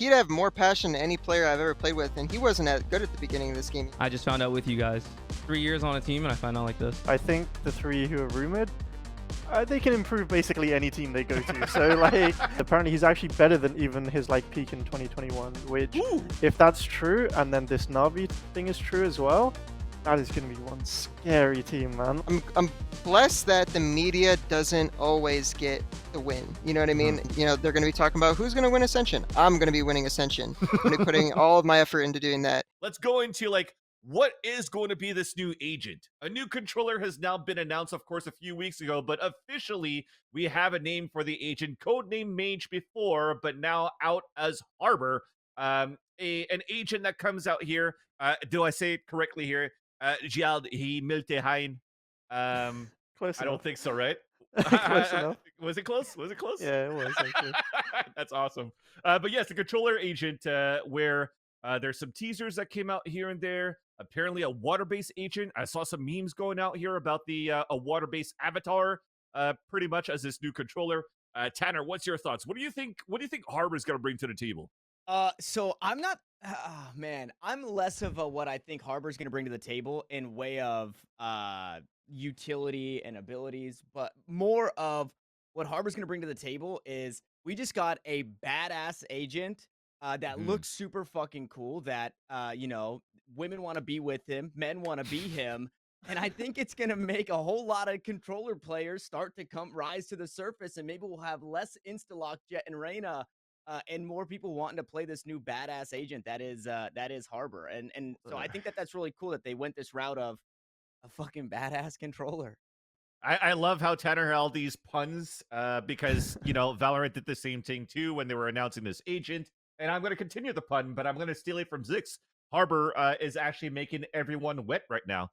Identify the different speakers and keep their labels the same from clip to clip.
Speaker 1: he'd have more passion than any player I've ever played with, and he wasn't that good at the beginning of this game.
Speaker 2: I just found out with you guys. 3 years on a team, and I find out like this.
Speaker 3: I think the 3 who are rumored, they can improve basically any team they go to. So like, apparently he's actually better than even his like peak in 2021. Which, if that's true, and then this NaVi thing is true as well, that is going to be one scary team, man.
Speaker 1: I'm blessed that the media doesn't always get the win. You know what I mean? You know, they're going to be talking about who's going to win Ascension. I'm going to be winning Ascension. I'm going to be putting all of my effort into doing that.
Speaker 4: Let's go into like, what is going to be this new agent? A new controller has now been announced, of course, a few weeks ago, but officially we have a name for the agent, codename Mage before, but now out as Harbor. An agent that comes out here. Do I say it correctly here? Giald, he milte hein.
Speaker 3: Close
Speaker 4: I
Speaker 3: enough.
Speaker 4: don't think so, right?
Speaker 3: Close enough.
Speaker 4: Was it close? Was it close?
Speaker 3: Yeah, it was actually.
Speaker 4: That's awesome. But yes, the controller agent, where there's some teasers that came out here and there. Apparently, a water-based agent. I saw some memes going out here about the a water-based avatar, pretty much as this new controller. Tanner, what's your thoughts? What do you think? What do you think Harbor's going to bring to the table?
Speaker 5: So I'm not, man, I'm less of a what I think Harbor's going to bring to the table in way of utility and abilities, but more of what Harbor's going to bring to the table is we just got a badass agent that looks super fucking cool that, you know, women want to be with him, men want to be him. And I think it's going to make a whole lot of controller players start to rise to the surface, and maybe we'll have less Instalock, Jet, and Reyna, and more people wanting to play this new badass agent that is Harbor. And so I think that that's really cool that they went this route of a fucking badass controller.
Speaker 4: I love how Tanner had all these puns because, you know, Valorant did the same thing too when they were announcing this agent. And I'm going to continue the pun, but I'm going to steal it from Zix. Harbor is actually making everyone wet right now.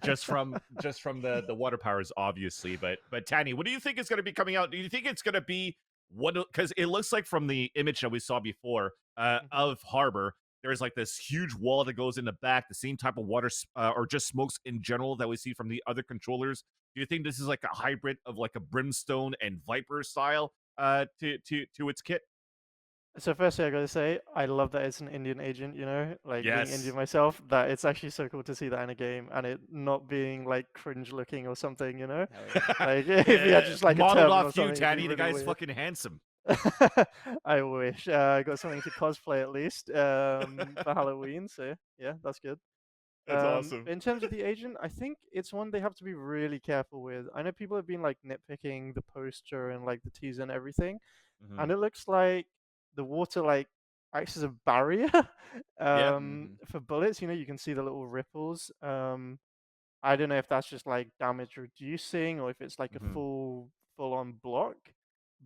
Speaker 4: just from the water powers, obviously. But Tanny, what do you think is going to be coming out? Do you think it's going to be what? Because it looks like from the image that we saw before of Harbor, there's like this huge wall that goes in the back, the same type of water or just smokes in general that we see from the other controllers. Do you think this is like a hybrid of like a Brimstone and Viper style to its kit?
Speaker 3: So firstly, I gotta say, I love that it's an Indian agent, you know, like
Speaker 4: Yes.
Speaker 3: being Indian myself, that it's actually so cool to see that in a game and it not being like cringe looking or something, you know? Like if you had just like a
Speaker 4: modeled
Speaker 3: turban or
Speaker 4: off you,
Speaker 3: something, it'd be
Speaker 4: Tanny. The
Speaker 3: really
Speaker 4: guy's
Speaker 3: weird.
Speaker 4: fucking handsome.
Speaker 3: I wish. I got something to cosplay at least for Halloween, so yeah, that's good.
Speaker 4: That's awesome.
Speaker 3: In terms of the agent, I think it's one they have to be really careful with. I know people have been like nitpicking the poster and like the teaser and everything, and it looks like the water like acts as a barrier for bullets. You know, you can see the little ripples. I don't know if that's just like damage reducing or if it's like a full on block.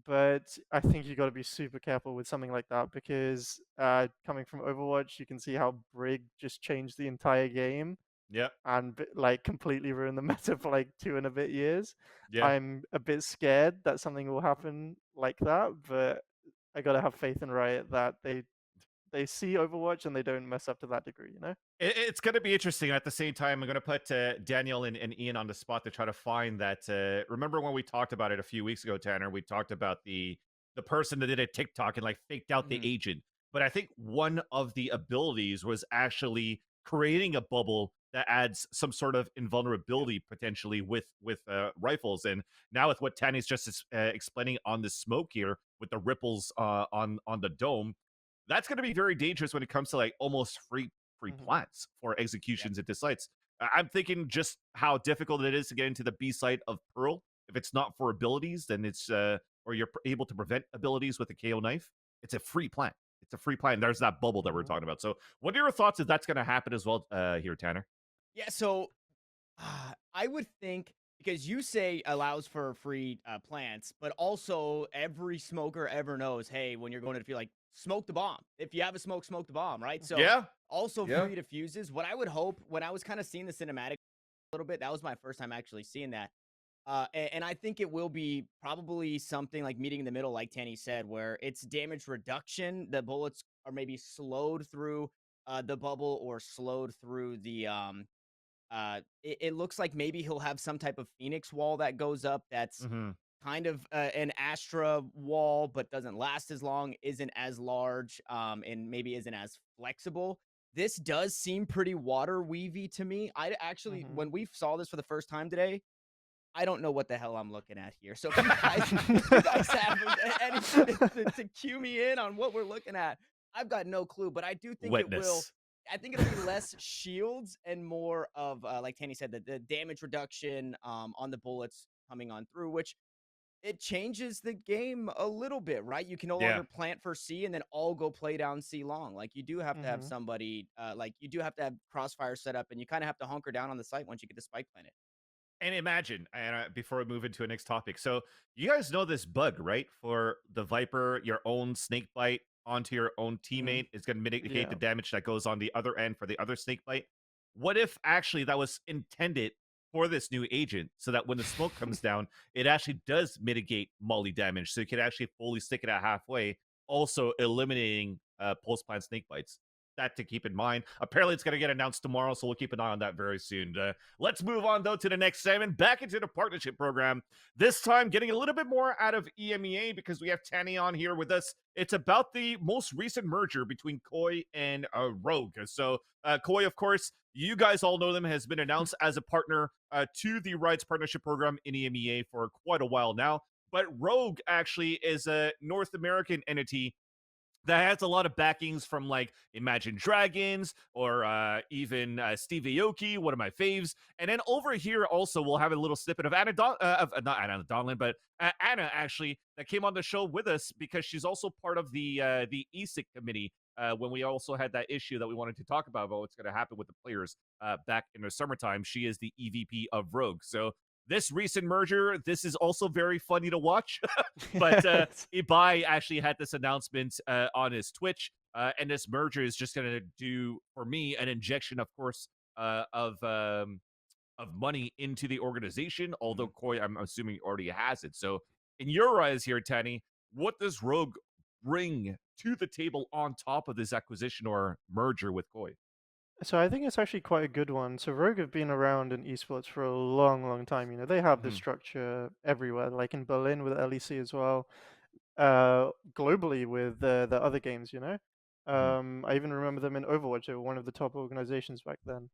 Speaker 3: But I think you got to be super careful with something like that because coming from Overwatch, you can see how Brig just changed the entire game.
Speaker 4: Yeah.
Speaker 3: And like completely ruined the meta for like 2 and a bit years.
Speaker 4: Yeah.
Speaker 3: I'm a bit scared that something will happen like that, but I gotta have faith in Riot that they see Overwatch and they don't mess up to that degree, you know?
Speaker 4: It's going to be interesting. At the same time, I'm going to put Daniel and Ian on the spot to try to find that. Remember when we talked about it a few weeks ago, Tanner? We talked about the person that did a TikTok and like faked out the agent. But I think one of the abilities was actually creating a bubble that adds some sort of invulnerability potentially with rifles. And now with what Tanny's just explaining on the smoke here with the ripples on the dome, that's going to be very dangerous when it comes to like almost free plants for executions into sites. I'm thinking just how difficult it is to get into the B site of Pearl. If it's not for abilities, then it's or you're able to prevent abilities with a KO knife. It's a free plant. It's a free plant. There's that bubble that we're talking about. So, what are your thoughts if that's going to happen as well here, Tanner?
Speaker 5: Yeah, so I would think because you say allows for free plants, but also every smoker ever knows, hey, when you're going to feel like smoke the bomb. If you have a smoke, smoke the bomb, right? So
Speaker 4: yeah,
Speaker 5: also free diffuses. What I would hope when I was kind of seeing the cinematic a little bit, that was my first time actually seeing that. And I think it will be probably something like meeting in the middle, like Tanny said, where it's damage reduction. The bullets are maybe slowed through the bubble or slowed through the it looks like maybe he'll have some type of Phoenix wall that goes up that's kind of an Astra wall, but doesn't last as long, isn't as large, and maybe isn't as flexible. This does seem pretty water weavy to me. I actually, when we saw this for the first time today, I don't know what the hell I'm looking at here. So if you guys have anything to cue me in on what we're looking at, I've got no clue. But I do think it will. I think it'll be less shields and more of, like Tanny said, the damage reduction on the bullets coming on through, which it changes the game a little bit, right? You can no longer plant for C and then all go play down C long. Like you do have to have somebody, like you do have to have crossfire set up, and you kind of have to hunker down on the site once you get the spike planted.
Speaker 4: And imagine, and before we move into a next topic, so you guys know this bug, right? For the Viper, your own snake bite onto your own teammate is going to mitigate the damage that goes on the other end for the other snake bite. What if actually that was intended for this new agent, so that when the smoke comes down, it actually does mitigate molly damage, so you can actually fully stick it at halfway, also eliminating post-plant snake bites? That to keep in mind. Apparently it's going to get announced tomorrow, so we'll keep an eye on that very soon. Let's move on though to the next segment, back into the partnership program, this time getting a little bit more out of EMEA because we have Tanny on here with us. It's about the most recent merger between Koi and Rogue. So Koi, of course, you guys all know them, has been announced as a partner to the Rides partnership program in EMEA for quite a while now, but Rogue actually is a North American entity that has a lot of backings from like Imagine Dragons or even Steve Aoki, one of my faves. And then over here also we'll have a little snippet of Anna, not Anna Donlan, but Anna actually that came on the show with us because she's also part of the ESET committee when we also had that issue that we wanted to talk about what's going to happen with the players back in the summertime. She is the EVP of Rogue. So this recent merger, this is also very funny to watch. But Ibai actually had this announcement on his Twitch, and this merger is just going to do, for me, an injection, of course, of money into the organization, although Koi, I'm assuming, already has it. So in your eyes here, Tanny, what does Rogue bring to the table on top of this acquisition or merger with Koi?
Speaker 3: So I think it's actually quite a good one. So Rogue have been around in esports for a long, long time. You know, they have this structure everywhere, like in Berlin with LEC as well, globally with the other games, you know. I even remember them in Overwatch. They were one of the top organizations back then.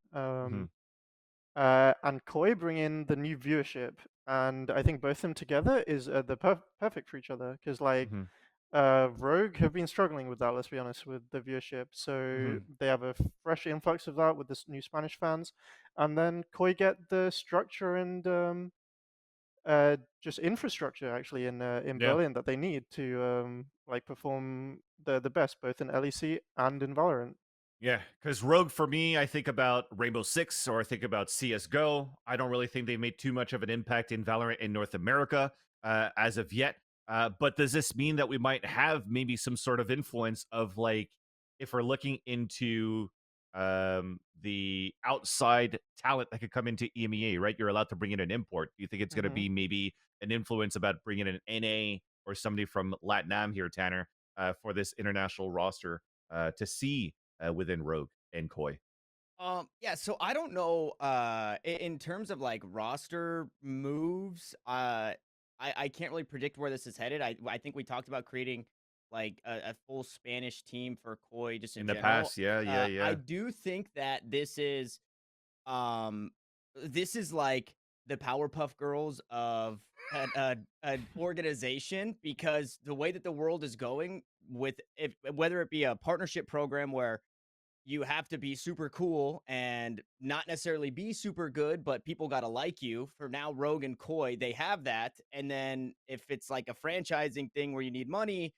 Speaker 3: And Koi bring in the new viewership, and I think both of them together is the perfect for each other, because like Rogue have been struggling with that, let's be honest, with the viewership. So they have a fresh influx of that with this new Spanish fans, and then Koi get the structure and just infrastructure actually in Berlin that they need to like perform the best both in LEC and in Valorant.
Speaker 4: Yeah, because Rogue, for me, I think about Rainbow Six or I think about CSGO. I don't really think they made too much of an impact in Valorant in North America as of yet. But does this mean that we might have maybe some sort of influence of like, if we're looking into the outside talent that could come into EMEA, right? You're allowed to bring in an import. Do you think it's going to be maybe an influence about bringing in an NA or somebody from LatAm here, Tanner, for this international roster to see within Rogue and Koi?
Speaker 5: Yeah, so I don't know in terms of like roster moves, I can't really predict where this is headed. I think we talked about creating like a full Spanish team for Koi just in
Speaker 4: the
Speaker 5: general.
Speaker 4: past. Yeah.
Speaker 5: I do think that this is like the Powerpuff Girls of an organization, because the way that the world is going with whether it be a partnership program where you have to be super cool and not necessarily be super good, but people got to like you. For now, Rogue and Koi, they have that. And then if it's like a franchising thing where you need money,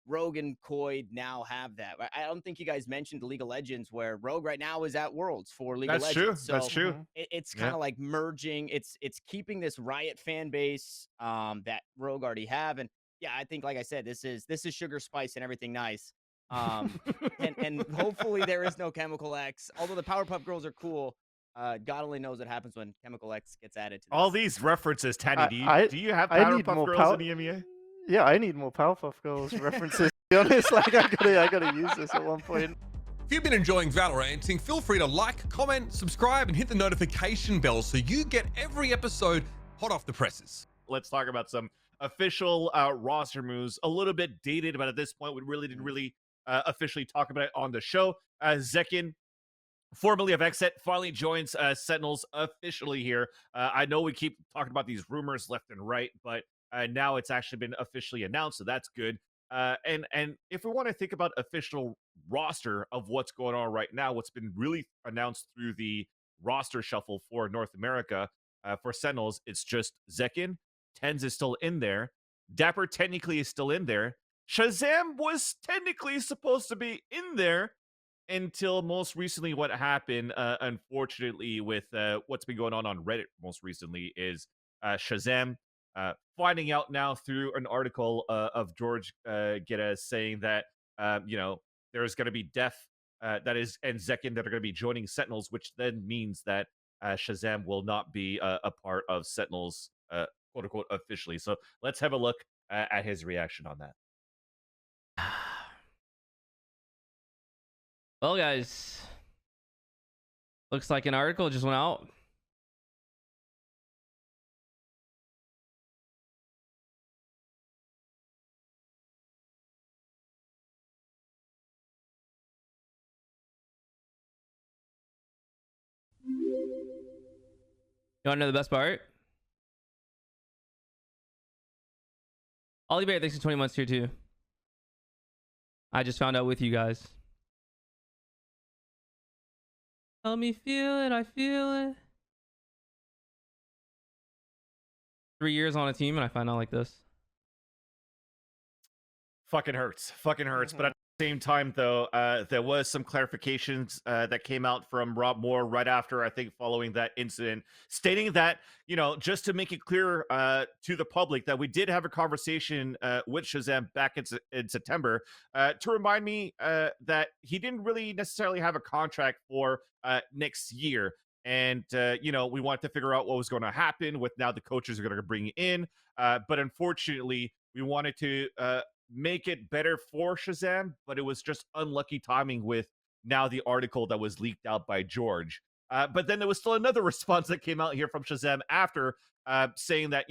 Speaker 5: Rogue and Koi now have that. I don't think you guys mentioned League of Legends, where Rogue right now is at Worlds for League of Legends. So
Speaker 4: that's true.
Speaker 5: It's kind of like merging. It's keeping this Riot fan base that Rogue already have. And yeah, I think, like I said, this is sugar, spice, and everything nice. And hopefully there is no Chemical X. Although the Powerpuff Girls are cool, God only knows what happens when Chemical X gets added to this.
Speaker 4: All these references, Tanny. Do you have Powerpuff Girls in EMEA?
Speaker 3: Yeah, I need more Powerpuff Girls references. To be honest, like I gotta use this at one point.
Speaker 6: If you've been enjoying Valoranting, feel free to like, comment, subscribe, and hit the notification bell so you get every episode hot off the presses.
Speaker 4: Let's talk about some official roster moves. A little bit dated, but at this point, we really didn't officially talk about it on the show. Zekin, formerly of XSET, finally joins Sentinels officially here. I know we keep talking about these rumors left and right, but now it's actually been officially announced, so that's good. And if we want to think about official roster of what's going on right now, what's been really announced through the roster shuffle for North America for Sentinels, it's just Zekin. Tens is still in there. Dapper technically is still in there. Shazam was technically supposed to be in there until most recently. What happened, unfortunately, with what's been going on Reddit most recently is Shazam finding out now through an article of George Geddes saying that there's going to be Def that is and Zekin that are going to be joining Sentinels, which then means that Shazam will not be a part of Sentinels, quote unquote, officially. So let's have a look at his reaction on that.
Speaker 2: Well, guys, looks like an article just went out. You want to know the best part? Ollie Bear, thanks for 20 months here too. I just found out with you guys. Help me feel it, I feel it. 3 years on a team and I find out like this.
Speaker 4: Fucking hurts. But at the same time, though, there was some clarifications that came out from Rob Moore right after, I think, following that incident, stating that, just to make it clear to the public that we did have a conversation with Shazam back in September to remind me that he didn't really necessarily have a contract for next year. And, we wanted to figure out what was going to happen with now the coaches are going to bring in. But unfortunately, we wanted to make it better for Shazam, but it was just unlucky timing with now the article that was leaked out by George. But then there was still another response that came out here from Shazam after saying that,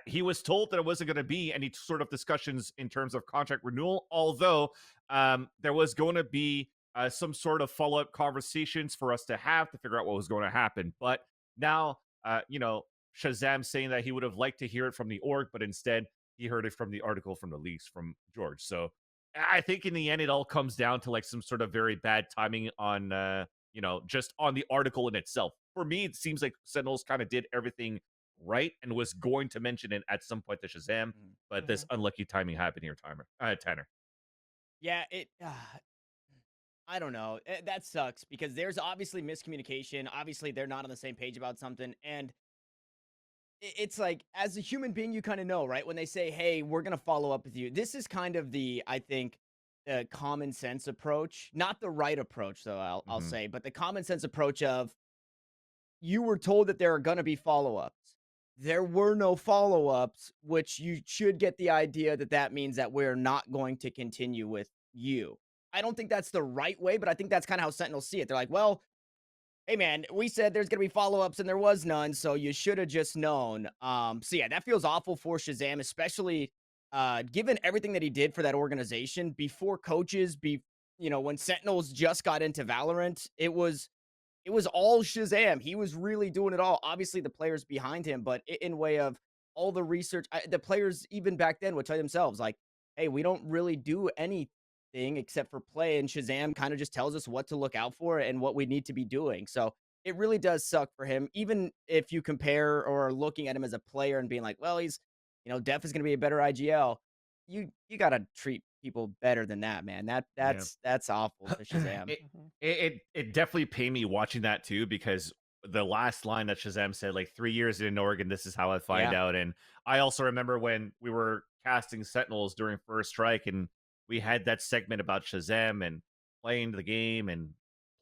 Speaker 4: he was told that it wasn't going to be any sort of discussions in terms of contract renewal, although there was going to be some sort of follow-up conversations for us to have to figure out what was going to happen. But now, Shazam saying that he would have liked to hear it from the org, but instead he heard it from the article from the leaks from George. So I think in the end, it all comes down to like some sort of very bad timing on, just on the article in itself. For me, it seems like Sentinels kind of did everything right and was going to mention it at some point to Shazam, but this unlucky timing happened here, Tanner.
Speaker 5: Yeah, I don't know. That sucks because there's obviously miscommunication. Obviously, they're not on the same page about something. And it's like, as a human being, you kind of know, right? When they say, hey, we're going to follow up with you. This is kind of I think, the common sense approach. Not the right approach, though, I'll say. But the common sense approach of, you were told that there are going to be follow-ups. There were no follow-ups, which you should get the idea that that means that we're not going to continue with you. I don't think that's the right way, but I think that's kind of how Sentinels see it. They're like, well, hey, man, we said there's going to be follow-ups and there was none, so you should have just known. So, yeah, that feels awful for Shazam, especially given everything that he did for that organization before coaches, when Sentinels just got into Valorant, it was all Shazam. He was really doing it all. Obviously, the players behind him, but in way of all the research, the players even back then would tell themselves, like, hey, we don't really do anything except for play, and Shazam kind of just tells us what to look out for and what we need to be doing. So it really does suck for him, even if you compare or are looking at him as a player and being like, well, he's, Def is going to be a better IGL. You got to treat people better than that, man. That's awful to Shazam.
Speaker 4: It definitely pained me watching that too, because the last line that Shazam said, like, 3 years in Oregon, this is how I find out. And I also remember when we were casting Sentinels during First Strike, and we had that segment about Shazam and playing the game and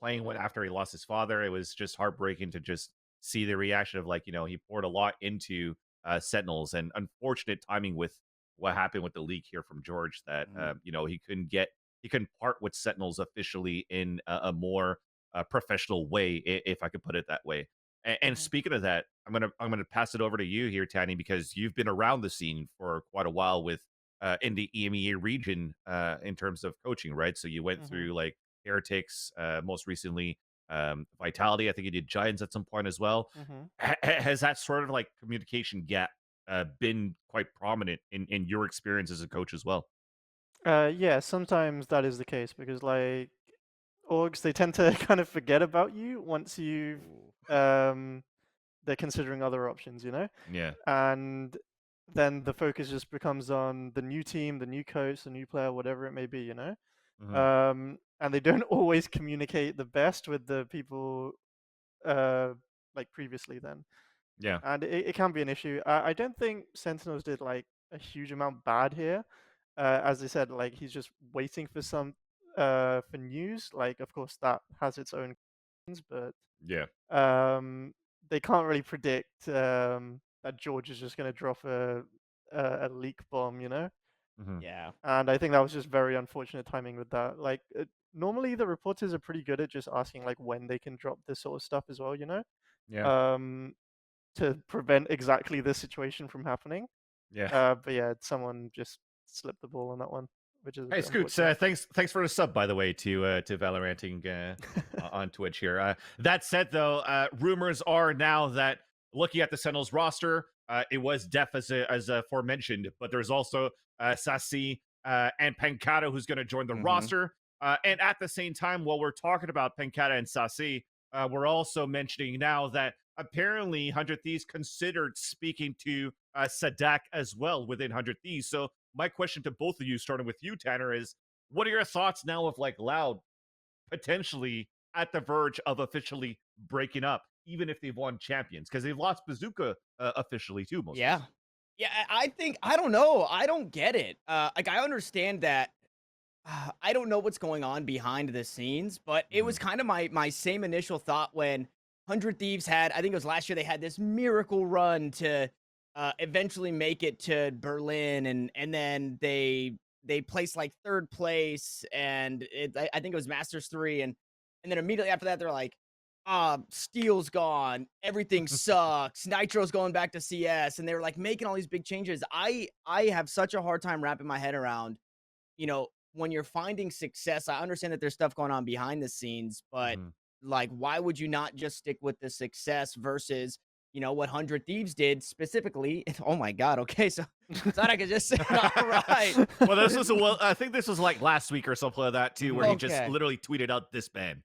Speaker 4: playing after he lost his father. It was just heartbreaking to just see the reaction of, like, he poured a lot into Sentinels, and unfortunate timing with what happened with the leak here from George that, he couldn't part with Sentinels officially in a more professional way, if I could put it that way. And speaking of that, I'm gonna pass it over to you here, Tanny, because you've been around the scene for quite a while with in the EMEA region in terms of coaching, right? So you went through like Heretics, most recently Vitality. I think you did Giants at some point as well. Has that sort of like communication gap been quite prominent in your experience as a coach as well?
Speaker 3: Yeah, sometimes that is the case because like orgs, they tend to kind of forget about you once you've they're considering other options, you know?
Speaker 4: Yeah.
Speaker 3: And then the focus just becomes on the new team, the new coach, the new player, whatever it may be, you know? And they don't always communicate the best with the people like previously then.
Speaker 4: Yeah.
Speaker 3: And it can be an issue. I don't think Sentinels did like a huge amount bad here. As I said, like he's just waiting for some for news. Like of course that has its own questions, but
Speaker 4: Yeah.
Speaker 3: they can't really predict that George is just going to drop a leak bomb, you know.
Speaker 5: Yeah.
Speaker 3: And I think that was just very unfortunate timing with that. Like normally the reporters are pretty good at just asking like when they can drop this sort of stuff as well, you know.
Speaker 4: Yeah.
Speaker 3: To prevent exactly this situation from happening.
Speaker 4: Yeah.
Speaker 3: But yeah, someone just slipped the ball on that one, which is a
Speaker 4: Hey,
Speaker 3: bit
Speaker 4: Scoots,
Speaker 3: unfortunate.
Speaker 4: thanks for the sub, by the way, to Valoranting on Twitch here. That said, though, rumors are now that looking at the Sentinels roster, it was Def as aforementioned, but there's also Sacy and Penkata who's going to join the roster. And at the same time, while we're talking about Penkata and Sacy, we're also mentioning now that apparently 100 Thieves considered speaking to Sadak as well within 100 Thieves. So my question to both of you, starting with you, Tanner, is what are your thoughts now of like Loud potentially at the verge of officially breaking up, even if they've won champions? Because they've lost Bazooka officially too, most
Speaker 5: Yeah. Yeah, I think I don't know. I don't get it. Like I understand that I don't know what's going on behind the scenes, but it was kind of my same initial thought when 100 Thieves had, I think it was last year, they had this miracle run to eventually make it to Berlin, and then they placed like third place, and I think it was Masters 3, and then immediately after that they're like, Steel's gone, everything sucks, Nitro's going back to CS, and they were like making all these big changes. I have such a hard time wrapping my head around, you know, when you're finding success. I understand that there's stuff going on behind the scenes, but like, why would you not just stick with the success versus, you know, what 100 Thieves did specifically? Oh my God. Okay. So thought I could just say, all right.
Speaker 4: Well, this was, I think this was like last week or something like that too, where he just
Speaker 5: Okay.
Speaker 4: literally tweeted out this ban.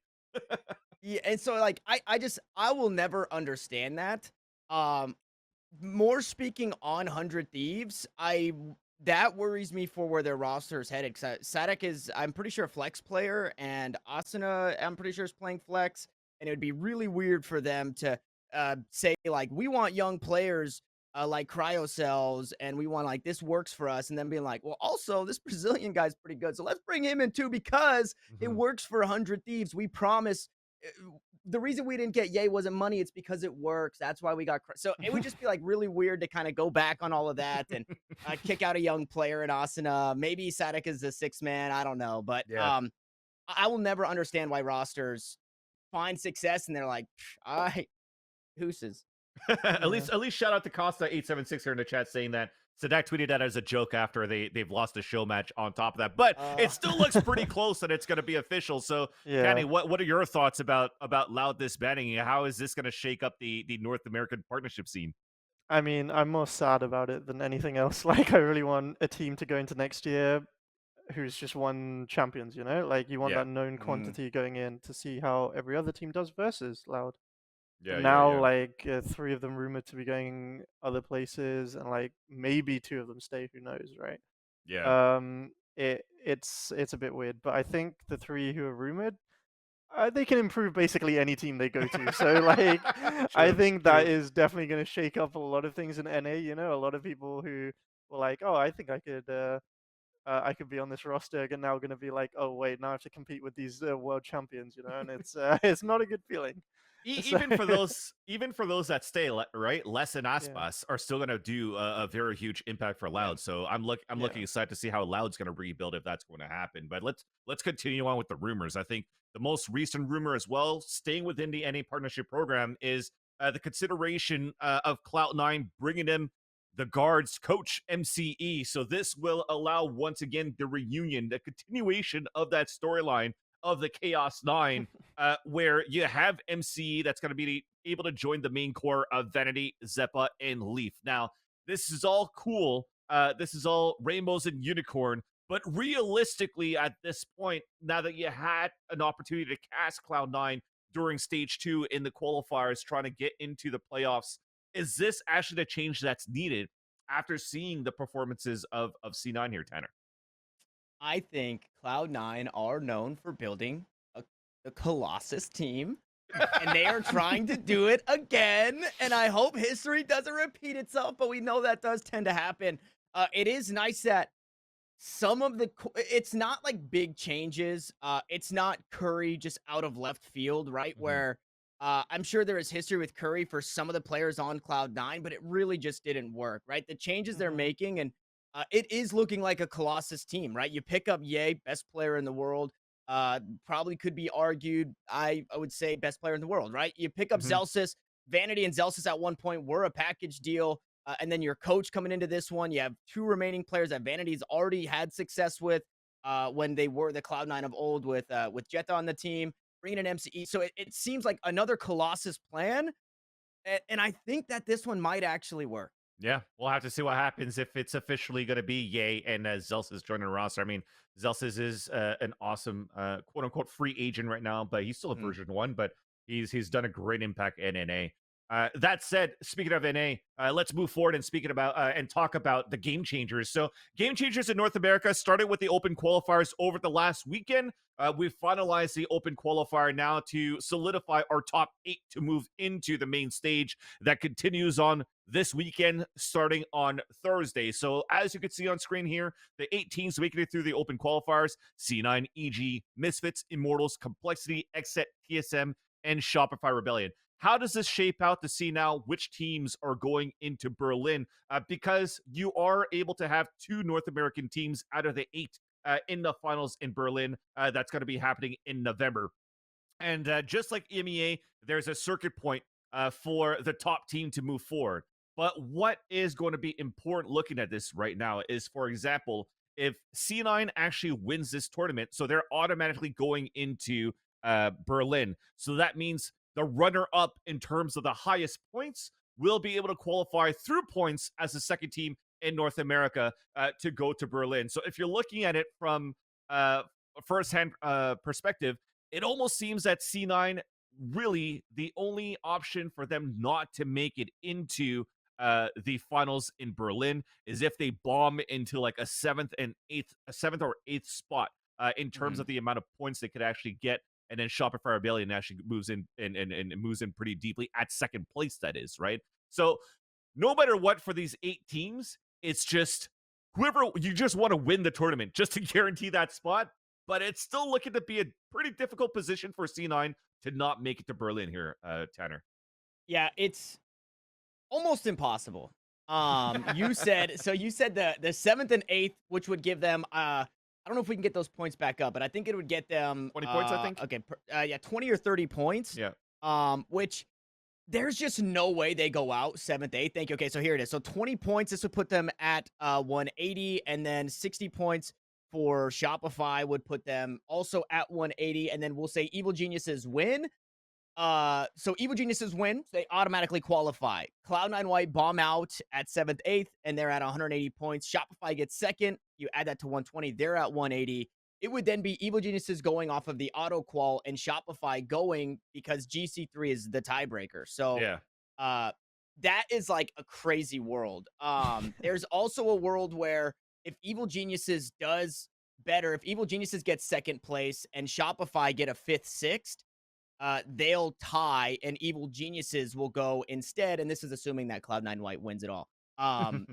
Speaker 5: Yeah. And so like, I will never understand that. More speaking on 100 Thieves, that worries me for where their roster is headed. Because Sadak is, I'm pretty sure, a flex player, and Asuna, I'm pretty sure, is playing flex. And it would be really weird for them to say, like, we want young players like Cryocells, and we want, like, this works for us. And then being like, well, also, this Brazilian guy's pretty good, so let's bring him in too because it works for 100 Thieves. We promise. The reason we didn't get Ye wasn't money, it's because it works. That's why we got. So it would just be like really weird to kind of go back on all of that and kick out a young player in Asuna. Maybe Sadak is a 6-man. I don't know. But I will never understand why rosters find success and they're like, all right, hooses.
Speaker 4: At least shout out to Costa876 here in the chat saying that Sadak tweeted that as a joke after they've lost a show match on top of that. But it still looks pretty close that it's going to be official. So, Kenny, what are your thoughts about Loud this banning? How is this going to shake up the North American partnership scene?
Speaker 3: I mean, I'm more sad about it than anything else. Like, I really want a team to go into next year who's just won champions, you know? Like, you want that known quantity going in to see how every other team does versus Loud.
Speaker 4: Yeah,
Speaker 3: now, like, 3 of them rumored to be going other places, and like maybe 2 of them stay. Who knows, right?
Speaker 4: Yeah.
Speaker 3: It's a bit weird, but I think the 3 who are rumored, they can improve basically any team they go to. So like, I think that is definitely going to shake up a lot of things in NA. You know, a lot of people who were like, "Oh, I think I could be on this roster," are now going to be like, "Oh wait, now I have to compete with these world champions," you know, and it's not a good feeling.
Speaker 4: Even for those that stay, right, Les and Aspas are still going to do a very huge impact for Loud. So I'm looking excited to see how Loud's going to rebuild if that's going to happen. But let's continue on with the rumors. I think the most recent rumor as well, staying within the NA partnership program, is the consideration of Cloud9 bringing in the guards coach MCE. So this will allow once again the reunion, the continuation of that storyline of the Chaos 9, where you have MCE that's going to be able to join the main core of Vanity, Zeppa, and Leaf. Now, this is all cool. This is all rainbows and unicorn. But realistically, at this point, now that you had an opportunity to cast Cloud9 during stage 2 in the qualifiers, trying to get into the playoffs, is this actually the change that's needed after seeing the performances of C9 here, Tanner?
Speaker 5: I think Cloud9 are known for building a Colossus team, and they are trying to do it again. And I hope history doesn't repeat itself, but we know that does tend to happen. It is nice that some of the it's not like big changes. It's not Curry just out of left field, right? Where I'm sure there is history with Curry for some of the players on Cloud9, but it really just didn't work, right? The changes they're making, and it is looking like a Colossus team, right? You pick up Ye, best player in the world. Probably could be argued, I would say, best player in the world, right? You pick up Zelsis. Vanity and Zelsis at one point were a package deal. And then your coach coming into this one, you have 2 remaining players that Vanity's already had success with when they were the Cloud9 of old with Jetta on the team, bringing in MCE. So it seems like another Colossus plan. And I think that this one might actually work.
Speaker 4: Yeah, we'll have to see what happens if it's officially going to be Ye and Zelsis joining the roster. I mean, Zelsis is an awesome quote-unquote free agent right now, but he's still a version 1, but he's done a great impact in NA. That said, speaking of NA, let's move forward and speaking about and talk about the Game Changers. So Game Changers in North America started with the open qualifiers over the last weekend. We've finalized the open qualifier now to solidify our top 8 to move into the main stage that continues on this weekend starting on Thursday. So as you can see on screen here, the 8 teams making it through the open qualifiers: C9, EG, Misfits, Immortals, Complexity, XSET, TSM, and Shopify Rebellion. How does this shape out to see now which teams are going into Berlin? Because you are able to have 2 North American teams out of the 8 in the finals in Berlin. That's going to be happening in November. And just like EMEA, there's a circuit point for the top team to move forward. But what is going to be important looking at this right now is, for example, if C9 actually wins this tournament, so they're automatically going into Berlin. So that means the runner-up in terms of the highest points will be able to qualify through points as the second team in North America to go to Berlin. So if you're looking at it from a first-hand perspective, it almost seems that C9 really the only option for them not to make it into the finals in Berlin is if they bomb into like a 7th or 8th spot in terms of the amount of points they could actually get. And then Shopify Rebellion actually moves in and moves in pretty deeply at second place, that is, right? So no matter what for these 8 teams, it's just whoever, you just want to win the tournament just to guarantee that spot. But it's still looking to be a pretty difficult position for C9 to not make it to Berlin here, Tanner.
Speaker 5: Yeah, it's almost impossible. You said the 7th and 8th, which would give them I don't know if we can get those points back up, but I think it would get them
Speaker 4: 20 points, I think.
Speaker 5: Okay, yeah, 20 or 30 points.
Speaker 4: Yeah.
Speaker 5: Which there's just no way they go out 7th, 8th. Thank you. Okay, so here it is. So 20 points. This would put them at 180, and then 60 points for Shopify would put them also at 180, and then we'll say Evil Geniuses win. So Evil Geniuses win, so they automatically qualify. Cloud9 White bomb out at 7th, 8th, and they're at 180 points. Shopify gets second. You add that to 120, they're at 180. It would then be Evil Geniuses going off of the auto qual and Shopify going because GC3 is the tiebreaker. So
Speaker 4: yeah,
Speaker 5: that is like a crazy world. There's also a world where if Evil Geniuses does better, if Evil Geniuses get second place and Shopify get a 5th, 6th, they'll tie and Evil Geniuses will go instead. And this is assuming that Cloud9 White wins it all.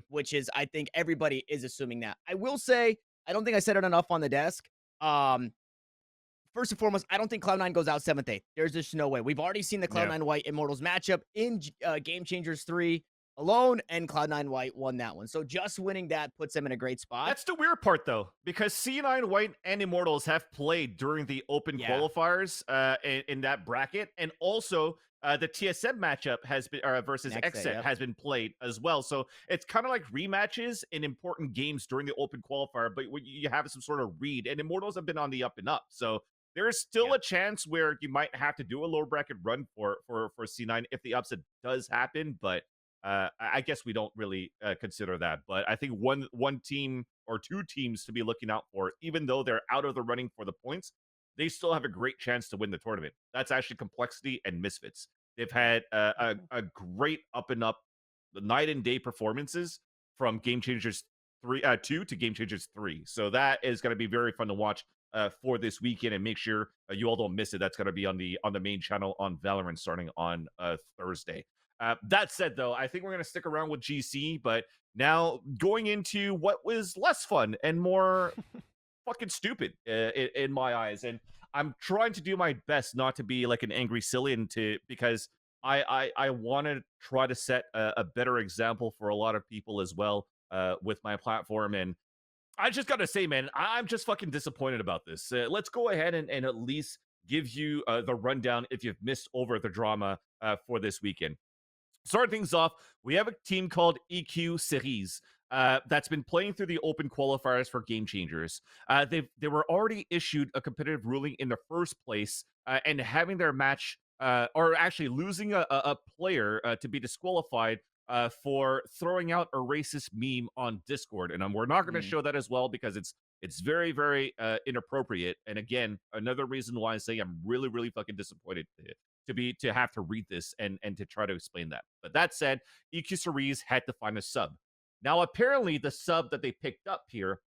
Speaker 5: Which is, I think everybody is assuming that. I will say, I don't think I said it enough on the desk. First and foremost, I don't think Cloud9 goes out 7th, 8th. There's just no way. We've already seen the Cloud9 White Immortals matchup in Game Changers 3 alone, and Cloud9 White won that one. So just winning that puts them in a great spot.
Speaker 4: That's the weird part, though, because C9 White and Immortals have played during the open qualifiers in that bracket, and also the TSM matchup has been versus
Speaker 5: XSET,
Speaker 4: XSET
Speaker 5: yep.
Speaker 4: has been played as well. So it's kind of like rematches in important games during the open qualifier, but you have some sort of read. And Immortals have been on the up and up, so there is still a chance where you might have to do a lower bracket run for C9 if the upset does happen. But I guess we don't really consider that. But I think one team or two teams to be looking out for, even though they're out of the running for the points, they still have a great chance to win the tournament. That's actually Complexity and Misfits. They've had a great up and up, night and day performances from Game Changers 2 to Game Changers 3. So that is going to be very fun to watch for this weekend, and make sure you all don't miss it. That's going to be on the main channel on Valorant starting on Thursday. That said, though, I think we're going to stick around with GC, but now going into what was less fun and more fucking stupid in my eyes. And I'm trying to do my best not to be like an angry silly, and because I want to try to set a better example for a lot of people as well with my platform. And I just got to say, man, I'm just fucking disappointed about this. Let's go ahead and at least give you the rundown if you've missed over the drama for this weekend. Starting things off, we have a team called EQ Series that's been playing through the open qualifiers for Game Changers. They were already issued a competitive ruling in the first place, and having their match, or actually losing a player to be disqualified for throwing out a racist meme on Discord. And we're not going to show that as well, because it's very, very inappropriate. And again, another reason why I say I'm really, really fucking disappointed to have to read this and to try to explain that. But that said, EQ Series had to find a sub. Now, apparently, the sub that they picked up here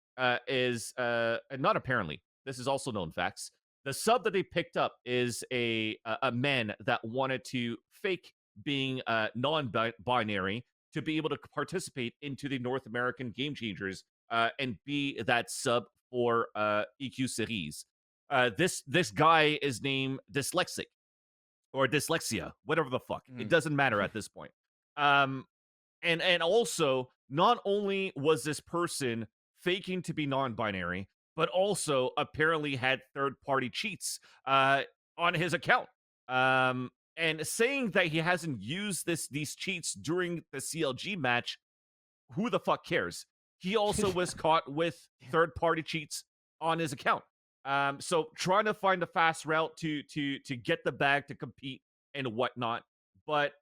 Speaker 4: is not apparently. This is also known facts. The sub that they picked up is a man that wanted to fake being non-binary to be able to participate into the North American Game Changers and be that sub for EQ Series. This guy is named Dyslexic or Dyslexia, whatever the fuck. It doesn't matter at this point. And also, not only was this person faking to be non-binary, but also apparently had third-party cheats on his account. And saying that he hasn't used these cheats during the CLG match, who the fuck cares? He also was caught with third-party cheats on his account. So trying to find a fast route to get the bag to compete and whatnot. But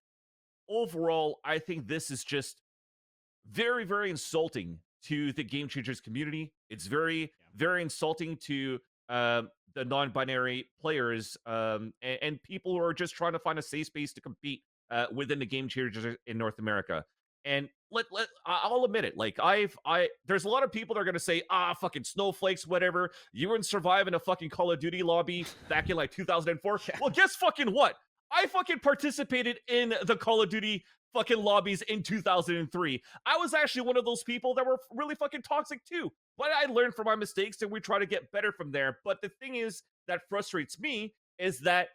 Speaker 4: overall, I think this is just very, very insulting to the Game Changers community. It's very, very insulting to the non-binary players and people who are just trying to find a safe space to compete within the Game Changers in North America. And I'll admit it. Like there's a lot of people that are gonna say, fucking snowflakes, whatever. You were in Survive in a fucking Call of Duty lobby back in like 2004. Well, guess fucking what? I fucking participated in the Call of Duty fucking lobbies in 2003. I was actually one of those people that were really fucking toxic too. But I learned from my mistakes and we try to get better from there. But the thing is that frustrates me is that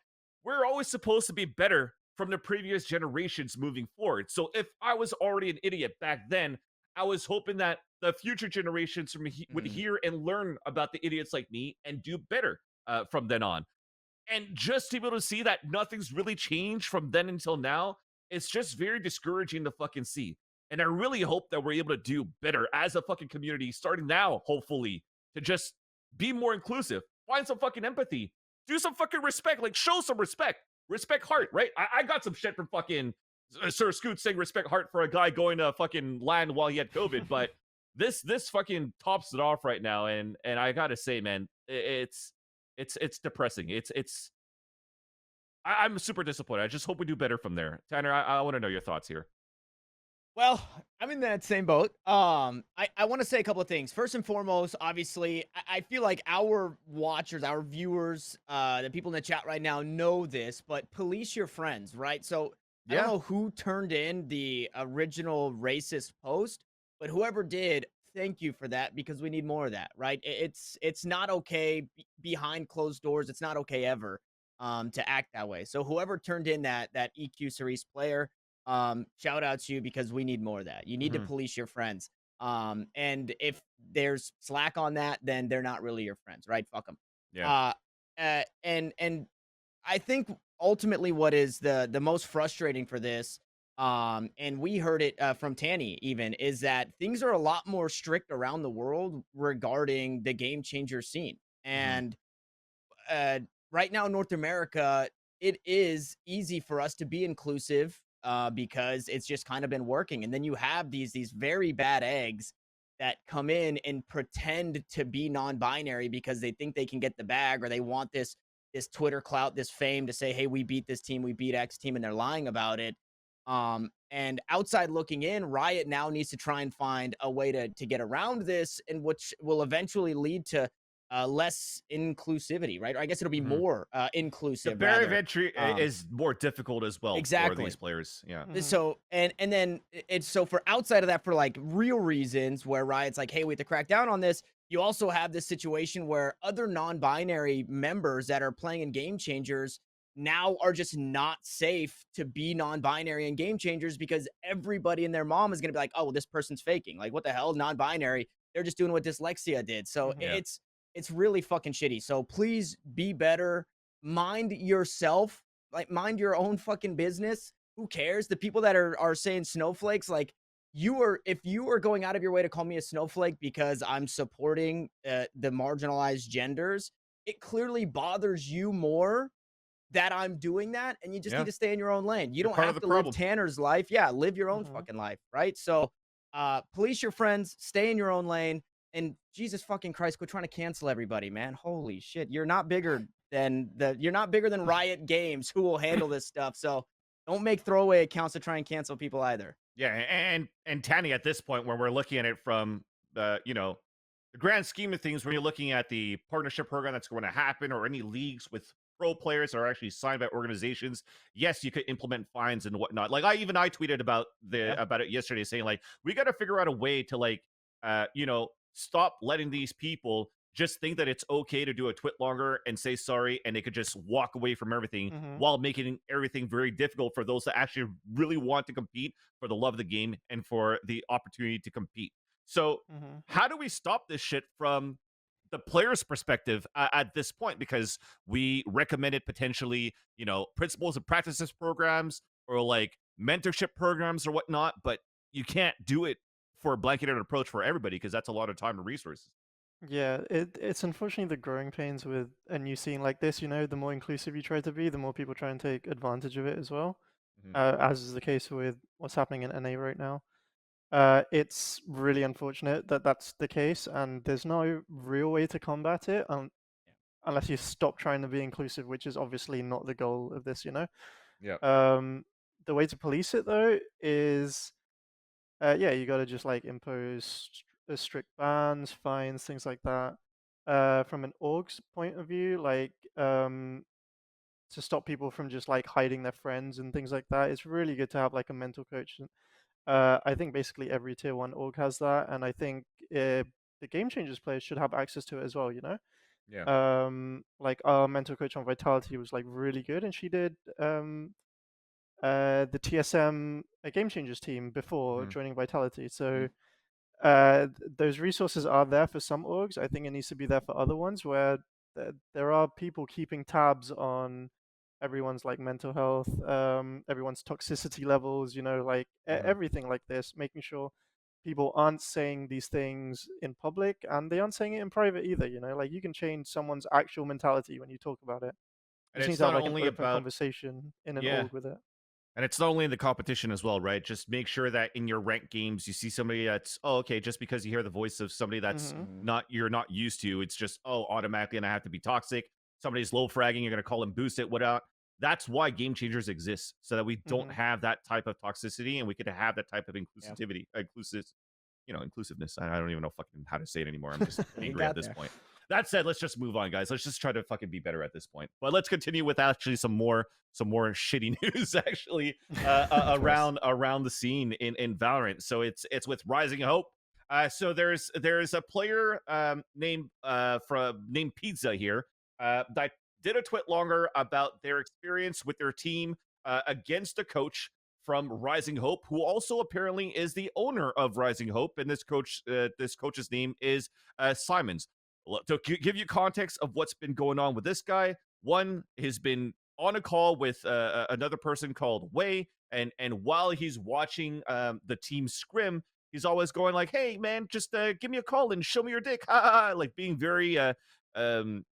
Speaker 4: we're always supposed to be better from the previous generations moving forward. So if I was already an idiot back then, I was hoping that the future generations would hear and learn about the idiots like me and do better from then on. And just to be able to see that nothing's really changed from then until now, it's just very discouraging to fucking see. And I really hope that we're able to do better as a fucking community, starting now, hopefully, to just be more inclusive, find some fucking empathy, do some fucking respect, like show some respect. Respect Heart, right? I got some shit from fucking Sir Scoot saying respect Heart for a guy going to fucking land while he had COVID, but this fucking tops it off right now, and I gotta say, man, it's depressing. I'm super disappointed. I just hope we do better from there. Tanner, I want to know your thoughts here.
Speaker 5: Well, I'm in that same boat. I want to say a couple of things. First and foremost, obviously, I feel like our watchers, our viewers, the people in the chat right now know this, but police your friends, right? So I don't know who turned in the original racist post, but whoever did, thank you for that, because we need more of that, right? It's not okay behind closed doors. It's not okay ever to act that way. So whoever turned in that EQ Series player, shout out to you, because we need more of that. You need to police your friends. And if there's slack on that, then they're not really your friends, right? Fuck them.
Speaker 4: Yeah.
Speaker 5: And I think ultimately what is the most frustrating for this, and we heard it from Tanny even, is that things are a lot more strict around the world regarding the game changer scene. And right now in North America, it is easy for us to be inclusive because it's just kind of been working. And then you have these very bad eggs that come in and pretend to be non-binary because they think they can get the bag, or they want this Twitter clout, this fame to say, hey, we beat this team, we beat X team, and they're lying about it. And outside looking in, Riot now needs to try and find a way to get around this, and which will eventually lead to less inclusivity, right? Or I guess it'll be more inclusive.
Speaker 4: The barrier of
Speaker 5: rather.
Speaker 4: entry is more difficult as well
Speaker 5: Exactly.
Speaker 4: for these players. Yeah.
Speaker 5: So and then it's so for outside of that, for like real reasons where Riot's like, hey, we have to crack down on this. You also have this situation where other non-binary members that are playing in Game Changers now are just not safe to be non-binary in Game Changers because everybody and their mom is going to be like, oh, well, this person's faking. Like, what the hell? Non-binary. They're just doing what Dyslexia did. So it's really fucking shitty. So please be better. Mind yourself. Like, mind your own fucking business. Who cares? The people that are saying snowflakes, like, if you are going out of your way to call me a snowflake because I'm supporting the marginalized genders, it clearly bothers you more that I'm doing that, and you just need to stay in your own lane. You don't have to live Tanner's life. Yeah, live your own fucking life, right? So police your friends, stay in your own lane, and Jesus fucking Christ, quit trying to cancel everybody, man. Holy shit, you're not bigger than Riot Games, who will handle this stuff. So don't make throwaway accounts to try and cancel people either.
Speaker 4: Yeah, and Tanny, at this point, where we're looking at it from the the grand scheme of things, when you're looking at the partnership program that's going to happen, or any leagues with pro players that are actually signed by organizations, yes, you could implement fines and whatnot. Like I tweeted about it yesterday, saying like, we got to figure out a way to like stop letting these people just think that it's okay to do a twit longer and say sorry, and they could just walk away from everything while making everything very difficult for those that actually really want to compete for the love of the game and for the opportunity to compete. So how do we stop this shit from the player's perspective at this point? Because we recommended potentially, principles and practices programs, or like mentorship programs or whatnot, but you can't do it for a blanketed approach for everybody, because that's a lot of time and resources.
Speaker 3: Yeah, it's unfortunately the growing pains with a new scene like this. The more inclusive you try to be, the more people try and take advantage of it as well, as is the case with what's happening in NA right now. It's really unfortunate that that's the case, and there's no real way to combat it unless you stop trying to be inclusive, which is obviously not the goal of this,
Speaker 4: Yeah.
Speaker 3: The way to police it, though, is you got to just like impose strict bans, fines, things like that. From an org's point of view, like to stop people from just like hiding their friends and things like that, it's really good to have like a mental coach. I think basically every tier 1 org has that, and I think the Game Changers players should have access to it as well,
Speaker 4: Yeah.
Speaker 3: Like our mental coach on Vitality was like really good, and she did the TSM Game Changers team before joining Vitality. So those resources are there for some orgs. I think it needs to be there for other ones, where there are people keeping tabs on everyone's like mental health, everyone's toxicity levels, like everything like this, making sure people aren't saying these things in public, and they aren't saying it in private either. Like you can change someone's actual mentality when you talk about it. You just need to have like an open conversation in an org with it.
Speaker 4: And it's not only in the competition as well, right? Just make sure that in your ranked games, you see somebody that's, just because you hear the voice of somebody that's you're not used to, it's just, automatically, and I have to be toxic. Somebody's low fragging, you're going to call them boost it, without. That's why Game Changers exists, so that we don't have that type of toxicity, and we could have that type of inclusivity, inclusiveness. I don't even know fucking how to say it anymore. I'm just angry at this point. That said, let's just move on, guys. Let's just try to fucking be better at this point. But let's continue with actually some more shitty news actually around the scene in Valorant. So it's with Rising Hope. So there's a player named Pizza here that did a twit longer about their experience with their team against a coach from Rising Hope, who also apparently is the owner of Rising Hope, and this coach's name is Simons. To give you context of what's been going on with this guy, one has been on a call with another person called Wei, and while he's watching the team scrim, he's always going like, "Hey man, just give me a call and show me your dick," like being very um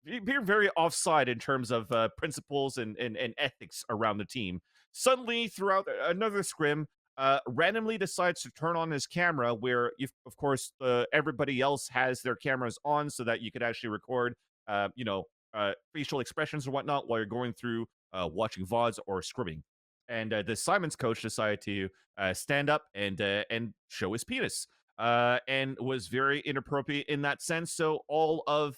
Speaker 4: being very offside in terms of principles and ethics around the team. Suddenly, throughout another scrim, randomly decides to turn on his camera, where, of course, everybody else has their cameras on so that you could actually record, facial expressions or whatnot while you're going through watching VODs or scrimming. And the Simon's coach decided to stand up and show his penis. And was very inappropriate in that sense. So all of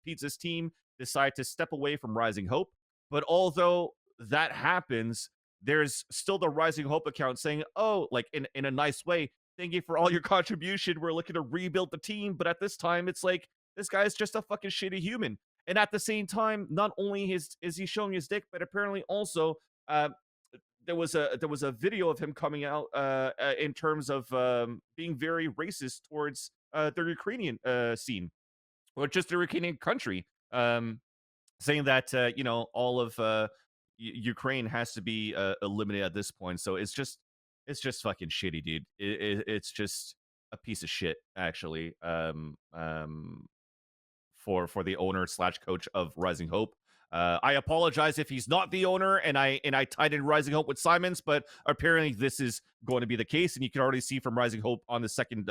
Speaker 4: Pizza's team decide to step away from Rising Hope. But although that happens, there's still the Rising Hope account saying, "Oh, like in a nice way, thank you for all your contribution. We're looking to rebuild the team." But at this time, it's like, this guy is just a fucking shitty human. And at the same time, not only is he showing his dick, but apparently also there was a video of him coming out in terms of being very racist towards the Ukrainian scene, or just the Ukrainian country, saying that all of Ukraine has to be eliminated at this point. So it's just fucking shitty, dude. It's just a piece of shit, actually. For the owner / coach of Rising Hope. I apologize if he's not the owner, and I tied in Rising Hope with Simons, but apparently this is going to be the case, and you can already see from Rising Hope on the second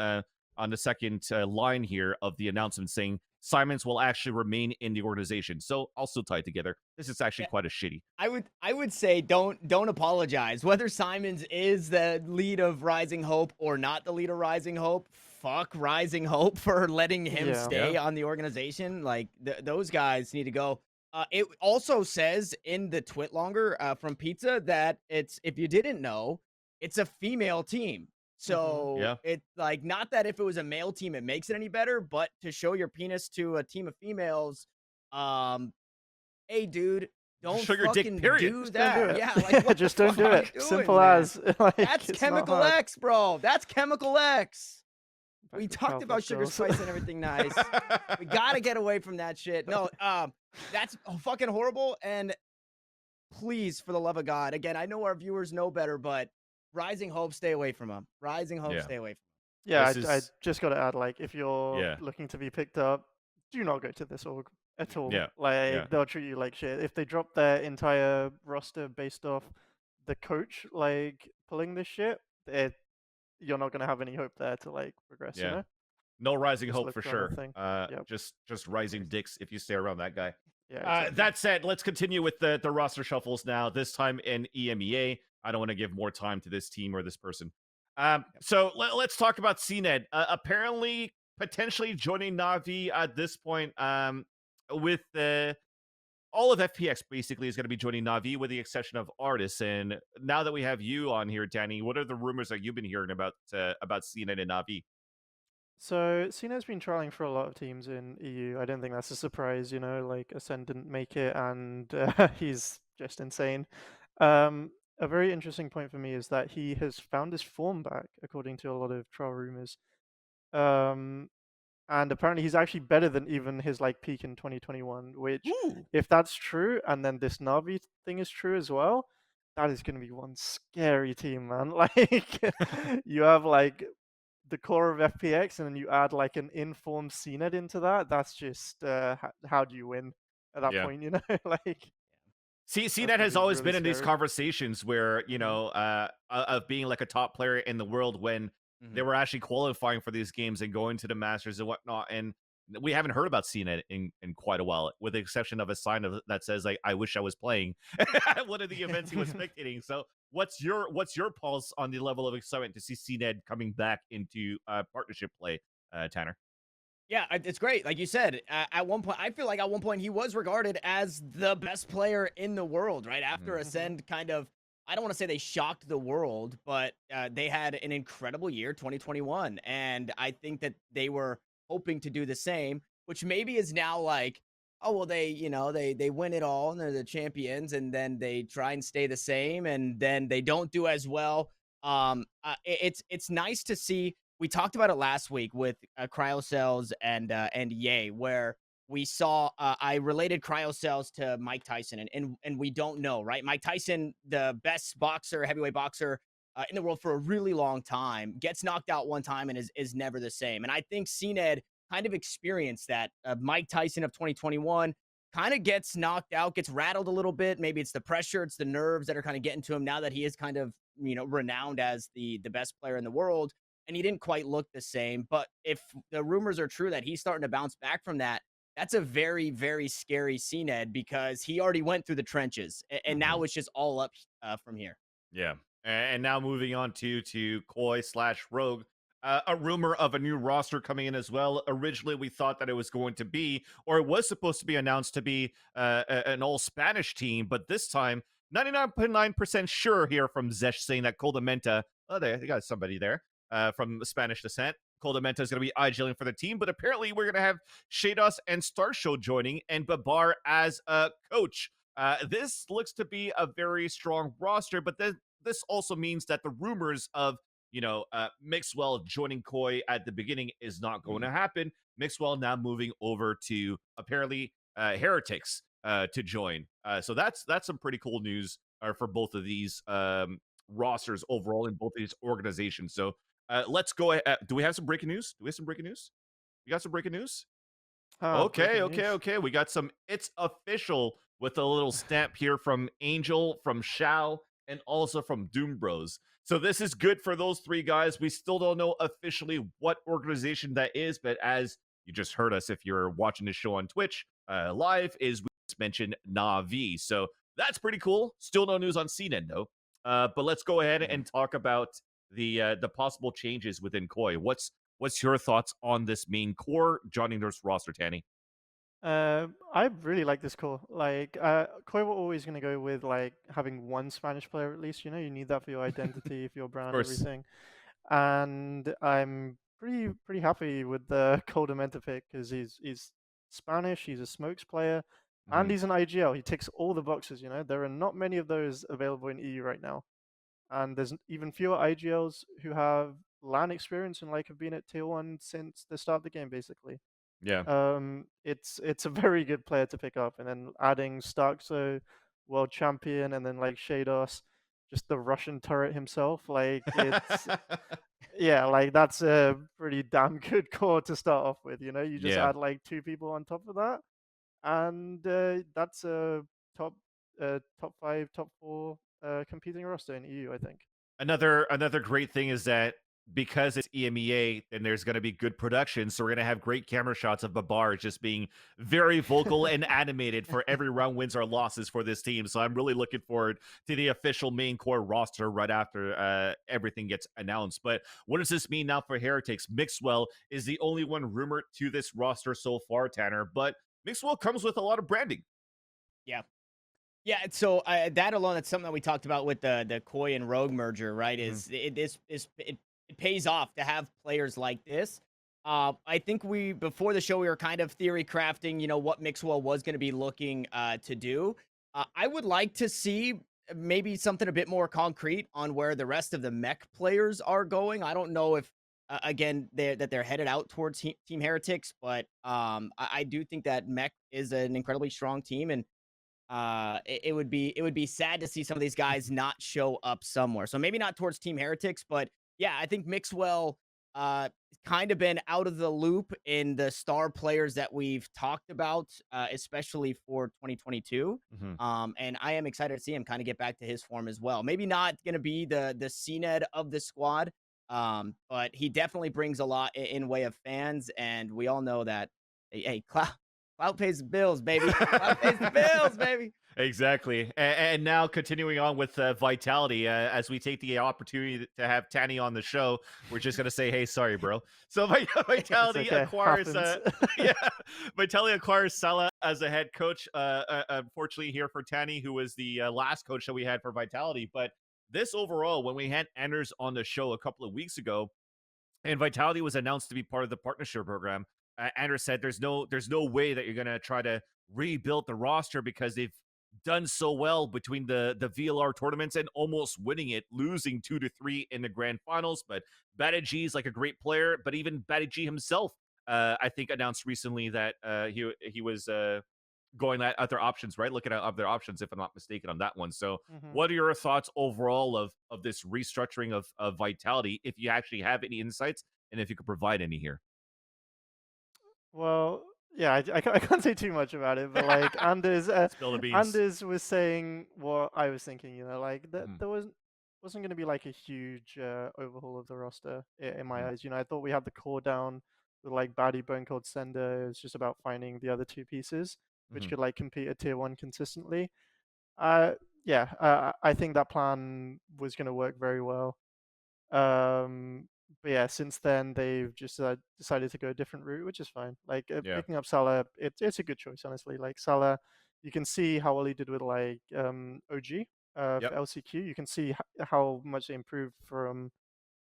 Speaker 4: line here of the announcement saying Simons will actually remain in the organization. So also tied together. This is actually quite a shitty.
Speaker 5: I would say don't apologize. Whether Simons is the lead of Rising Hope or not the lead of Rising Hope, fuck Rising Hope for letting him stay on the organization. Like those guys need to go. It also says in the twit longer from Pizza that it's, if you didn't know, it's a female team. So it's like, not that if it was a male team it makes it any better, but to show your penis to a team of females, hey dude, don't
Speaker 4: show your dick,
Speaker 5: fucking
Speaker 4: period.
Speaker 5: do
Speaker 3: Just
Speaker 5: that.
Speaker 3: don't do it.
Speaker 5: Yeah, like what
Speaker 3: just
Speaker 5: the
Speaker 3: don't do
Speaker 5: fuck are
Speaker 3: it.
Speaker 5: you doing,
Speaker 3: Simple
Speaker 5: man?
Speaker 3: as. Like,
Speaker 5: That's
Speaker 3: it's not
Speaker 5: Chemical
Speaker 3: hard.
Speaker 5: X, bro. That's Chemical X.
Speaker 3: Back
Speaker 5: We
Speaker 3: to
Speaker 5: talked about
Speaker 3: childless
Speaker 5: Sugar
Speaker 3: girls.
Speaker 5: Spice and everything nice. We gotta get away from that shit. No, that's fucking horrible. And please, for the love of God, again, I know our viewers know better, but Rising Hope, stay away from him. Rising Hope, stay away from him.
Speaker 3: Yeah,
Speaker 4: This
Speaker 3: I
Speaker 4: is-
Speaker 3: just got to add, like, if you're
Speaker 4: Yeah.
Speaker 3: looking to be picked up, do not go to this org at all.
Speaker 4: Yeah,
Speaker 3: Like,
Speaker 4: yeah.
Speaker 3: they'll treat you like shit. If they drop their entire roster based off the coach, like, pulling this shit, you're not going to have any hope there to, like, progress, you know?
Speaker 4: No Rising
Speaker 3: Just
Speaker 4: Hope
Speaker 3: look
Speaker 4: for
Speaker 3: for other
Speaker 4: sure.
Speaker 3: thing. Yep.
Speaker 4: Just rising dicks if you stay around that guy.
Speaker 3: Yeah, exactly.
Speaker 4: That said, let's continue with the roster shuffles now, this time in EMEA. I don't want to give more time to this team or this person. So let's talk about cNed. Apparently, potentially joining Navi at this point, with all of FPX basically is going to be joining Navi with the exception of Artis. And now that we have you on here, Danny, what are the rumors that you've been hearing about cNed and Navi?
Speaker 3: So cNed's been trialing for a lot of teams in EU. I don't think that's a surprise, you know, like Ascend didn't make it and he's just insane. A very interesting point for me is that he has found his form back, according to a lot of trial rumors. And apparently he's actually better than even his like peak in 2021, which if that's true, and then this Navi thing is true as well, that is going to be one scary team, man. Like you have like the core of FPX, and then you add like an informed cNed into that. That's just how do you win at that point, you know? Like,
Speaker 4: cNed has always
Speaker 3: really
Speaker 4: been in these
Speaker 3: scary.
Speaker 4: conversations where, you know, of being like a top player in the world when they were actually qualifying for these games and going to the Masters and whatnot. And we haven't heard about cNed in quite a while, with the exception of a sign that says like, "I wish I was playing" at one of the events he was spectating. So what's your pulse on the level of excitement to see cNed coming back into partnership play, Tanner?
Speaker 5: Yeah, it's great. Like you said, at one point, I feel like at one point he was regarded as the best player in the world, right? After Ascend kind of, I don't want to say they shocked the world, but they had an incredible year, 2021. And I think that they were hoping to do the same, which maybe is now like, oh, well, they win it all and they're the champions, and then they try and stay the same, and then they don't do as well. It's nice to see. We talked about it last week with Cryocells and Yay, where we saw I related cryocells to Mike Tyson, and we don't know, right? Mike Tyson, the best boxer, heavyweight boxer in the world for a really long time, gets knocked out one time and is never the same. And I think cNed kind of experienced that. Mike Tyson of 2021 kind of gets knocked out, gets rattled a little bit. Maybe it's the pressure, it's the nerves that are kind of getting to him now that he is kind of, renowned as the best player in the world. And he didn't quite look the same. But if the rumors are true that he's starting to bounce back from that, that's a very, very scary cNed because he already went through the trenches, and now it's just all up from here.
Speaker 4: Yeah. And now moving on to Koi/Rogue. A rumor of a new roster coming in as well. Originally, we thought that it was going to be, or it was supposed to be announced to be an all Spanish team, but this time, 99.9% sure here from Zesh saying that Coldamenta, they got somebody there from Spanish descent. Coldamenta is going to be IGLing for the team, but apparently we're going to have Shados and Starshow joining and Babar as a coach. This looks to be a very strong roster, but this also means that the rumors of Mixwell joining Koi at the beginning is not going to happen. Mixwell now moving over to apparently Heretics to join. So that's some pretty cool news for both of these rosters overall in both of these organizations. So let's go ahead. Do we have some breaking news? Do we have some breaking news? You got some breaking news? Okay. We got some. It's official with a little stamp here from Angel, from Shao, and also from Doom Bros. So this is good for those three guys. We still don't know officially what organization that is, but as you just heard us, if you're watching this show on Twitch live, is we just mentioned NaVi. So that's pretty cool. Still no news on cNed though. But let's go ahead and talk about the possible changes within Koi. What's your thoughts on this main core joining this roster, Tanny?
Speaker 3: I really like this core. Like, Koi were always going to go with like having one Spanish player at least. You need that for your identity, for your brand, everything. And I'm pretty happy with the Coldamenta pick because he's Spanish, he's a smokes player, and he's an IGL. He ticks all the boxes. There are not many of those available in EU right now, and there's even fewer IGLs who have LAN experience and like have been at tier 1 since the start of the game, basically.
Speaker 4: Yeah.
Speaker 3: It's a very good player to pick up, and then adding Starkso, world champion, and then like Shados, just the Russian turret himself. Like it's yeah, like that's a pretty damn good core to start off with. You just add like 2 people on top of that, and that's a top 5, top 4 competing roster in EU, I think.
Speaker 4: Another great thing is that because it's EMEA, then there's going to be good production. So we're going to have great camera shots of Babar just being very vocal and animated for every round wins or losses for this team. So I'm really looking forward to the official main core roster right after everything gets announced. But what does this mean now for Heretics? Mixwell is the only one rumored to this roster so far, Tanner. But Mixwell comes with a lot of branding.
Speaker 5: Yeah. Yeah, so that alone, that's something that we talked about with the Koi and Rogue merger, right? It pays off to have players like this. I think before the show, we were kind of theory crafting, what Mixwell was going to be looking to do. I would like to see maybe something a bit more concrete on where the rest of the mech players are going. I don't know if, again, they're headed out towards Team Heretics, but I do think that mech is an incredibly strong team, and it would be sad to see some of these guys not show up somewhere. So maybe not towards Team Heretics, but yeah, I think Mixwell kind of been out of the loop in the star players that we've talked about, especially for 2022. And I am excited to see him kind of get back to his form as well. Maybe not going to be the cNed of the squad, but he definitely brings a lot in way of fans, and we all know that. Hey, Clout pays the bills, baby. Clout pays the bills, baby.
Speaker 4: Exactly. And now continuing on with Vitality, as we take the opportunity to have Tanny on the show, we're just going to say, hey, sorry, bro. So Vitality acquires Vitality acquires Salah as a head coach. Unfortunately here for Tanny, who was the last coach that we had for Vitality. But this overall, when we had Anders on the show a couple of weeks ago, and Vitality was announced to be part of the partnership program, Anders said there's no way that you're going to try to rebuild the roster because they've done so well between the VLR tournaments and almost winning it, losing 2-3 in the grand finals. But BcJ is like a great player, but even BcJ himself I think announced recently that he was going at other options, right? Looking at other options, if I'm not mistaken, on that one. So, what are your thoughts overall of this restructuring of Vitality? If you actually have any insights, and if you could provide any here.
Speaker 3: Well, yeah, I can't say too much about it, but like
Speaker 4: Spill the beans.
Speaker 3: Anders was saying what I was thinking. You know, like there wasn't going to be like a huge overhaul of the roster in my eyes. You know, I thought we had the core down with like Baddie, Bone Cold, Sender. It's just about finding the other two pieces which could like compete at tier 1 consistently. I think that plan was going to work very well. But yeah, since then they've just decided to go a different route, which is fine. Like picking up Salah, it's a good choice, honestly. Like Salah, you can see how well he did with like OG for LCQ. You can see how much they improved from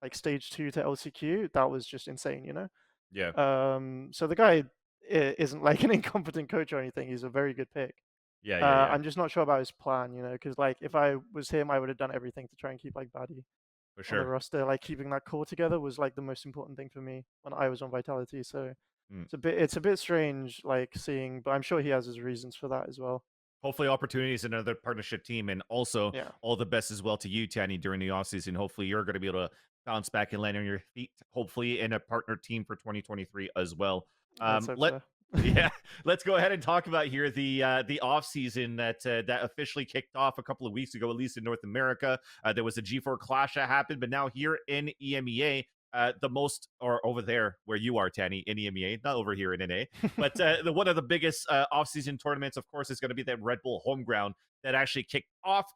Speaker 3: like stage 2 to LCQ. That was just insane, you know.
Speaker 4: Yeah.
Speaker 3: So the guy isn't like an incompetent coach or anything. He's a very good pick.
Speaker 4: Yeah.
Speaker 3: I'm just not sure about his plan, you know, because like if I was him, I would have done everything to try and keep like Baddie
Speaker 4: For
Speaker 3: on the
Speaker 4: sure.
Speaker 3: roster. Like keeping that core together was like the most important thing for me when I was on Vitality. So it's a bit strange, like seeing, but I'm sure he has his reasons for that as well.
Speaker 4: Hopefully opportunities in another partnership team, and also all the best as well to you, Tanny, during the offseason. Hopefully you're going to be able to bounce back and land on your feet, hopefully in a partner team for 2023 as well. Let's go ahead and talk about here the off season that officially kicked off a couple of weeks ago, at least in North America. There was a G4 clash that happened, but now here in EMEA, the most, or over there where you are, Tanny, in EMEA, not over here in NA, but one of the biggest off-season tournaments, of course, is going to be that RedBull Homeground that actually kicked off.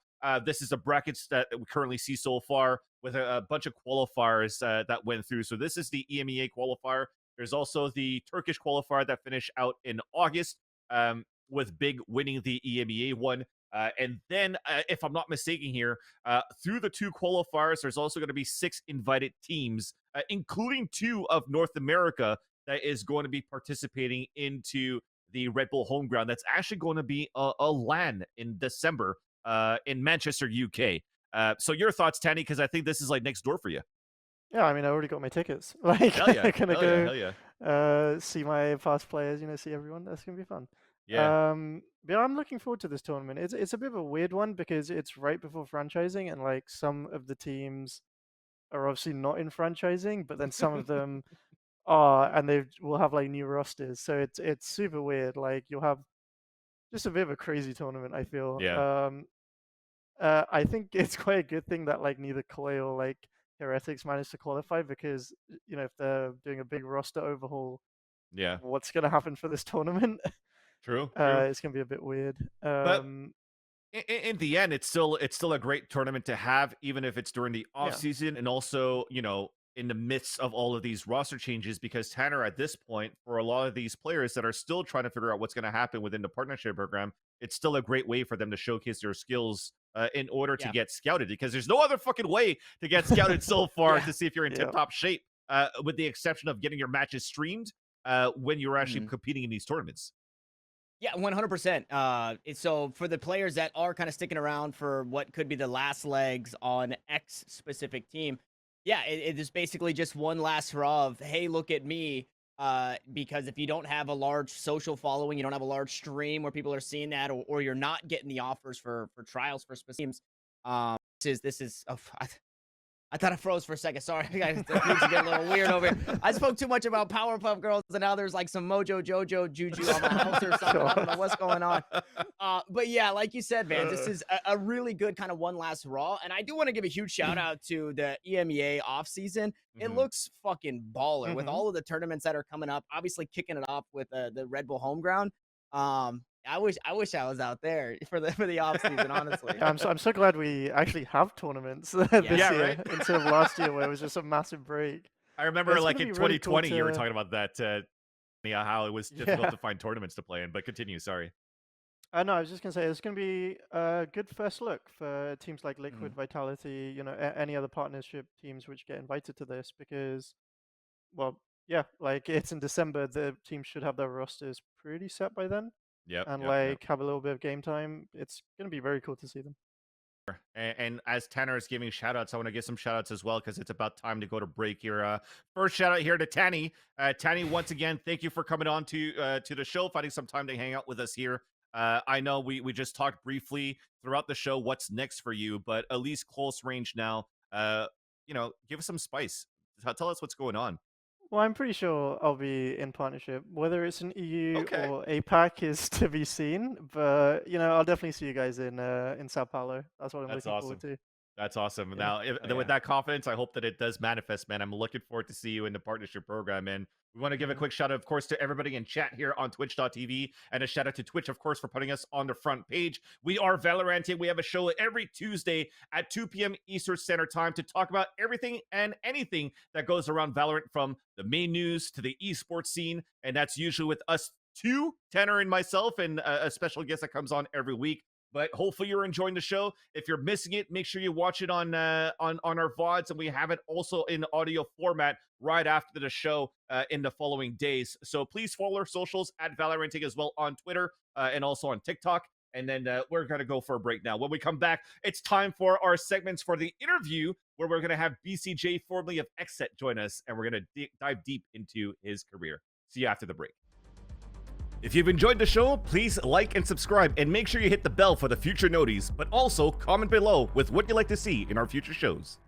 Speaker 4: This is the brackets that we currently see so far with a bunch of qualifiers that went through. So this is the EMEA qualifier. There's also the Turkish qualifier that finished out in August, with Big winning the EMEA one. And then, if I'm not mistaken here, through the 2 qualifiers, there's also going to be 6 invited teams, including 2 of North America, that is going to be participating into the RedBull Homeground. That's actually going to be a LAN in December in Manchester, UK. So your thoughts, Tanny, because I think this is like next door for you.
Speaker 3: Yeah, I mean, I already got my tickets. Like,
Speaker 4: hell yeah.
Speaker 3: gonna
Speaker 4: hell yeah.
Speaker 3: See my past players, you know, see everyone. That's gonna be fun.
Speaker 4: Yeah.
Speaker 3: But I'm looking forward to this tournament. It's a bit of a weird one because it's right before franchising, and like some of the teams are obviously not in franchising, but then some of them are, and they will have like new rosters. So it's super weird. Like you'll have just a bit of a crazy tournament, I feel.
Speaker 4: Yeah.
Speaker 3: I think it's quite a good thing that like neither Koi or like Heretics managed to qualify, because you know if they're doing a big roster overhaul, what's gonna happen for this tournament?
Speaker 4: True.
Speaker 3: It's gonna be a bit weird.
Speaker 4: But in the end, it's still a great tournament to have, even if it's during the off season, and also, you know, in the midst of all of these roster changes, because Tanner, at this point, for a lot of these players that are still trying to figure out what's going to happen within the partnership program, it's still a great way for them to showcase their skills in order to get scouted, because there's no other fucking way to get scouted so far to see if you're in tip-top shape, with the exception of getting your matches streamed when you're actually competing in these tournaments.
Speaker 5: Yeah, 100%. So for the players that are kind of sticking around for what could be the last legs on X specific team, it is basically just one last hurrah of, hey, look at me. Because if you don't have a large social following, you don't have a large stream where people are seeing that, or you're not getting the offers for trials for specific teams. I thought I froze for a second. Sorry, guys. Things get a little weird over here. I spoke too much about Powerpuff Girls, and now there's like some Mojo Jojo Juju on my house or something. I don't know what's going on. But yeah, like you said, man, this is a really good kind of one last hurrah. And I do want to give a huge shout out to the EMEA off season. It looks fucking baller with all of the tournaments that are coming up. Obviously, kicking it off with the RedBull Homeground. I wish I was out there for the off season, honestly.
Speaker 3: I'm so glad we actually have tournaments this year instead of last year where it was just a massive break.
Speaker 4: I remember like in 2020 you were talking about that, how it was difficult to find tournaments to play in, but continue, sorry.
Speaker 3: No, I was just gonna say it's gonna be a good first look for teams like Liquid, Vitality, you know, any other partnership teams which get invited to this, because, well, like it's in December, the teams should have their rosters pretty set by then. And have a little bit of game time. It's going to be very cool to see them.
Speaker 4: And as Tanner is giving shout outs, I want to give some shout outs as well because it's about time to go to break here. First shout out here to Tanny. Tanny, once again, thank you for coming on to the show, finding some time to hang out with us here. I know we just talked briefly throughout the show what's next for you, but at least close range now. Give us some spice. Tell us what's going on.
Speaker 3: Well, I'm pretty sure I'll be in partnership. Whether it's an EU
Speaker 4: Okay.
Speaker 3: or APAC is to be seen, but I'll definitely see you guys in Sao Paulo. That's what I'm
Speaker 4: That's
Speaker 3: looking
Speaker 4: awesome.
Speaker 3: forward to.
Speaker 4: That's awesome.
Speaker 3: Yeah.
Speaker 4: Now,
Speaker 5: Oh,
Speaker 4: with
Speaker 5: yeah.
Speaker 4: that confidence, I hope that it does manifest, man. I'm looking forward to see you in the partnership program, and we want to give a
Speaker 3: Mhm.
Speaker 4: quick shout out, of course, to everybody in chat here on twitch.tv, and a shout out to Twitch, of course, for putting us on the front page. We are Valoranting. We have a show every Tuesday at 2 p.m. Eastern Standard Time to talk about everything and anything that goes around Valorant, from the main news to the esports scene, and that's usually with us two, Tanner and myself, and a special guest that comes on every week. But hopefully you're enjoying the show. If you're missing it, make sure you watch it on our VODs, and we have it also in audio format right after the show in the following days. So please follow our socials at Valoranting as well on Twitter and also on TikTok. And then we're going to go for a break now. When we come back, it's time for our segments for the interview, where we're going to have BcJ, formerly of XSET, join us, and we're going to dive deep into his career. See you after the break. If you've enjoyed the show, please like and subscribe, and make sure you hit the bell for the future noties, but also comment below with what you'd like to see in our future shows.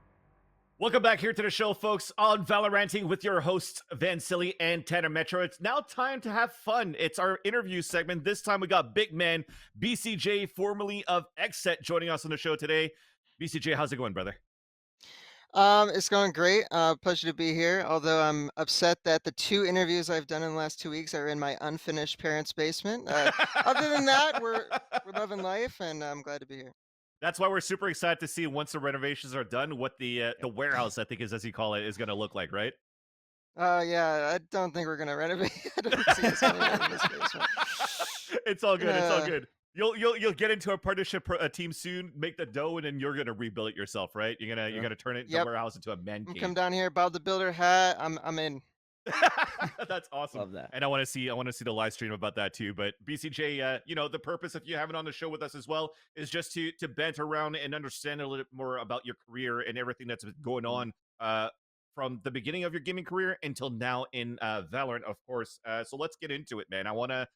Speaker 4: Welcome back here to the show, folks, on Valoranting with your hosts, Vansilli and Tanner Metro. It's now time to have fun. It's our interview segment. This time we got big man BcJ, formerly of XSET, joining us on the show today. BcJ, how's it going, brother?
Speaker 1: It's going great. Pleasure to be here. Although I'm upset that the 2 interviews I've done in the last 2 weeks are in my unfinished parents' basement. Other than that, we're loving life, and I'm glad to be here.
Speaker 4: That's why we're super excited to see, once the renovations are done, what the warehouse, I think is as you call it, is going to look like, right?
Speaker 1: Yeah, I don't think we're gonna renovate. I don't see us anywhere in this basement.
Speaker 4: It's all good. It's all
Speaker 1: Yeah.
Speaker 4: good. You'll get into a partnership team soon, make the dough, and then you're gonna rebuild it yourself, right? You're gonna turn it the
Speaker 1: Yep.
Speaker 4: warehouse into a man cave.
Speaker 1: Come down here, Bob the Builder hat. I'm in.
Speaker 4: That's awesome.
Speaker 5: Love that.
Speaker 4: And I want to see the live stream about that too. But BcJ, the purpose, if you haven't on the show with us as well, is just to bant around and understand a little bit more about your career and everything that's been going on from the beginning of your gaming career until now in Valorant, of course. So let's get into it, man. I wanted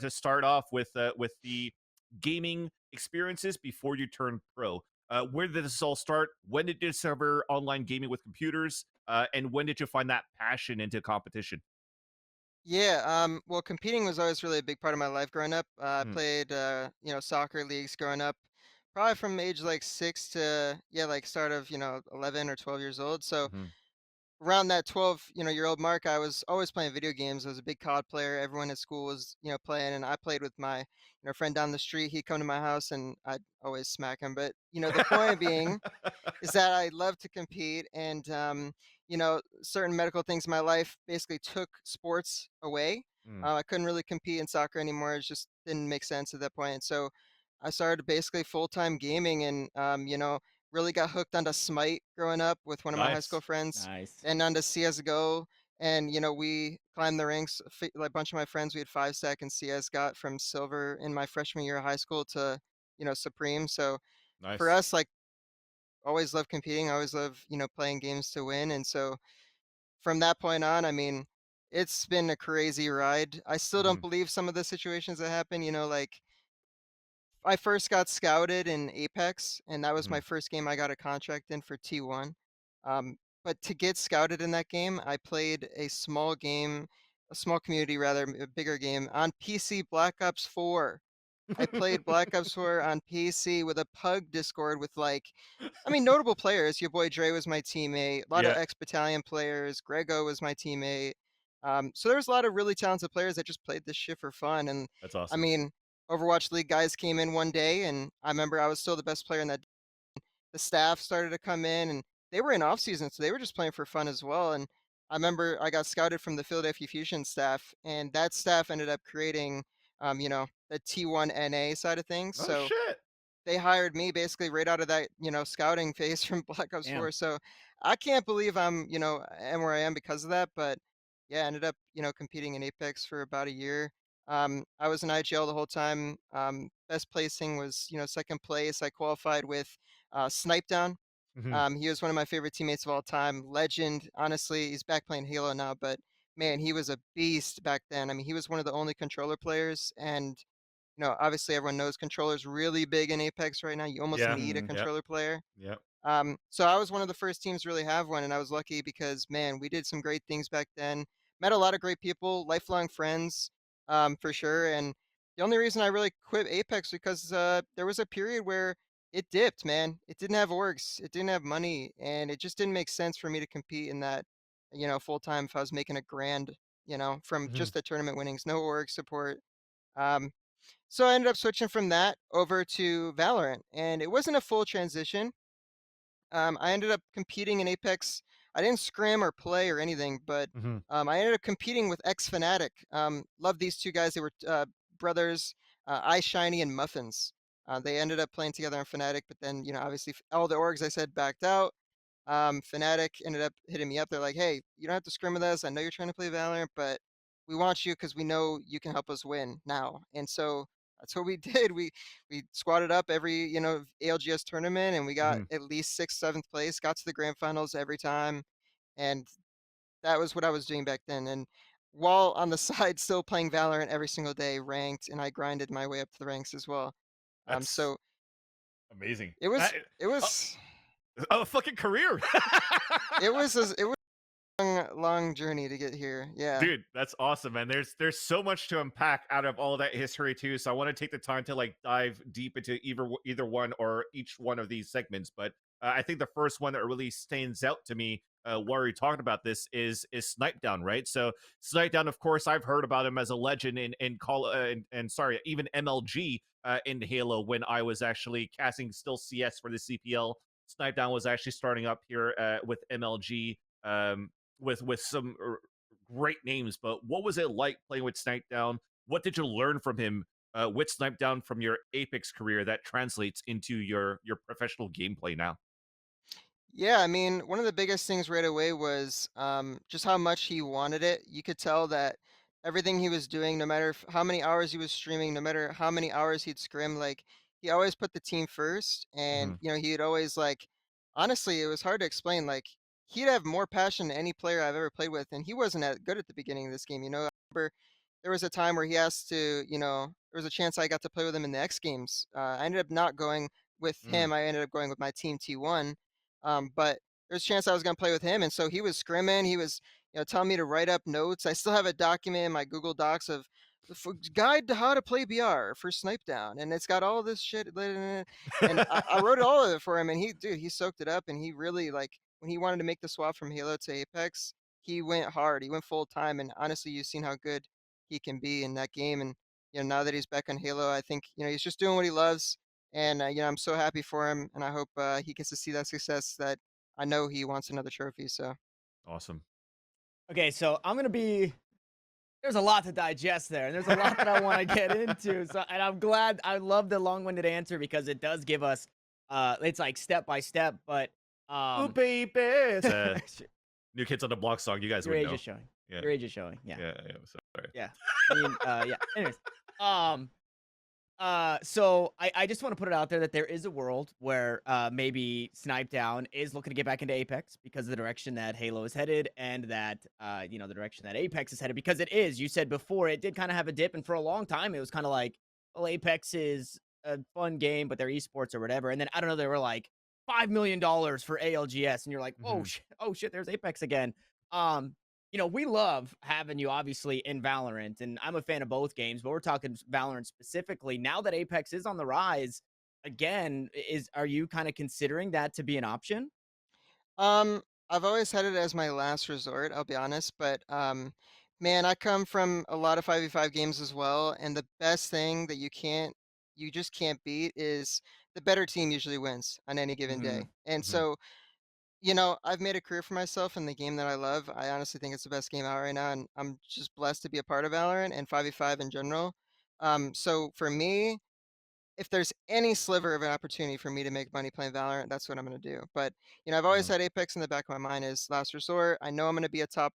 Speaker 4: to start off with the gaming experiences before you turned pro. Where did this all start? When did you discover online gaming with computers? And when did you find that passion into competition?
Speaker 1: Yeah, well, competing was always really a big part of my life growing up. I
Speaker 4: Mm.
Speaker 1: played, soccer leagues growing up, probably from age like 6 to, like start of, 11 or 12 years old. So
Speaker 4: Mhm.
Speaker 1: around that 12, year old mark, I was always playing video games. I was a big COD player. Everyone at school was, playing, and I played with my, friend down the street. He'd come to my house, and I'd always smack him. But, the point being is that I love to compete, and certain medical things in my life basically took sports away.
Speaker 4: Mm.
Speaker 1: I couldn't really compete in soccer anymore. It just didn't make sense at that point. So I started basically full-time gaming, and really got hooked onto Smite growing up with one of my high school
Speaker 4: Nice.
Speaker 1: friends,
Speaker 5: Nice.
Speaker 1: and onto CS:GO. And we climbed the ranks. Like a bunch of my friends, we had 5 seconds. CS got from silver in my freshman year of high school to supreme. So for
Speaker 4: Nice.
Speaker 1: us, like, always loved competing. I always loved, playing games to win. And so from that point on, I mean, it's been a crazy ride. I still don't
Speaker 4: Mhm.
Speaker 1: believe some of the situations that happen. Like, I first got scouted in Apex, and that was my
Speaker 4: Mhm.
Speaker 1: first game I got a contract in for T1. But to get scouted in that game, I played a small game, a small community rather, a bigger game on PC, Black Ops 4. I played Black Ops 4 on PC with a pug Discord with notable players. Your boy Dre was my teammate. A lot of
Speaker 4: Yeah,
Speaker 1: ex-battalion players. Grego was my teammate. So there was a lot of really talented players that just played this shit for fun. And
Speaker 4: that's
Speaker 1: I
Speaker 4: awesome.
Speaker 1: mean, Overwatch League guys came in one day, and I remember I was still the best player in that. The staff started to come in, and they were in off season, so they were just playing for fun as well. And I remember I got scouted from the Philadelphia Fusion staff, and that staff ended up creating, the T1 NA side of things.
Speaker 4: Oh
Speaker 1: So
Speaker 4: shit.
Speaker 1: they hired me basically right out of that, scouting phase from Black Ops
Speaker 5: Damn.
Speaker 1: 4. So I can't believe I'm, am where I am because of that. But yeah, I ended up, competing in Apex for about a year. I was in IGL the whole time. Best placing was, second place. I qualified with Snipe Down.
Speaker 4: Mhm.
Speaker 1: He was one of my favorite teammates of all time. Legend. Honestly, he's back playing Halo now, but man, he was a beast back then. I mean, he was one of the only controller players, and obviously everyone knows controllers really big in Apex right now. You almost
Speaker 4: Yeah.
Speaker 1: need a
Speaker 5: Mhm.
Speaker 4: Yep.
Speaker 1: controller player.
Speaker 4: Yep.
Speaker 1: So I was one of the first teams to really have one, and I was lucky because man, we did some great things back then. Met a lot of great people, lifelong friends, for sure. And the only reason I really quit Apex because there was a period where it dipped, man. It didn't have orgs, it didn't have money, and it just didn't make sense for me to compete in that, full time if I was making a grand, from
Speaker 4: Mhm.
Speaker 1: just the tournament winnings, no org support. Um, so I ended up switching from that over to Valorant, and it wasn't a full transition. I ended up competing in Apex. I didn't scrim or play or anything, but
Speaker 4: Mhm.
Speaker 1: I ended up competing with X Fnatic. Love these two guys. They were brothers, Eye Shiny and Muffins. They ended up playing together on Fnatic, but then obviously all the orgs I said backed out. Fnatic ended up hitting me up. They're like, "Hey, you don't have to scrim with us. I know you're trying to play Valorant, but we want you because we know you can help us win now." And so that's what we did. We squatted up every ALGS tournament, and we got
Speaker 4: Mhm.
Speaker 1: at least sixth, seventh place. Got to the grand finals every time, and that was what I was doing back then. And while on the side, still playing Valorant every single day, ranked, and I grinded my way up to the ranks as well.
Speaker 4: That's
Speaker 1: So
Speaker 4: amazing.
Speaker 1: it was it
Speaker 4: Oh,
Speaker 1: was
Speaker 4: a fucking career.
Speaker 1: it was long journey to get here. Yeah.
Speaker 4: Dude, that's awesome, man. There's so much to unpack out of all that history too. So I want to take the time to like dive deep into either one or each one of these segments. But I think the first one that really stands out to me while you're talking about this is Snipe Down, right? So Snipe Down, of course, I've heard about him as a legend in call and sorry, even MLG in Halo when I was actually casting still CS for the CPL. Snipe Down was actually starting up here with MLG. With some great names, but what was it like playing with Snipe Down? What did you learn from him with Snipe Down from your Apex career that translates into your professional gameplay now?
Speaker 1: Yeah, I mean, one of the biggest things right away was just how much he wanted it. You could tell that everything he was doing, no matter how many hours he was streaming, no matter how many hours he'd scrim, like he always put the team first. And
Speaker 4: Hmm.
Speaker 1: he'd always like, honestly, it was hard to explain. Like he'd have more passion than any player I've ever played with, and he wasn't that good at the beginning of this game. I remember there was a time where he asked to, there was a chance I got to play with him in the X Games. I ended up not going with
Speaker 4: Mm.
Speaker 1: him. I ended up going with my team T1. But there's a chance I was gonna play with him, and so he was scrimming. He was, telling me to write up notes. I still have a document in my Google Docs of the guide to how to play BR for Snipe Down, and it's got all this shit in it. And I wrote all of it for him, and he soaked it up, and he really like when he wanted to make the swap from Halo to Apex, he went hard. He went full time, and honestly, you've seen how good he can be in that game. And now that he's back on Halo, I think he's just doing what he loves. And I'm so happy for him, and I hope he gets to see that success that I know he wants another trophy. So
Speaker 4: Awesome.
Speaker 5: Okay, so I'm gonna be. There's a lot to digest there, and there's a lot that I want to get into. So, and I'm glad. I love the long-winded answer because it does give us. It's like step by step, but
Speaker 4: Oh baby, it's a
Speaker 5: your
Speaker 4: New Kids on the Block song. You guys would
Speaker 5: age
Speaker 4: know.
Speaker 5: is showing.
Speaker 4: Yeah,
Speaker 5: Your age is showing. Yeah,
Speaker 4: yeah, yeah. Sorry.
Speaker 5: yeah. I mean, yeah. Anyways, um, so I just want to put it out there that there is a world where maybe Snipe Down is looking to get back into Apex because of the direction that Halo is headed and that the direction that Apex is headed because it is. You said before it did kind of have a dip, and for a long time it was kind of like, well, Apex is a fun game, but they're esports or whatever. And then I don't know, they were like $5 million for ALGS, and you're like,
Speaker 4: Mhm.
Speaker 5: oh shit, there's Apex again. Um, we love having you obviously in Valorant, and I'm a fan of both games, but we're talking Valorant specifically. Now that Apex is on the rise again, are you kind of considering that to be an option?
Speaker 1: um, I've always had it as my last resort. I'll be honest, but man, I come from a lot of 5v5 games as well, and the best thing that you just can't beat is the better team usually wins on any given
Speaker 5: Hmm.
Speaker 1: day. And
Speaker 4: Mhm.
Speaker 1: so I've made a career for myself in the game that I love. I honestly think it's the best game out right now, and I'm just blessed to be a part of Valorant and 5v5 in general. So for me, if there's any sliver of an opportunity for me to make money playing Valorant, that's what I'm going to do. But, I've always
Speaker 4: Mhm.
Speaker 1: had Apex in the back of my mind as last resort. I know I'm going to be a top,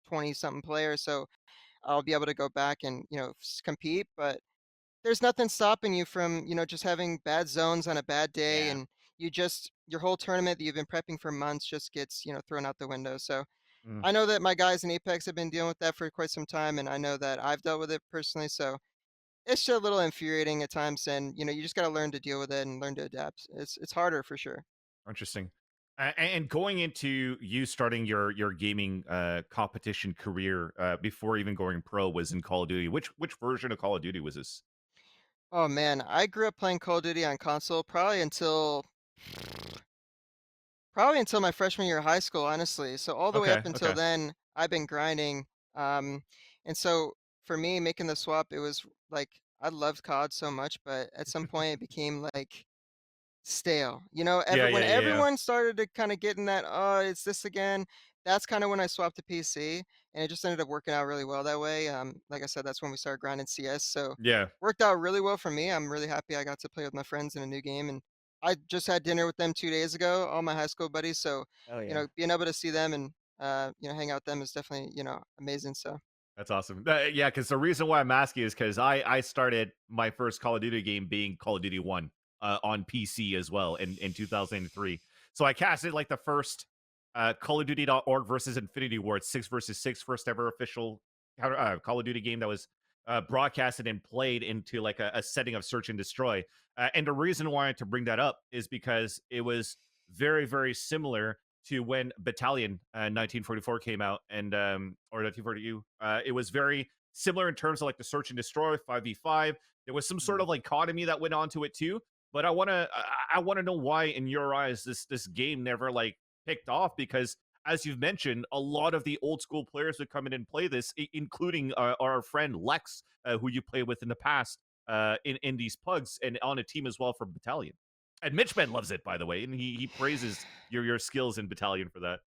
Speaker 1: 20 something player. So I'll be able to go back and compete. But there's nothing stopping you from just having bad zones on a bad day,
Speaker 5: Yeah.
Speaker 1: and your whole tournament that you've been prepping for months just gets thrown out the window. So
Speaker 4: Mm.
Speaker 1: I know that my guys in Apex have been dealing with that for quite some time, and I know that I've dealt with it personally. So it's just a little infuriating at times, and you just got to learn to deal with it and learn to adapt. It's harder for sure.
Speaker 4: Interesting. And going into you starting your gaming competition career before even going pro was in Call of Duty. Which version of Call of Duty was this?
Speaker 1: Oh man, I grew up playing Call of Duty on console probably until my freshman year of high school, honestly. So all the way
Speaker 4: Okay,
Speaker 1: up until
Speaker 4: okay.
Speaker 1: then, I've been grinding. Um, and so for me, making the swap, it was like I loved COD so much, but at some point it became like stale.
Speaker 4: Yeah,
Speaker 1: When
Speaker 4: yeah, yeah, yeah.
Speaker 1: everyone started to kind of get in that, oh, it's this again. That's kind of when I swapped to PC, and it just ended up working out really well that way. Like I said, that's when we started grinding CS, so
Speaker 4: Yeah.
Speaker 1: worked out really well for me. I'm really happy I got to play with my friends in a new game, and I just had dinner with them 2 days ago, all my high school buddies. So
Speaker 5: Oh yeah.
Speaker 1: being able to see them and hang out with them is definitely amazing. So
Speaker 4: That's awesome. Yeah, because the reason why I'm asking is because I started my first Call of Duty game being Call of Duty 1 on PC as well in 2003. So I casted like the first Call of Duty.org versus Infinity Ward 6 versus 6, first ever official Call of Duty game that was broadcasted and played into like a setting of search and destroy. And the reason why I wanted to bring that up is because it was very, very similar to when Battalion 1944 came out, and or 1942. It was very similar in terms of like the search and destroy 5v5. There was some sort of like economy that went onto it too. But I want to know why, in your eyes, this game never like picked off, because as you've mentioned, a lot of the old school players would come in and play this, including our friend Lex, who you played with in the past in these pugs and on a team as well for Battalion. And Mitchman loves it, by the way, and he praises your skills in Battalion for that.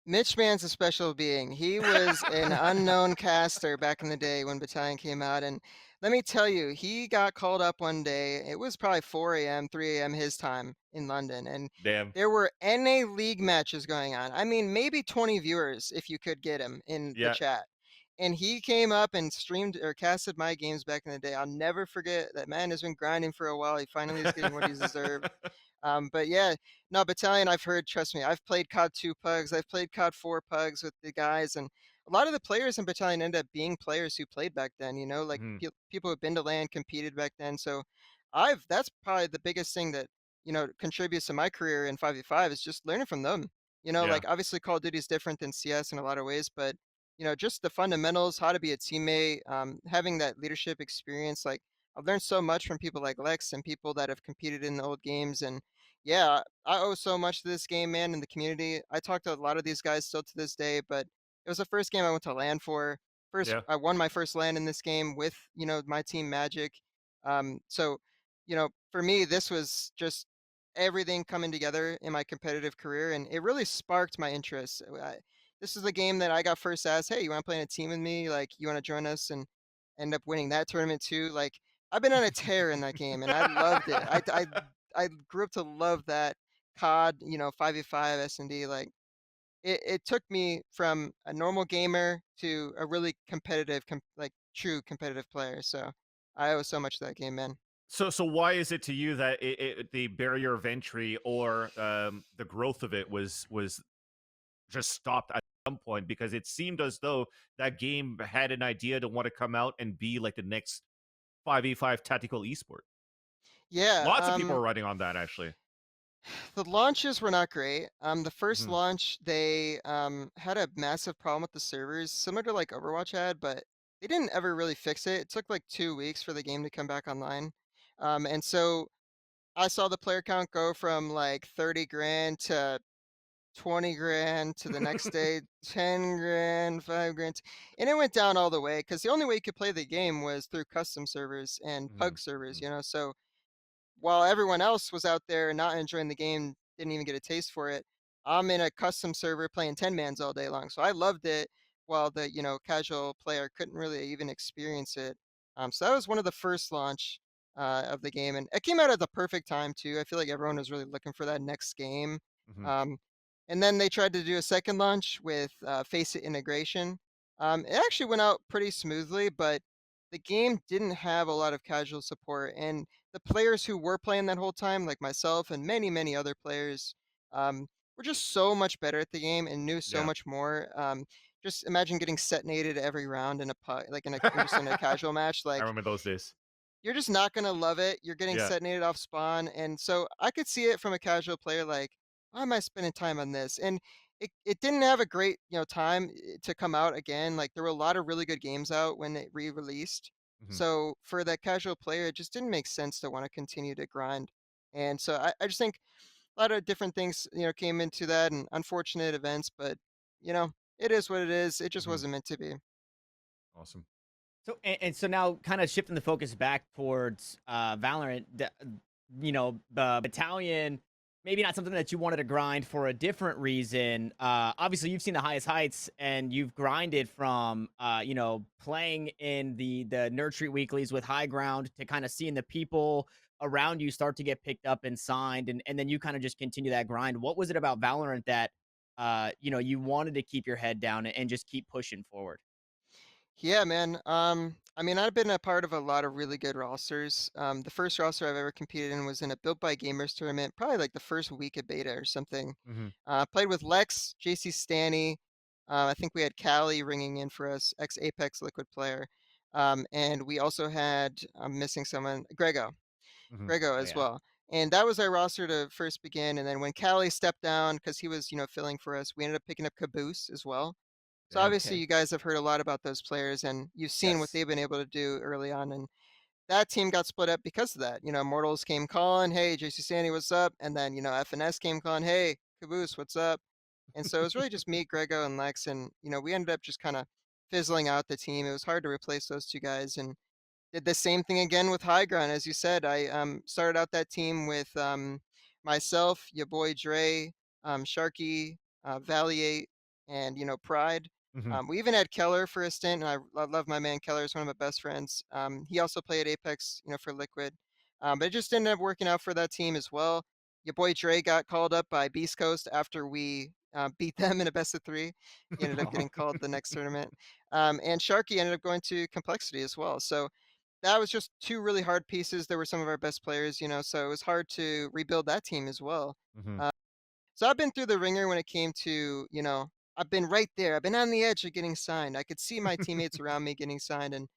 Speaker 1: Mitch Mann's a special being. He was an unknown caster back in the day when Battalion came out, and let me tell you, he got called up one day. It was probably 4 a.m., 3 a.m. his time in London, and
Speaker 4: Damn.
Speaker 1: there were NA League matches going on. I mean, maybe 20 viewers if you could get him in the
Speaker 4: Yeah.
Speaker 1: chat. And he came up and streamed or casted my games back in the day. I'll never forget that man has been grinding for a while. He finally is getting what he's deserved. But yeah, no, Battalion, I've heard, trust me, I've played COD 2 pugs, I've played COD 4 pugs with the guys, and a lot of the players in Battalion end up being players who played back then, like
Speaker 4: Mhm.
Speaker 1: people who've been to LAN, competed back then. So that's probably the biggest thing that, contributes to my career in 5v5 is just learning from them.
Speaker 4: Yeah.
Speaker 1: Like obviously Call of Duty is different than CS in a lot of ways, but just the fundamentals, how to be a teammate, having that leadership experience. Like I've learned so much from people like Lex and people that have competed in the old games, and yeah, I owe so much to this game, man, and the community. I talk to a lot of these guys still to this day, but it was the first game I went to LAN for. First,
Speaker 4: Yeah.
Speaker 1: I won my first LAN in this game with, my team Magic. So, for me, this was just everything coming together in my competitive career, and it really sparked my interest. This is the game that I got first asked, "Hey, you want to play in a team with me? Like, you want to join us?" And end up winning that tournament too. Like, I've been on a tear in that game, and I loved it. I grew up to love that COD, 5v5 S&D. Like it took me from a normal gamer to a really competitive, like true competitive player. So I owe so much to that game, man.
Speaker 4: So why is it to you that the barrier of entry or the growth of it was just stopped at some point? Because it seemed as though that game had an idea to want to come out and be like the next 5v5 tactical esport.
Speaker 1: Yeah,
Speaker 4: Lots of people are writing on that, actually.
Speaker 1: the launches were not great. The first
Speaker 4: Mhm.
Speaker 1: launch, they had a massive problem with the servers, similar to like Overwatch had, but they didn't ever really fix it. It took like 2 weeks for the game to come back online. And so I saw the player count go from like 30 grand to 20 grand to the next day, 10 grand, 5 grand. And it went down all the way because the only way you could play the game was through custom servers and
Speaker 4: Mhm.
Speaker 1: pug servers,
Speaker 4: Mhm.
Speaker 1: So while everyone else was out there not enjoying the game, didn't even get a taste for it, I'm in a custom server playing 10 mans all day long. So I loved it while the, casual player couldn't really even experience it. So that was one of the first launch of the game. And it came out at the perfect time too. I feel like everyone was really looking for that next game.
Speaker 4: Mhm.
Speaker 1: Um, and then they tried to do a second launch with Face It integration. It actually went out pretty smoothly, but the game didn't have a lot of casual support, and the players who were playing that whole time, like myself and many, many other players, were just so much better at the game and knew so
Speaker 4: Yeah.
Speaker 1: much more. Just imagine getting setnated every round in a like just in a casual match.
Speaker 4: I
Speaker 1: Like
Speaker 4: remember those days.
Speaker 1: you're just not gonna love it. You're getting
Speaker 4: Yeah.
Speaker 1: setnated off spawn, and so I could see it from a casual player. Like, why am I spending time on this? And it didn't have a great time to come out again. Like there were a lot of really good games out when it re-released.
Speaker 4: Mhm.
Speaker 1: So for that casual player, it just didn't make sense to want to continue to grind. And so I just think a lot of different things came into that and unfortunate events, but it is what it is. It just
Speaker 4: Mhm.
Speaker 1: wasn't meant to be.
Speaker 4: Awesome.
Speaker 5: So and so now, kind of shifting the focus back towards Valorant, the battalion, maybe not something that you wanted to grind for a different reason. Obviously, you've seen the highest heights, and you've grinded from playing in the nerd street weeklies with High Ground to kind of seeing the people around you start to get picked up and signed, and then you kind of just continue that grind. What was it about Valorant that you wanted to keep your head down and just keep pushing forward?
Speaker 1: Yeah, man. I mean, I've been a part of a lot of really good rosters. The first roster I've ever competed in was in a Built by Gamers tournament, probably like the first week of beta or something.
Speaker 4: Mhm.
Speaker 1: Played with Lex, JC Stanny. I think we had Callie ringing in for us, ex Apex Liquid player. And we also had, I'm missing someone,
Speaker 4: Mhm.
Speaker 1: Grego
Speaker 5: Oh
Speaker 1: as
Speaker 5: yeah.
Speaker 1: well. And that was our roster to first begin. And then when Callie stepped down because he was, filling for us, we ended up picking up Caboose as well. So
Speaker 4: Damn.
Speaker 1: obviously
Speaker 5: Okay.
Speaker 1: you guys have heard a lot about those players and you've seen what
Speaker 5: Yes.
Speaker 1: they've been able to do early on. And that team got split up because of that. Mortals came calling, hey, JC Sandy, what's up? And then, FNS came calling, hey, Caboose, what's up? And so it was really just me, Grego, and Lex. And, we ended up just kind of fizzling out the team. It was hard to replace those two guys. And did the same thing again with High Ground, as you said. I started out that team with myself, your boy Dre, Sharky, Valiate, and Pride.
Speaker 4: Mhm.
Speaker 1: We even had Keller for a stint, and I love my man Keller. He's one of my best friends. He also played Apex, for Liquid, but it just ended up working out for that team as well. Your boy Dre got called up by Beast Coast after we beat them in a best of three. He ended up getting called the next tournament, and Sharky ended up going to Complexity as well. So that was just two really hard pieces. They were some of our best players, so it was hard to rebuild that team as well.
Speaker 4: Mhm.
Speaker 1: Uh, so I've been through the ringer when it came to, I've been right there. I've been on the edge of getting signed. I could see my teammates around me getting signed, and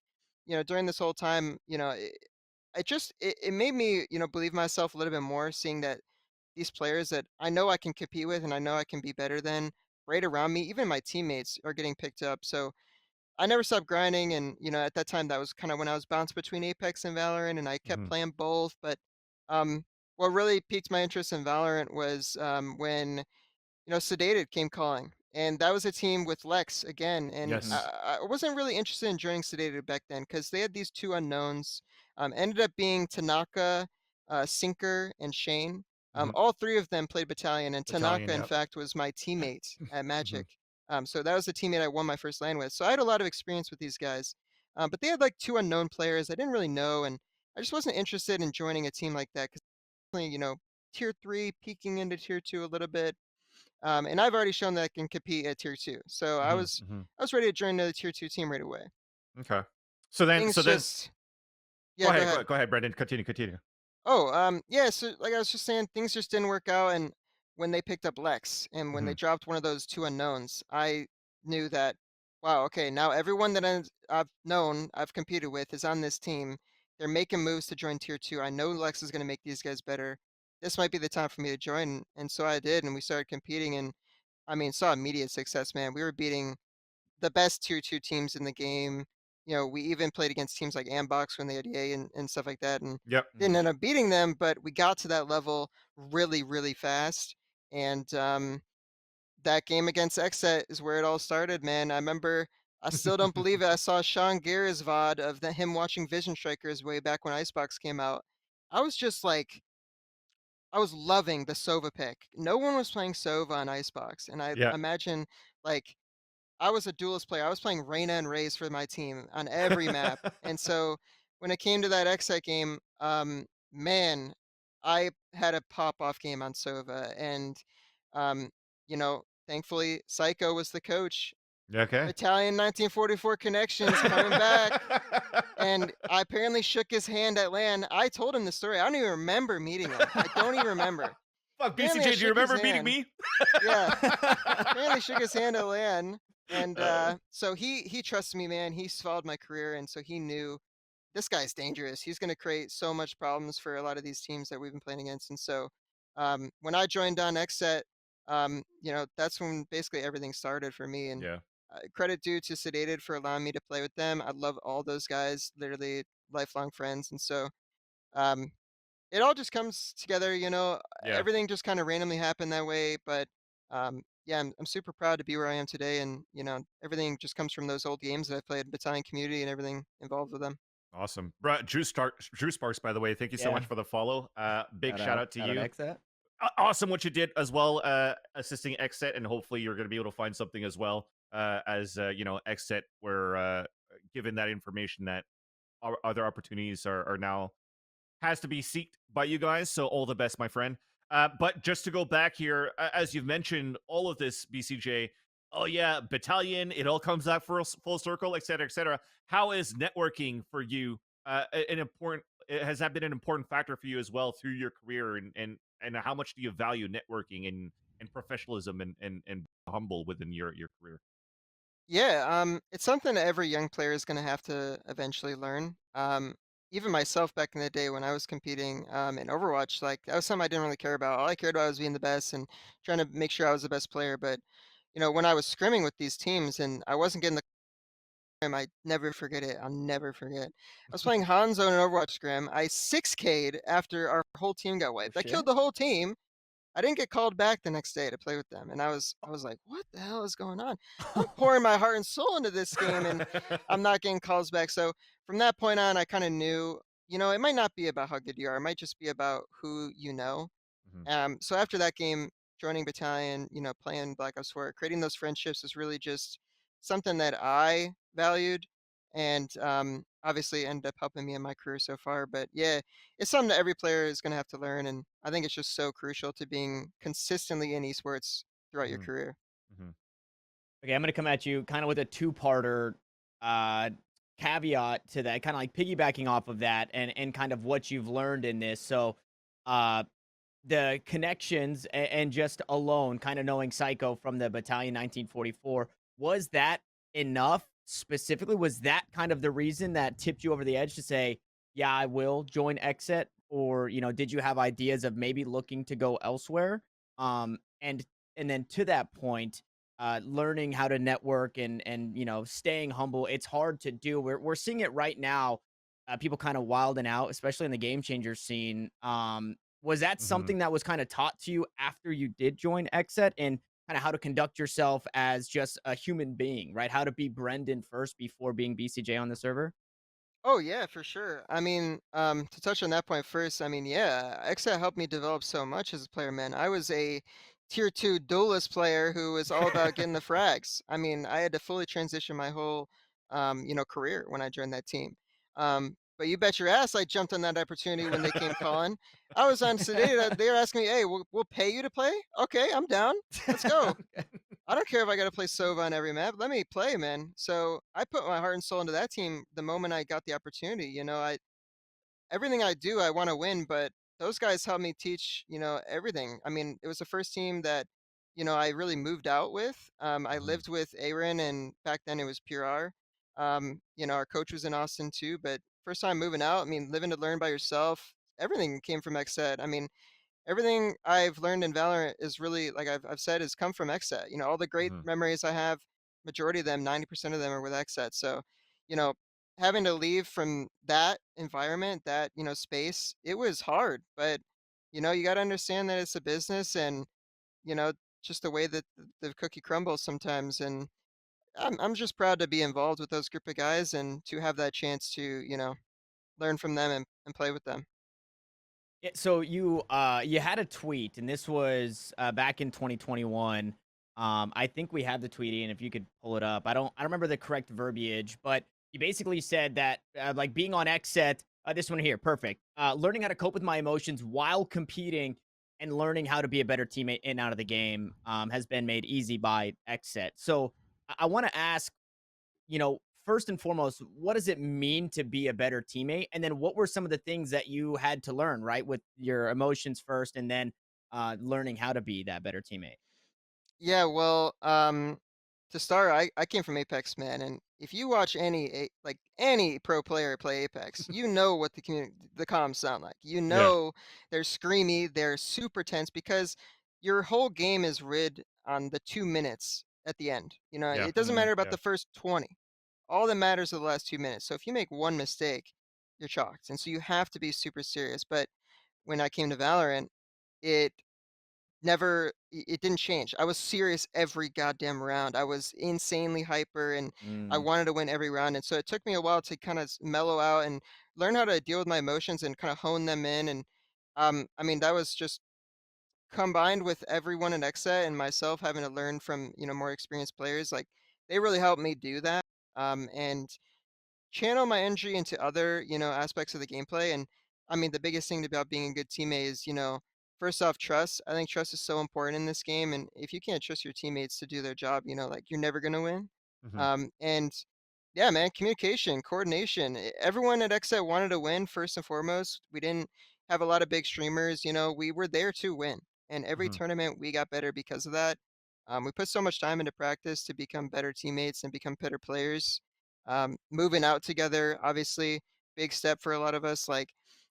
Speaker 1: during this whole time, it made me, believe myself a little bit more, seeing that these players that I know I can compete with and I know I can be better than, right around me, even my teammates are getting picked up. So I never stopped grinding, and at that time, that was kind of when I was bounced between Apex and Valorant, and I kept
Speaker 4: Mhm.
Speaker 1: playing both. But um, what really piqued my interest in Valorant was when Sedated came calling, and that was a team with Lex again. And
Speaker 5: Hmm.
Speaker 4: Yes.
Speaker 1: I wasn't really interested in joining Sedated back then because they had these two unknowns. Ended up being Tanaka, Sinker, and Shane.
Speaker 4: Mhm.
Speaker 1: All three of them played Battalion, and
Speaker 4: Battalion.
Speaker 1: Tanaka, in
Speaker 4: Yep.
Speaker 1: fact, was my teammate at
Speaker 4: Mhm.
Speaker 1: Magic. So that was the teammate I won my first LAN with. So I had a lot of experience with these guys. But they had like two unknown players I didn't really know, and I just wasn't interested in joining a team like that because, tier three, peeking into tier two a little bit. And I've already shown that I can compete at tier two. So I
Speaker 4: Mhm.
Speaker 1: was
Speaker 4: Mhm.
Speaker 1: I was ready to join the tier two team right away.
Speaker 4: Okay. So then,
Speaker 1: Things
Speaker 4: so then,
Speaker 1: just Yeah, go ahead.
Speaker 4: Go ahead, Brendan. Continue. Continue.
Speaker 1: Oh, yeah, so like I was just saying, things just didn't work out, and when they picked up Lex and when they
Speaker 4: Mhm.
Speaker 1: dropped one of those two unknowns, I knew that, wow, okay, now everyone that I've known, I've competed with is on this team. They're making moves to join tier two. I know Lex is going to make these guys better. This might be the time for me to join, and so I did, and we started competing, and I mean, saw immediate success, man. We were beating the best tier two teams in the game. We even played against teams like Ambox when they had EA and stuff like that, and
Speaker 4: Yep.
Speaker 1: didn't end up beating them, but we got to that level really, really fast. And that game against XSET is where it all started, man. I remember, I still don't believe it. I saw Sean Gear's VOD of him watching Vision Strikers way back when Icebox came out. I was just like, I was loving the Sova pick. No one was playing Sova on Icebox, and I
Speaker 4: Yeah.
Speaker 1: imagine like I was a duelist player. I was playing Reyna and Raze for my team on every map. And so when it came to that XSET game, man, I had a pop-off game on Sova. And, thankfully, Psycho was the coach.
Speaker 4: Okay.
Speaker 1: Italian 1944 connections coming back. And I apparently shook his hand at LAN. I told him the story. I don't even remember meeting him. I don't even remember.
Speaker 4: Fuck,
Speaker 1: Apparently, I
Speaker 4: BcJ, do you
Speaker 1: shook his
Speaker 4: remember meeting
Speaker 1: hand.
Speaker 4: me?
Speaker 1: Yeah. Apparently shook his hand at LAN. And so he trusted me, man. He followed my career, and so he knew this guy's dangerous. He's going to create so much problems for a lot of these teams that we've been playing against. And so when I joined on XSET, that's when basically everything started for me. And
Speaker 4: Yeah.
Speaker 1: credit due to Sedated for allowing me to play with them. I love all those guys, literally lifelong friends. And so um, it all just comes together,
Speaker 4: Yeah.
Speaker 1: everything just kind of randomly happened that way. But yeah, I'm super proud to be where I am today. And, everything just comes from those old games that I played, Battalion Community and everything involved with them.
Speaker 4: Awesome. Drew Sparks, by the way, thank you so
Speaker 5: Yeah.
Speaker 4: much for the follow. Big shout out to you.
Speaker 5: XSET.
Speaker 4: Awesome what you did as well, assisting XSET, and hopefully you're going to be able to find something as well, as XSET, where given that information that other opportunities are now has to be seeked by you guys. So all the best, my friend. But just to go back here, as you've mentioned, all of this BcJ. Oh yeah, battalion. It all comes out full circle, et cetera, et cetera. How is networking for you an important? Has that been an important factor for you as well through your career? And how much do you value networking and professionalism and humble within your career?
Speaker 1: Yeah, it's something that every young player is going to have to eventually learn. Even myself back in the day when I was competing in Overwatch, like that was something I didn't really care about. All I cared about was being the best and trying to make sure I was the best player. But when I was scrimming with these teams and I wasn't getting the scrim, I never forget it. I'll never forget. I was playing Hanzo in an Overwatch scrim. I 6K'd after our whole team got wiped. I
Speaker 5: shit.
Speaker 1: killed the whole team. I didn't get called back the next day to play with them, and I was like, "What the hell is going on? I'm pouring my heart and soul into this game, and I'm not getting calls back." So from that point on, I kind of knew, it might not be about how good you are; it might just be about who you know.
Speaker 4: Mhm.
Speaker 1: So after that game, joining Battalion, playing Black Ops 4, creating those friendships was really just something that I valued, and obviously ended up helping me in my career so far. But yeah, it's something that every player is going to have to learn, and I think it's just so crucial to being consistently in esports throughout your
Speaker 4: Mhm.
Speaker 1: career.
Speaker 4: Mhm.
Speaker 5: Okay, I'm gonna come at you kind of with a two-parter uh, caveat to that, kind of like piggybacking off of that, and kind of what you've learned in this. So, uh, the connections and just alone, kind of knowing Psycho from the Battalion 1944, was that enough? Specifically, was that kind of the reason that tipped you over the edge to say, "Yeah, I will join XSET," or did you have ideas of maybe looking to go elsewhere? And then to that point, learning how to network and staying humble, it's hard to do. We're seeing it right now. People kind of wilding out, especially in the game changer scene. Was that
Speaker 4: Mhm.
Speaker 5: something that was kind of taught to you after you did join XSET, and kind of how to conduct yourself as just a human being, right? How to be Brendan first before being BcJ on the server?
Speaker 1: Oh yeah, for sure. I mean, to touch on that point first, I mean, yeah, XSET helped me develop so much as a player, man. I was a tier 2 duelist player who was all about getting the frags. I mean, I had to fully transition my whole, career when I joined that team. But you bet your ass I jumped on that opportunity when they came calling. I was on Sedated. They were asking me, "Hey, we'll pay you to play? Okay, I'm down. Let's go." I don't care if I got to play Sova on every map. Let me play, man. So I put my heart and soul into that team the moment I got the opportunity. Everything I do, I want to win, but those guys helped me teach, everything. I mean, it was the first team that, I really moved out with. I
Speaker 4: Mhm.
Speaker 1: lived with Aaron, and back then it was Pure R. Our coach was in Austin too, but first time moving out. I mean, living to learn by yourself. Everything came from XSET. I mean, everything I've learned in Valorant is really, like I've said, has come from XSET. All the great
Speaker 4: Mhm.
Speaker 1: memories I have, majority of them, 90% of them are with XSET. So, you know, having to leave from that environment, that, space, it was hard. But, you got to understand that it's a business and, you know, just the way that the cookie crumbles sometimes. And I'm just proud to be involved with those group of guys and to have that chance to, learn from them and play with them.
Speaker 5: Yeah, so you had a tweet, and this was back in 2021. I think we have the tweet, and if you could pull it up, I don't remember the correct verbiage, but you basically said that like being on XSET, this one here, perfect. Learning how to cope with my emotions while competing and learning how to be a better teammate in and out of the game has been made easy by XSET. So I want to ask, first and foremost, what does it mean to be a better teammate? And then what were some of the things that you had to learn, right? With your emotions first and then learning how to be that better teammate.
Speaker 1: Yeah, well, to start, I came from Apex, man, and if you watch like any pro player play Apex, you know what the comms sound like. You
Speaker 4: Yeah.
Speaker 1: know they're screamy, they're super tense because your whole game is rid on the 2 minutes at the end. You know,
Speaker 4: Yeah.
Speaker 1: it doesn't matter about
Speaker 4: Yeah.
Speaker 1: the first 20. All that matters are the last 2 minutes. So if you make one mistake, you're chalked, and so you have to be super serious. But when I came to Valorant, it it didn't change. I was serious every goddamn round. I was insanely hyper and I
Speaker 5: Mm,
Speaker 1: wanted to win every round. And so it took me a while to kind of mellow out and learn how to deal with my emotions and kind of hone them in. And I mean, that was just combined with everyone in XSET and myself having to learn from, more experienced players. Like they really helped me do that. And channel my energy into other, aspects of the gameplay. And I mean, the biggest thing about being a good teammate is, first off, trust. I think trust is so important in this game. And if you can't trust your teammates to do their job, like you're never gonna win.
Speaker 4: Hmm.
Speaker 1: And yeah, man, communication, coordination. Everyone at XSET wanted to win first and foremost. We didn't have a lot of big streamers, we were there to win. And every
Speaker 4: Hmm.
Speaker 1: tournament we got better because of that. We put so much time into practice to become better teammates and become better players. Moving out together, obviously, big step for a lot of us. Like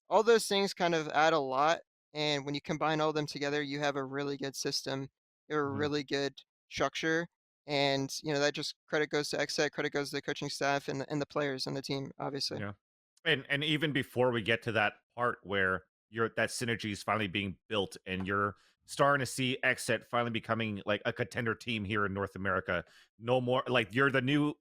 Speaker 1: all those things kind of add a lot. And when you combine all of them together, you have a really good system. You have a
Speaker 4: Hmm.
Speaker 1: really good structure. And, that just credit goes to XSET, credit goes to the coaching staff and the players and the team, obviously.
Speaker 4: Yeah. And even before we get to that part where that synergy is finally being built and you're starting to see XSET finally becoming like a contender team here in North America. No more like you're the new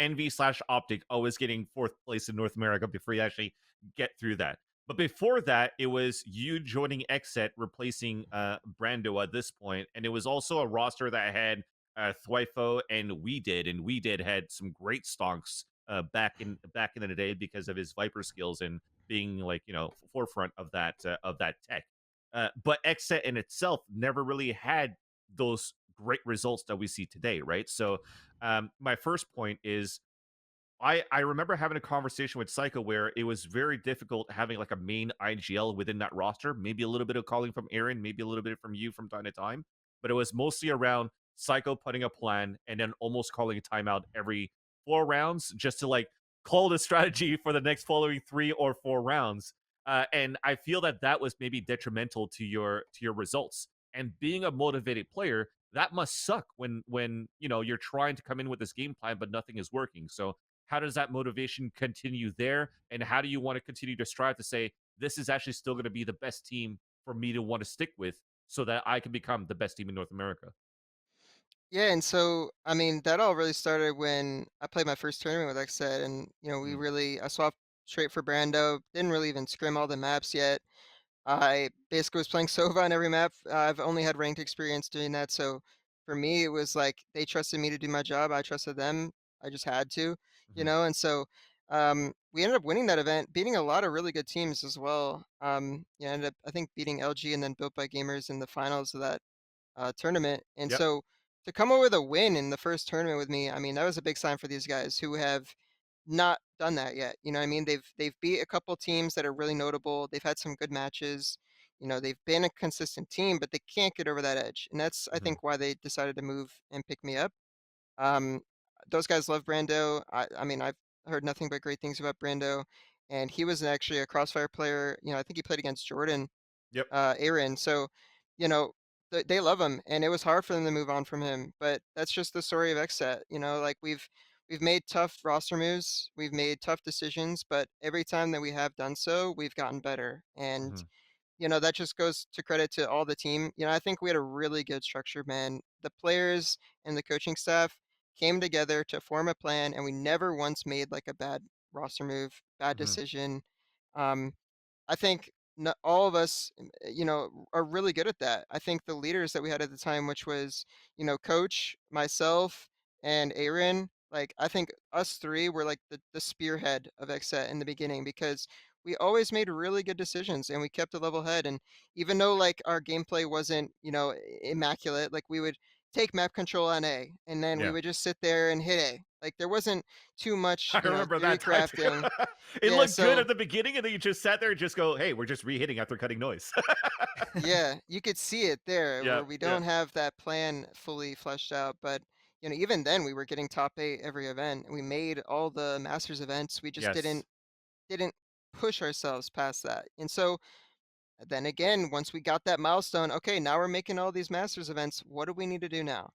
Speaker 4: Envy slash Optic, always getting fourth place in North America before you actually get through that. But before that, it was you joining XSET, replacing Brando at this point, and it was also a roster that had Thwifo and We Did had some great stonks back in the day because of his Viper skills and being like forefront of that tech. But XSET in itself never really had those great results that we see today, right? So my first point is I remember having a conversation with Psycho where it was very difficult having like a main IGL within that roster. Maybe a little bit of calling from Aaron, maybe a little bit from you from time to time, but it was mostly around Psycho putting a plan and then almost calling a timeout every 4 rounds just to like call the strategy for the next following 3 or 4 rounds. And I feel that that was maybe detrimental to your results. And being a motivated player, that must suck when you're trying to come in with this game plan but nothing is working. So how does that motivation continue there? And how do you want to continue to strive to say, this is actually still going to be the best team for me to want to stick with so that I can become the best team in North America?
Speaker 1: Yeah, and so I mean that all really started when I played my first tournament with XSET, and
Speaker 4: Mm.
Speaker 1: I swapped straight for Brando. Didn't really even scrim all the maps yet. I basically was playing Sova on every map. I've only had ranked experience doing that, so for me, it was like they trusted me to do my job. I trusted them. I just had to,
Speaker 4: Hmm.
Speaker 1: and so we ended up winning that event, beating a lot of really good teams as well. Yeah, ended up I think beating LG and then Built by Gamers in the finals of that tournament. And
Speaker 4: Yep.
Speaker 1: so to come away with a win in the first tournament with me, I mean, that was a big sign for these guys who have not done that yet. You know what I mean? They've beat a couple teams that are really notable. They've had some good matches. They've been a consistent team, but they can't get over that edge. And that's I
Speaker 4: Hmm.
Speaker 1: think why they decided to move and pick me up. Um, those guys love Brando. I mean, I've heard nothing but great things about Brando. And he was actually a Crossfire player. I think he played against Jordan
Speaker 4: Yep.
Speaker 1: Aaron. So, you know, they love him, and it was hard for them to move on from him. But that's just the story of XSET. Like we've made tough roster moves, we've made tough decisions, but every time that we have done so, we've gotten better. And
Speaker 4: Hmm.
Speaker 1: that just goes to credit to all the team. I think we had a really good structure, man. The players and the coaching staff came together to form a plan, and we never once made like a bad roster move, bad
Speaker 4: Hmm.
Speaker 1: decision. Um, I think all of us, are really good at that. I think the leaders that we had at the time, which was, Coach, myself, and Aaron, like I think us three were like the spearhead of XSET in the beginning because we always made really good decisions and we kept a level head. And even though like our gameplay wasn't, immaculate, like we would take map control on A, and then we
Speaker 4: Yeah.
Speaker 1: would just sit there and hit A. Like there wasn't too much,
Speaker 4: I remember
Speaker 1: theory
Speaker 4: that time too.
Speaker 1: crafting.
Speaker 4: It
Speaker 1: Yeah,
Speaker 4: looked good
Speaker 1: so
Speaker 4: at the beginning, and then you just sat there and just go, "Hey, we're just re-hitting after cutting noise."
Speaker 1: yeah, you could see it there
Speaker 4: Yeah,
Speaker 1: where we
Speaker 4: yeah.
Speaker 1: don't have that plan fully fleshed out. But even then we were getting top 8 every event. We made all the Masters events. We just
Speaker 4: Yes.
Speaker 1: didn't push ourselves past that. And so then again, once we got that milestone, okay, now we're making all these Masters events. What do we need to do now?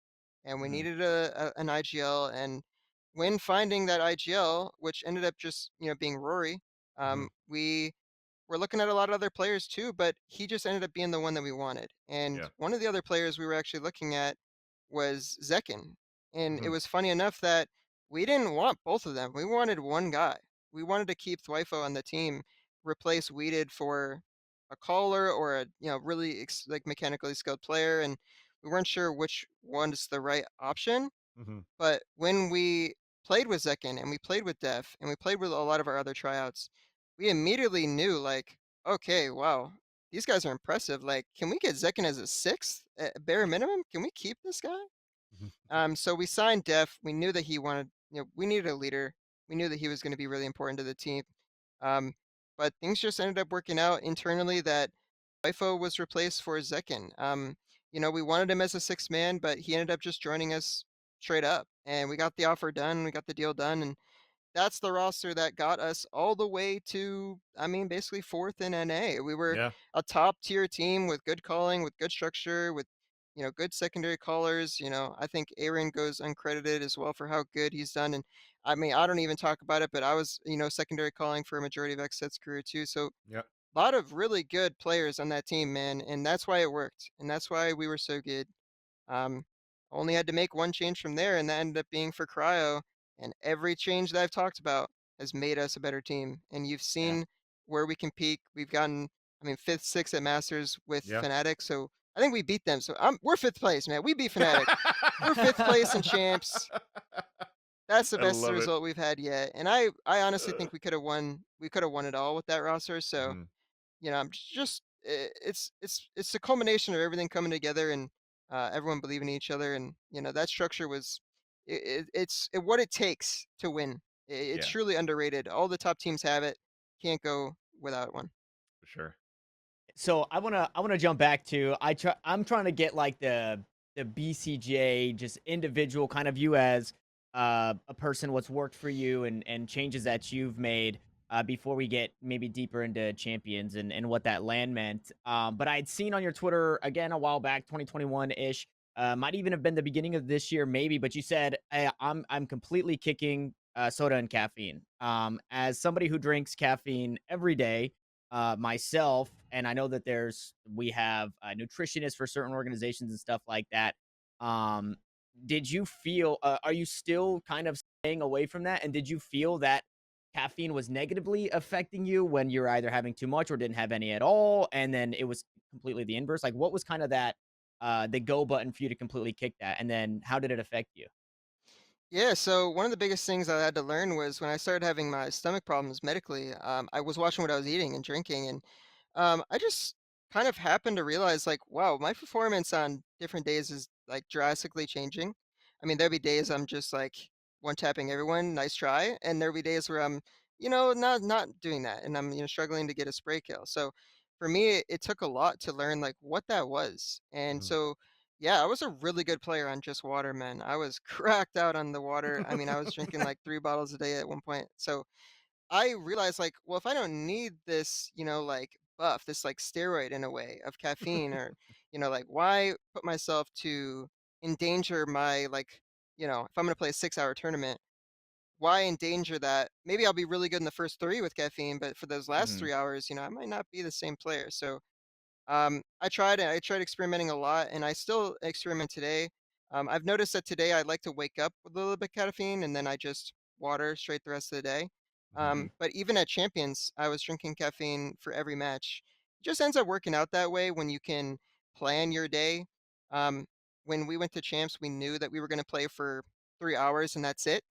Speaker 1: And we
Speaker 4: Mhm,
Speaker 1: needed an IGL. And when finding that IGL, which ended up just being Rory,
Speaker 4: mhm.
Speaker 1: we were looking at a lot of other players too, but he just ended up being the one that we wanted. And
Speaker 4: Yeah.
Speaker 1: one of the other players we were actually looking at was Zekin. And it
Speaker 4: Mhm.
Speaker 1: was funny enough that we didn't want both of them. We wanted one guy. We wanted to keep Thwifo on the team, replace Weeded for a caller or a really like mechanically skilled player, and we weren't sure which one's the right option.
Speaker 4: Mhm.
Speaker 1: But when we played with Zekin and we played with Def and we played with a lot of our other tryouts, we immediately knew like, okay, wow, these guys are impressive. Like, can we get Zekin as a sixth at bare minimum? Can we keep this guy?
Speaker 4: Mhm.
Speaker 1: So we signed Def. We knew that he wanted, we needed a leader. We knew that he was going to be really important to the team. Um, but things just ended up working out internally that FIFO was replaced for Zekin. We wanted him as a sixth man, but he ended up just joining us straight up. And we got the offer done. We got the deal done. And that's the roster that got us all the way to, I mean, basically fourth in NA. We were
Speaker 4: Yeah.
Speaker 1: a top tier team with good calling, with good structure, with good secondary callers. I think Aaron goes uncredited as well for how good he's done. And I mean, I don't even talk about it, but I was secondary calling for a majority of XSET's career too. So
Speaker 4: Yeah.
Speaker 1: a lot of really good players on that team, man, and that's why it worked, and that's why we were so good. Um, Only had to make one change from there, and that ended up being for Cryo. And every change that I've talked about has made us a better team. And you've
Speaker 5: Yeah.
Speaker 1: seen where we can peak. We've gotten, I mean, fifth, sixth at Masters with
Speaker 4: Yeah.
Speaker 1: Fnatic. So I think we beat them. So we're fifth place, man. We beat Fnatic. We're fifth place in champs. That's the
Speaker 4: I
Speaker 1: best
Speaker 4: love it.
Speaker 1: result we've had yet. And I honestly
Speaker 4: Uh,
Speaker 1: think we could have won. We could have won it all with that roster. So
Speaker 4: mhm.
Speaker 1: I'm just it's a culmination of everything coming together and everyone believing in each other, and that structure was it's what it takes to win. It's
Speaker 4: Yeah,
Speaker 1: truly underrated. All the top teams have it. Can't go without one.
Speaker 4: for sure.
Speaker 5: So I wanna jump back to I'm trying to get like the BCJ just individual kind of you as a person, what's worked for you and changes that you've made before we get maybe deeper into champions and what that land meant. But I'd seen on your Twitter again a while back, 2021 ish, might even have been the beginning of this year maybe. But you said, hey, I'm completely kicking soda and caffeine. As somebody who drinks caffeine every day myself, and I know that we have nutritionists for certain organizations and stuff like that. Um, did you feel? Are you still kind of staying away from that? And did you feel that caffeine was negatively affecting you when you're either having too much or didn't have any at all, and then it was completely the inverse? Like, what was kind of that the go button for you to completely kick that, and then how did it affect you?
Speaker 1: Yeah, so one of the biggest things I had to learn was when I started having my stomach problems medically, I was watching what I was eating and drinking, and I just kind of happened to realize, like, wow, my performance on different days is like drastically changing. I mean, there'll be days I'm just like one tapping everyone, nice try, and there'll be days where I'm, not doing that, and I'm, struggling to get a spray kill. So for me, it took a lot to learn like what that was, and
Speaker 4: Mhm.
Speaker 1: so yeah, I was a really good player on just water, man. I was cracked out on the water. I mean, I was drinking like 3 bottles a day at one point. So I realized like, well, if I don't need this, like buff, this like steroid in a way of caffeine or, like why put myself to endanger my like, if I'm going to play a 6 hour tournament, why endanger that? Maybe I'll be really good in the first three with caffeine, but for those last
Speaker 4: Mhm.
Speaker 1: 3 hours, I might not be the same player. So I tried experimenting a lot, and I still experiment today. I've noticed that today I like to wake up with a little bit of caffeine, and then I just water straight the rest of the day.
Speaker 4: Mhm.
Speaker 1: But even at Champions, I was drinking caffeine for every match. It just ends up working out that way when you can plan your day. Um, when we went to Champs, we knew that we were going to play for 3 hours, and that's it.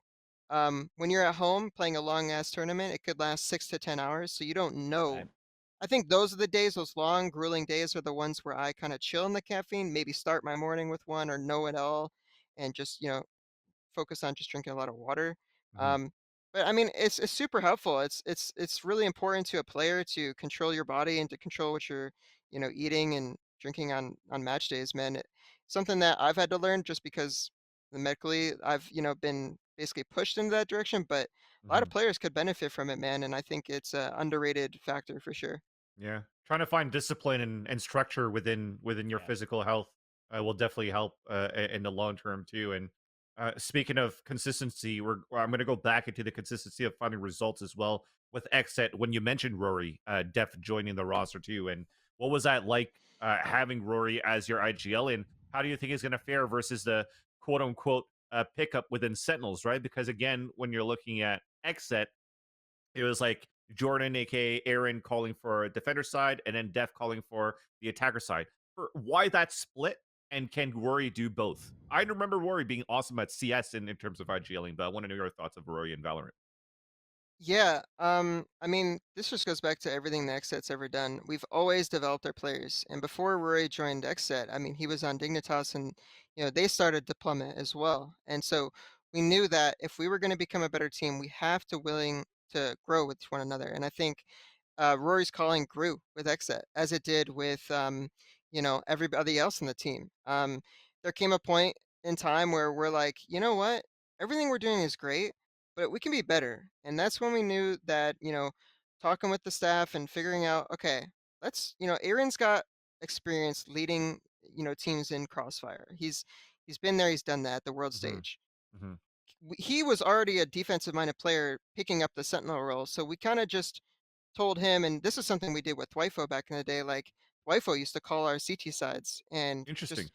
Speaker 1: When you're at home playing a long ass tournament, it could last 6 to 10 hours, so you don't know
Speaker 5: Right.
Speaker 1: I think those are the days, those long, grueling days are the ones where I kind of chill in the caffeine, maybe start my morning with one or know it all and just, focus on just drinking a lot of water.
Speaker 4: Mhm.
Speaker 1: Um, but I mean, it's super helpful. It's really important to a player to control your body and to control what you're, eating and drinking on match days, man. Something that I've had to learn just because medically I've, been basically pushed into that direction, but a lot of
Speaker 4: Mhm.
Speaker 1: players could benefit from it, man, and I think it's a underrated factor for sure.
Speaker 4: Yeah, trying to find discipline and structure within your
Speaker 5: Yeah.
Speaker 4: physical health will definitely help in the long term too. And speaking of consistency, I'm going to go back into the consistency of finding results as well with XSET. When you mentioned Rory, Def joining the roster too, and what was that like having Rory as your IGL? And how do you think he's going to fare versus the quote unquote pickup within Sentinels, right? Because again, when you're looking at XSET, it was like Jordan, aka Aaron, calling for defender side, and then Def calling for the attacker side. Why that split? And can Rory do both? I remember Rory being awesome at CS in terms of IGLing, but I want to know your thoughts of Rory and Valorant.
Speaker 1: Yeah, I mean, this just goes back to everything that XSET's ever done. We've always developed our players, and before Rory joined XSET, I mean, he was on Dignitas, and they started Deployment as well. And so we knew that if we were going to become a better team, we have to willing to grow with one another. And I think Rory's calling grew with XSET as it did with everybody else in the team. There came a point in time where we're like, you know what, everything we're doing is great, but we can be better. And that's when we knew that talking with the staff and figuring out, okay, let's Aaron's got experience leading teams in Crossfire. He's been there, he's done that at the world
Speaker 4: Hmm.
Speaker 1: stage.
Speaker 4: Hmm.
Speaker 1: He was already a defensive minded player picking up the Sentinel role, so we kind of just told him, and this is something we did with Wifo back in the day. Like Wifo used to call our CT sides and
Speaker 4: Interesting.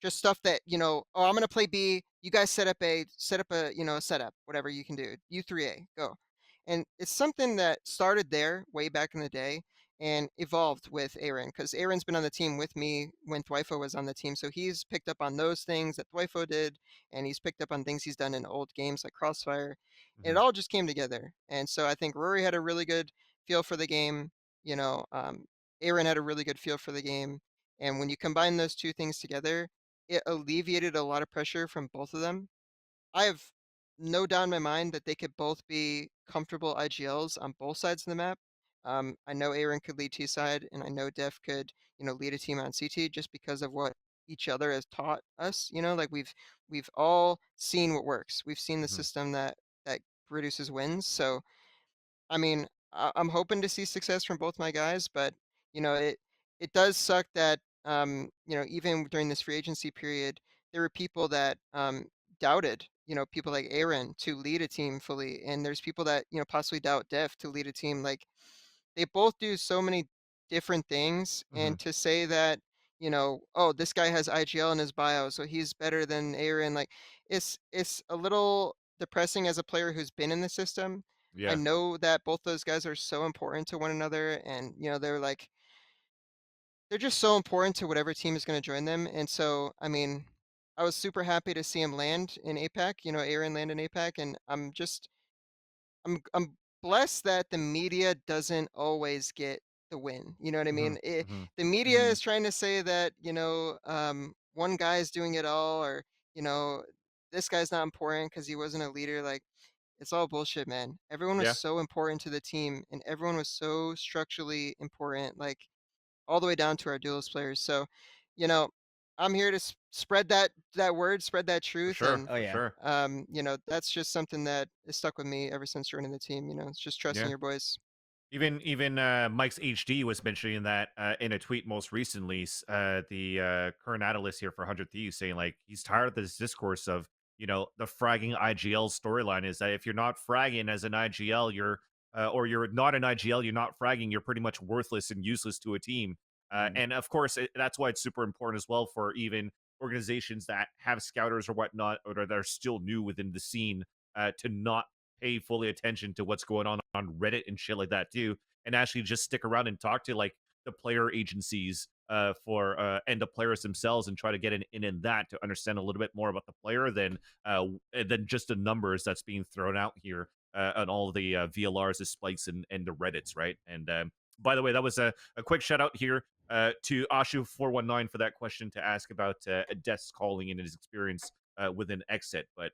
Speaker 1: just stuff that oh, I'm gonna play B. You guys set up a a setup, whatever you can do. U3A, go. And it's something that started there way back in the day and evolved with Aaron because Aaron's been on the team with me when Dwifo was on the team. So he's picked up on those things that Dwifo did, and he's picked up on things he's done in old games like Crossfire. And
Speaker 4: Hmm.
Speaker 1: it all just came together. And so I think Rory had a really good feel for the game. You know, um, Aaron had a really good feel for the game. And when you combine those two things together, it alleviated a lot of pressure from both of them. I have no doubt in my mind that they could both be comfortable IGLs on both sides of the map. I know Aaron could lead T side, and I know Def could, lead a team on CT just because of what each other has taught us. Like we've all seen what works. We've seen the
Speaker 4: Hmm.
Speaker 1: system that produces wins. So I mean, I'm hoping to see success from both my guys, but it does suck that even during this free agency period, there were people that doubted people like Aaron to lead a team fully, and there's people that possibly doubt Def to lead a team. Like they both do so many different things,
Speaker 4: Hmm.
Speaker 1: and to say that oh, this guy has IGL in his bio, so he's better than Aaron, like it's a little depressing as a player who's been in the system. I
Speaker 4: Yeah.
Speaker 1: know that both those guys are so important to one another, and they're just so important to whatever team is going to join them. And so, I mean, I was super happy to see him land in APAC. Aaron land in APAC, and I'm blessed that the media doesn't always get the win. You know what I
Speaker 4: Hmm.
Speaker 1: mean?
Speaker 4: Hmm.
Speaker 1: The media
Speaker 5: Mhm.
Speaker 1: is trying to say that one guy is doing it all, or you know this guy's not important because he wasn't a leader. Like it's all bullshit, man. Everyone was
Speaker 4: Yeah.
Speaker 1: so important to the team, and everyone was so structurally important, like all the way down to our duelist players. So, you know, I'm here to spread that word, spread that
Speaker 4: For
Speaker 1: truth,
Speaker 4: sure.
Speaker 1: and
Speaker 5: Oh
Speaker 4: For
Speaker 5: yeah.
Speaker 4: sure.
Speaker 1: that's just something that has stuck with me ever since joining the team. It's just trusting
Speaker 4: Yeah.
Speaker 1: your boys.
Speaker 4: Even Mike's HD was mentioning that in a tweet most recently. The current analyst here for 100 Thieves saying like he's tired of this discourse of the fragging IGL storyline is that if you're not fragging as an IGL, you're or you're not an IGL, you're not fragging, you're pretty much worthless and useless to a team.
Speaker 5: Mhm.
Speaker 4: And of course, that's why it's super important as well for even organizations that have scouters or whatnot, or that are still new within the scene, to not pay fully attention to what's going on Reddit and shit like that too, and actually just stick around and talk to like the player agencies for and the players themselves and try to get in that to understand a little bit more about the player than just the numbers that's being thrown out here on all the VLRs, the spikes, and the Reddits, right? And By the way, that was a quick shout out here to Ashu419 for that question to ask about Death's calling and his experience within XSET. But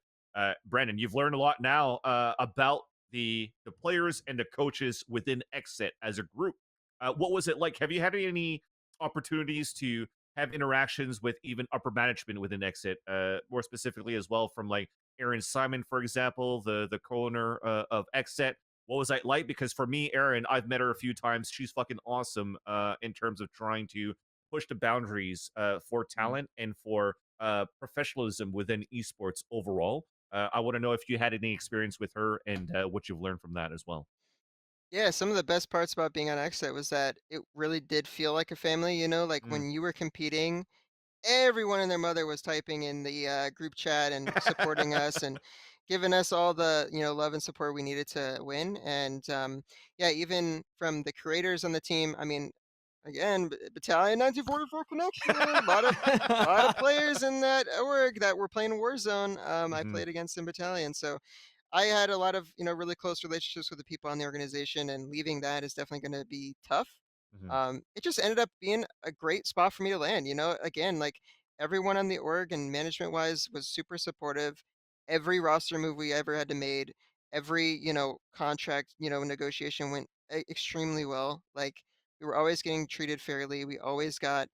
Speaker 4: Brandon, you've learned a lot now about the players and the coaches within XSET as a group. What was it like? Have you had any opportunities to have interactions with even upper management within XSET, more specifically as well from like Aaron Simon, for example, the co-owner of XSET? What was that like? Because for me, Erin, I've met her a few times. She's fucking awesome in terms of trying to push the boundaries for talent and for professionalism within esports overall. I want to know if you had any experience with her and what you've learned from that as well.
Speaker 1: Yeah, some of the best parts about being on XSET was that it really did feel like a family, like
Speaker 4: Mm.
Speaker 1: when you were competing, everyone and their mother was typing in the group chat and supporting us and giving us all the love and support we needed to win. And yeah, even from the creators on the team, I mean, again, Battalion 1944 connection, a lot of players in that org that were playing Warzone. I
Speaker 4: Mhm,
Speaker 1: played against in Battalion, so I had a lot of, really close relationships with the people on the organization, and leaving that is definitely going to be tough.
Speaker 4: mhm,
Speaker 1: It just ended up being a great spot for me to land. Again, like everyone on the org and management wise was super supportive. Every roster move we ever had to made, every, contract, negotiation went extremely well. Like we were always getting treated fairly. We always got,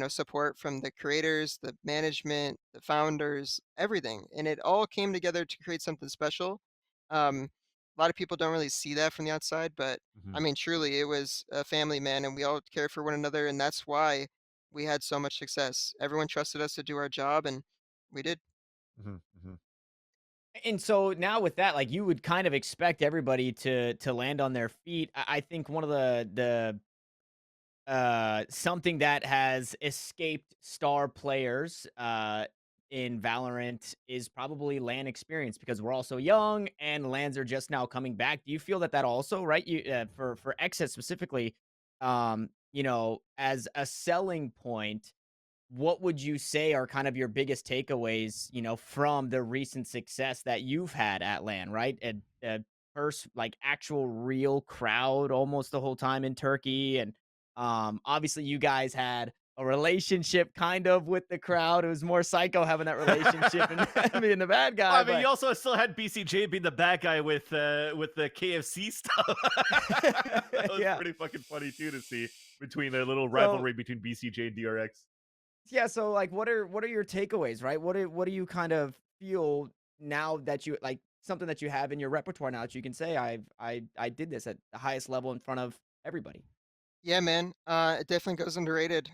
Speaker 1: support from the creators, the management, the founders, everything. And it all came together to create something special. A lot of people don't really see that from the outside, but
Speaker 4: mhm,
Speaker 1: I mean, truly, it was a family, man, and we all cared for one another, and that's why we had so much success. Everyone trusted us to do our job, and we did.
Speaker 4: mhm, mhm.
Speaker 5: And so now with that, like you would kind of expect everybody to land on their feet. I think one of the something that has escaped star players in Valorant is probably LAN experience because we're all so young and LANs are just now coming back. Do you feel that also, right? You for Exit specifically, as a selling point, what would you say are kind of your biggest takeaways, from the recent success that you've had at LAN, right? And first, like actual real crowd almost the whole time in Turkey. And obviously you guys had a relationship kind of with the crowd. It was more psycho having that relationship and being the bad
Speaker 4: Well,
Speaker 5: guy.
Speaker 4: I mean,
Speaker 5: But
Speaker 4: you also still had BcJ being the bad guy with the KFC stuff. That was
Speaker 5: yeah.
Speaker 4: pretty fucking funny too to see between their little
Speaker 5: So
Speaker 4: rivalry between BcJ and DRX.
Speaker 5: yeah, so like what are your takeaways, right? What do you kind of feel now that you like something that you have in your repertoire now that you can say I did this at the highest level in front of everybody.
Speaker 1: Yeah, man. It definitely goes underrated.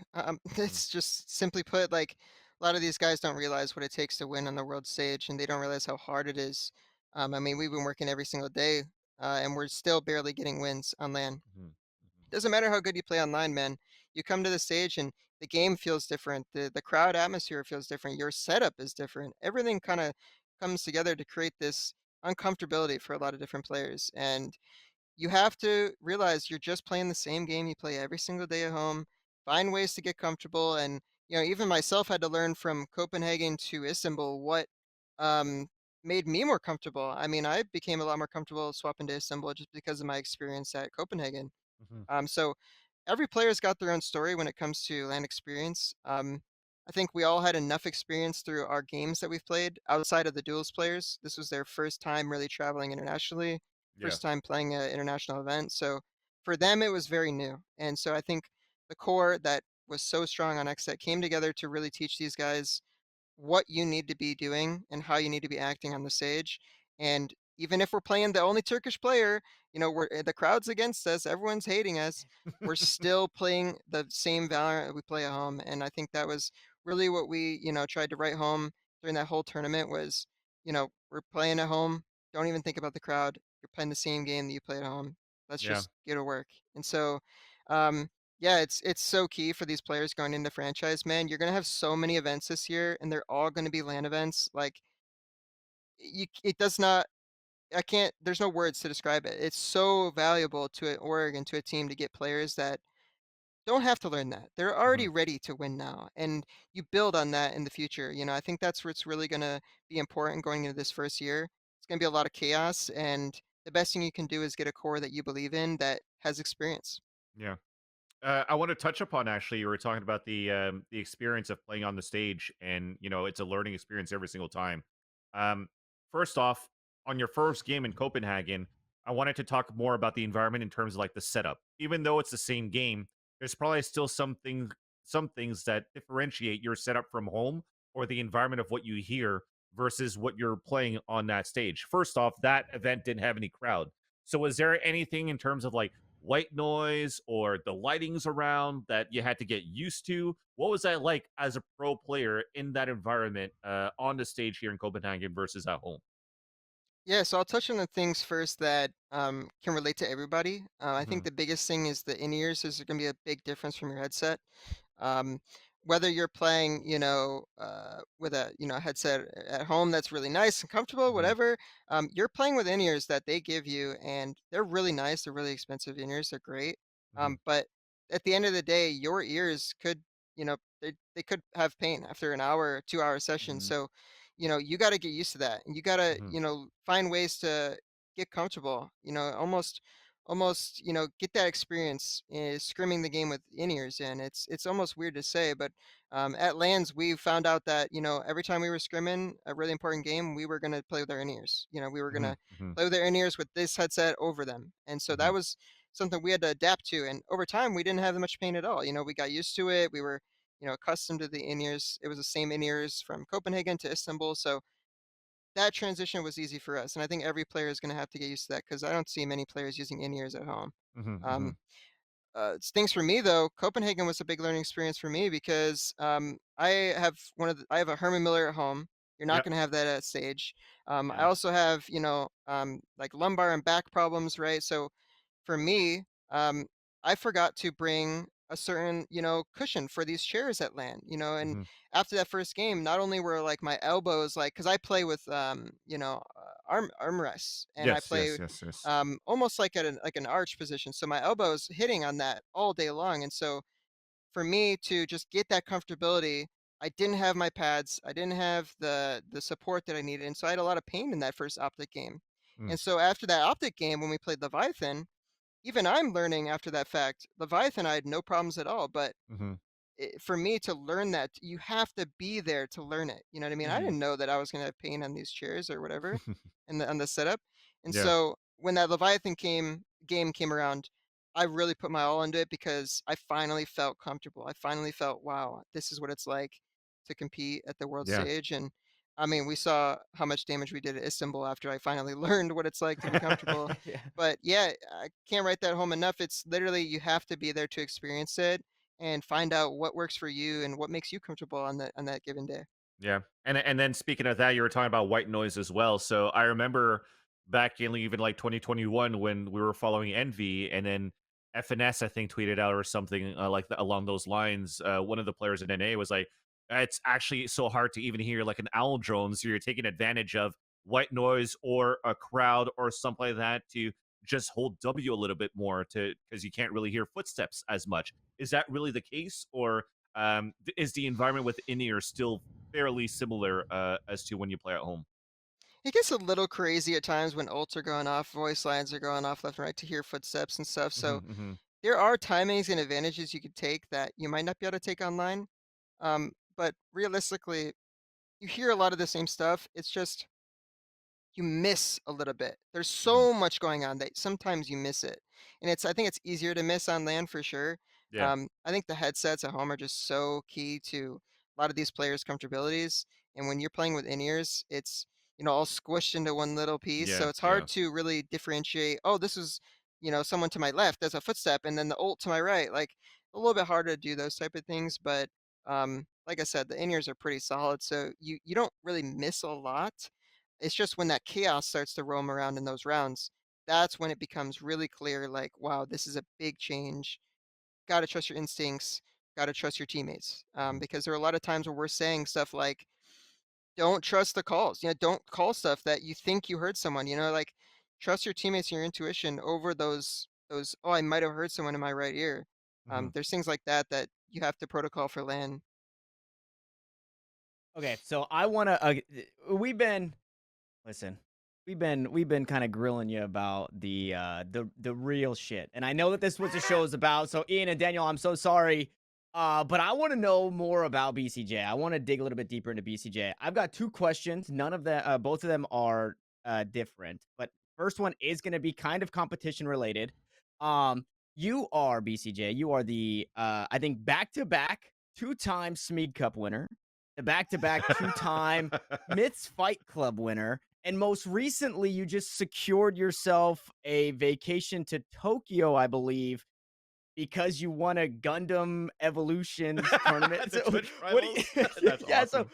Speaker 4: Mhm,
Speaker 1: It's just simply put, like a lot of these guys don't realize what it takes to win on the world stage, and they don't realize how hard it is. I mean, we've been working every single day, and we're still barely getting wins on LAN.
Speaker 4: mhm,
Speaker 1: Doesn't matter how good you play online, man. You come to the stage and the game feels different. The crowd atmosphere feels different. Your setup is different. Everything kind of comes together to create this uncomfortability for a lot of different players. And you have to realize you're just playing the same game you play every single day at home. Find ways to get comfortable. And even myself had to learn from Copenhagen to Istanbul what um, made me more comfortable. I mean, I became a lot more comfortable swapping to Istanbul just because of my experience at Copenhagen.
Speaker 4: mhm.
Speaker 1: So every player's got their own story when it comes to LAN experience. I think we all had enough experience through our games that we've played outside of the duels players. This was their first time really traveling internationally,
Speaker 4: Yeah.
Speaker 1: first time playing an international event. So for them, it was very new. And so I think the core that was so strong on XSET came together to really teach these guys what you need to be doing and how you need to be acting on the stage. And even if we're playing the only Turkish player, the crowd's against us, everyone's hating us. We're still playing the same Valorant we play at home, and I think that was really what we, tried to write home during that whole tournament was, we're playing at home. Don't even think about the crowd. You're playing the same game that you play at home. Let's
Speaker 4: Yeah.
Speaker 1: just get to work. And so, um, yeah, it's so key for these players going into franchise, man. You're gonna have so many events this year, and they're all gonna be LAN events. Like it does not. I can't. There's no words to describe it. It's so valuable to an org and to a team to get players that don't have to learn that. They're
Speaker 4: Mhm.
Speaker 1: already ready to win now, and you build on that in the future. I think that's where it's really gonna be important going into this first year. It's gonna be a lot of chaos, and the best thing you can do is get a core that you believe in that has experience.
Speaker 4: Yeah. I want to touch upon actually. You were talking about the experience of playing on the stage, and it's a learning experience every single time. Um, First off, on your first game in Copenhagen, I wanted to talk more about the environment in terms of like the setup. Even though it's the same game, there's probably still some things that differentiate your setup from home or the environment of what you hear versus what you're playing on that stage. First off, that event didn't have any crowd. So was there anything in terms of like white noise or the lightings around that you had to get used to? What was that like as a pro player in that environment on the stage here in Copenhagen versus at home?
Speaker 1: Yeah, so I'll touch on the things first that can relate to everybody. I think
Speaker 4: Hmm.
Speaker 1: the biggest thing is the in-ears is going to be a big difference from your headset. Um, whether you're playing, with a, headset at home that's really nice and comfortable,
Speaker 4: Hmm.
Speaker 1: whatever, you're playing with in-ears that they give you, and they're really nice. They're really expensive in-ears. They're great.
Speaker 4: Hmm.
Speaker 1: But at the end of the day, your ears could, they could have pain after an hour, 2 hour session.
Speaker 4: Hmm.
Speaker 1: So, you got to get used to that, and you got to,
Speaker 4: Hmm.
Speaker 1: find ways to get comfortable. Almost get that experience scrimming the game with in-ears, and it's almost weird to say, but at lands we found out that every time we were scrimming a really important game, we were going to play with our in-ears. We were going
Speaker 4: Hmm.
Speaker 1: to
Speaker 4: Hmm.
Speaker 1: play with our in-ears with this headset over them, and so that
Speaker 4: Hmm.
Speaker 1: was something we had to adapt to, and over time we didn't have that much pain at all. We got used to it. We were accustomed to the in-ears. It was the same in-ears from Copenhagen to Istanbul, so that transition was easy for us, and I think every player is going to have to get used to that because I don't see many players using in-ears at home.
Speaker 4: Hmm. Hmm.
Speaker 1: Um, things for me though, Copenhagen was a big learning experience for me because I have a Herman Miller at home. You're not
Speaker 4: Yep.
Speaker 1: going to have that at stage. I
Speaker 4: Yeah.
Speaker 1: also have like lumbar and back problems, right? So for me, I forgot to bring a certain, cushion for these chairs at LAN, and
Speaker 4: Hmm.
Speaker 1: after that first game, not only were like my elbows, like, cause I play with, armrests, and I
Speaker 4: Yes.
Speaker 1: play,
Speaker 4: Yes. Yes. Yes.
Speaker 1: almost like at an arch position. So my elbows hitting on that all day long. And so for me to just get that comfortability, I didn't have my pads. I didn't have the support that I needed. And so I had a lot of pain in that first optic game.
Speaker 4: Mm.
Speaker 1: And so after that optic game, when we played Leviathan, even I'm learning after that fact. Leviathan, I had no problems at all, but
Speaker 4: Hmm.
Speaker 1: for me to learn that, you have to be there to learn it. You know what I mean? I
Speaker 5: Hmm.
Speaker 1: didn't know that I was gonna have pain on these chairs or whatever, and on the setup. And
Speaker 4: Yeah.
Speaker 1: so when that Leviathan game came around, I really put my all into it because I finally felt comfortable. I finally felt, wow, this is what it's like to compete at the world
Speaker 4: Yeah.
Speaker 1: stage. And I mean, we saw how much damage we did at Istanbul after I finally learned what it's like to be comfortable.
Speaker 5: Yeah.
Speaker 1: But yeah, I can't write that home enough. It's literally you have to be there to experience it and find out what works for you and what makes you comfortable on that given day.
Speaker 4: Yeah. And then speaking of that, you were talking about white noise as well. So I remember back in even like 2021 when we were following Envy, and then FNS I think tweeted out or something along those lines. One of the players in NA was like, "It's actually so hard to even hear like an owl drone, so you're taking advantage of white noise or a crowd or something like that to just hold W a little bit more to because you can't really hear footsteps as much." Is that really the case, or is the environment with in-ear still fairly similar as to when you play at home?
Speaker 1: It gets a little crazy at times when ults are going off, voice lines are going off left and right to hear footsteps and stuff. So
Speaker 4: Hmm. Hmm.
Speaker 1: there are timings and advantages you could take that you might not be able to take online. But realistically, you hear a lot of the same stuff. It's just you miss a little bit. There's
Speaker 4: Hmm.
Speaker 1: so much going on that sometimes you miss it. And I think it's easier to miss on land for sure.
Speaker 4: Yeah.
Speaker 1: I think the headsets at home are just so key to a lot of these players' comfortabilities. And when you're playing with in-ears, it's, all squished into one little piece.
Speaker 4: Yeah.
Speaker 1: So it's
Speaker 4: Yeah.
Speaker 1: hard to really differentiate, oh, this is, someone to my left, that's a footstep, and then the ult to my right. Like a little bit harder to do those type of things, but like I said, the in-ears are pretty solid. So you don't really miss a lot. It's just when that chaos starts to roam around in those rounds, that's when it becomes really clear, like, wow, this is a big change. Got to trust your instincts. Got to trust your teammates.
Speaker 4: Hmm.
Speaker 1: Because there are a lot of times where we're saying stuff like, don't trust the calls. Don't call stuff that you think you heard someone. Like trust your teammates and your intuition over those. Oh, I might have heard someone in my right ear.
Speaker 4: Hmm.
Speaker 1: There's things like that that you have to protocol for LAN.
Speaker 5: Okay, so I want to. We've been listen. we've been kind of grilling you about the real shit, and I know that this is what the show is about. So Ian and Daniel, I'm so sorry, but I want to know more about BCJ. I want to dig a little bit deeper into BCJ. I've got 2 questions. None of them, both of them are different, but first one is going to be kind of competition related. You are BCJ. You are the I think back-to-back 2-time Smeed Cup winner, the back-to-back 2-time Myths Fight Club winner. And most recently, you just secured yourself a vacation to Tokyo, I believe, because you won a Gundam Evolutions tournament.
Speaker 4: The
Speaker 5: So,
Speaker 4: Twitch
Speaker 5: what do
Speaker 4: rivals?
Speaker 5: you,
Speaker 4: That's
Speaker 5: yeah,
Speaker 4: awesome.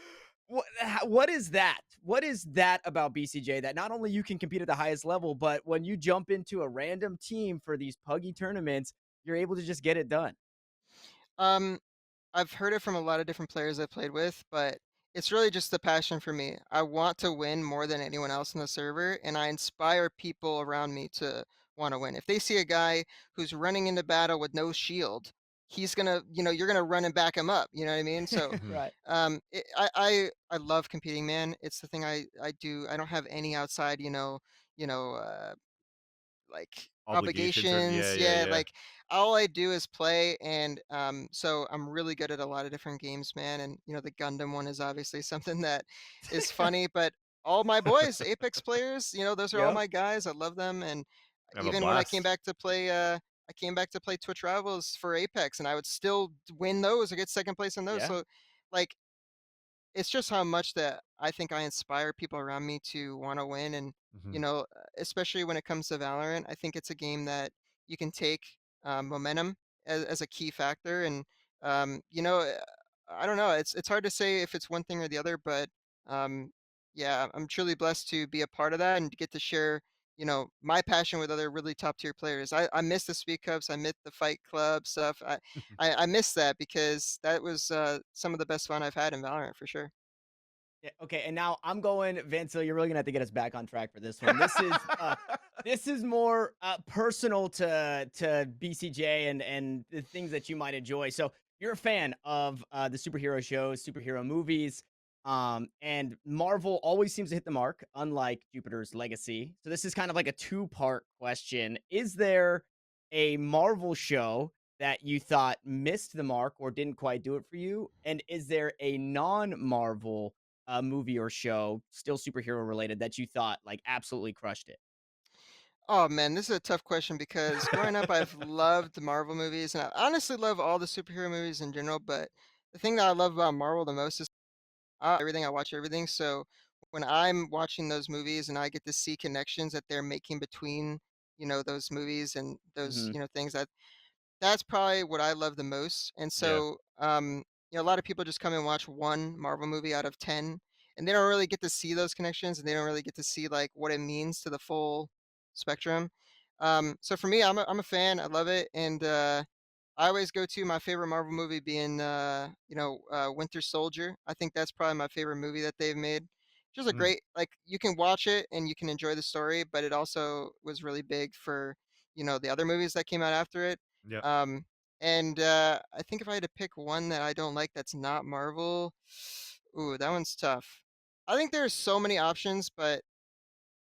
Speaker 5: so what is that? What is that about BCJ that not only you can compete at the highest level, but when you jump into a random team for these puggy tournaments, you're able to just get it done?
Speaker 1: Um, I've heard it from a lot of different players I've played with, but it's really just the passion for me. I want to win more than anyone else in the server, and I inspire people around me to want to win. If they see a guy who's running into battle with no shield, he's gonna, you're gonna run and back him up. You know what I mean? So,
Speaker 5: Right.
Speaker 1: I love competing, man. It's the thing I do. I don't have any outside, you know, uh, like
Speaker 4: Obligations or
Speaker 1: obligations. Yeah,
Speaker 4: yeah.
Speaker 1: like all I do is play, and so I'm really good at a lot of different games, man. And the Gundam one is obviously something that is funny, but all my boys, Apex players, those are all
Speaker 5: Yep.
Speaker 1: my guys. I love them, and
Speaker 4: Have a
Speaker 1: even when I came
Speaker 4: blast.
Speaker 1: back to play, I came back to play Twitch Rivals for Apex, and I would still win those or get second place in those.
Speaker 5: Yeah.
Speaker 1: So, like, it's just how much that I think I inspire people around me to want to win. And, especially when it comes to Valorant, I think it's a game that you can take momentum as a key factor. And, I don't know. It's hard to say if it's one thing or the other, but um, yeah, I'm truly blessed to be a part of that and to get to share, my passion with other really top tier players. I miss the Speed Cups. I miss the Fight Club stuff. I miss that because that was some of the best fun I've had in Valorant for sure.
Speaker 5: Yeah, okay, and now I'm going, Vansilli, you're really gonna have to get us back on track for this one. This is more personal to BCJ and the things that you might enjoy. So you're a fan of the superhero shows, superhero movies, and Marvel always seems to hit the mark, unlike Jupiter's Legacy. So this is kind of like a 2-part question. Is there a Marvel show that you thought missed the mark or didn't quite do it for you? And is there a non-Marvel movie or show, still superhero related, that you thought like absolutely crushed it?
Speaker 1: Oh man, this is a tough question because growing up, I've loved the Marvel movies, and I honestly love all the superhero movies in general. But the thing that I love about Marvel the most is everything. I watch everything. So when I'm watching those movies and I get to see connections that they're making between, those movies and those,
Speaker 5: Hmm.
Speaker 1: things, that's probably what I love the most. And
Speaker 4: Yeah.
Speaker 1: so, a lot of people just come and watch one Marvel movie out of 10, and they don't really get to see those connections, and they don't really get to see like what it means to the full spectrum. So for me, I'm a fan. I love it, and I always go to my favorite Marvel movie being, Winter Soldier. I think that's probably my favorite movie that they've made. Just a
Speaker 4: Mm,
Speaker 1: great, like, you can watch it and you can enjoy the story, but it also was really big for, the other movies that came out after it.
Speaker 4: yeah.
Speaker 1: Um, and I think if I had to pick one that I don't like that's not Marvel, ooh, that one's tough. I think there's so many options, but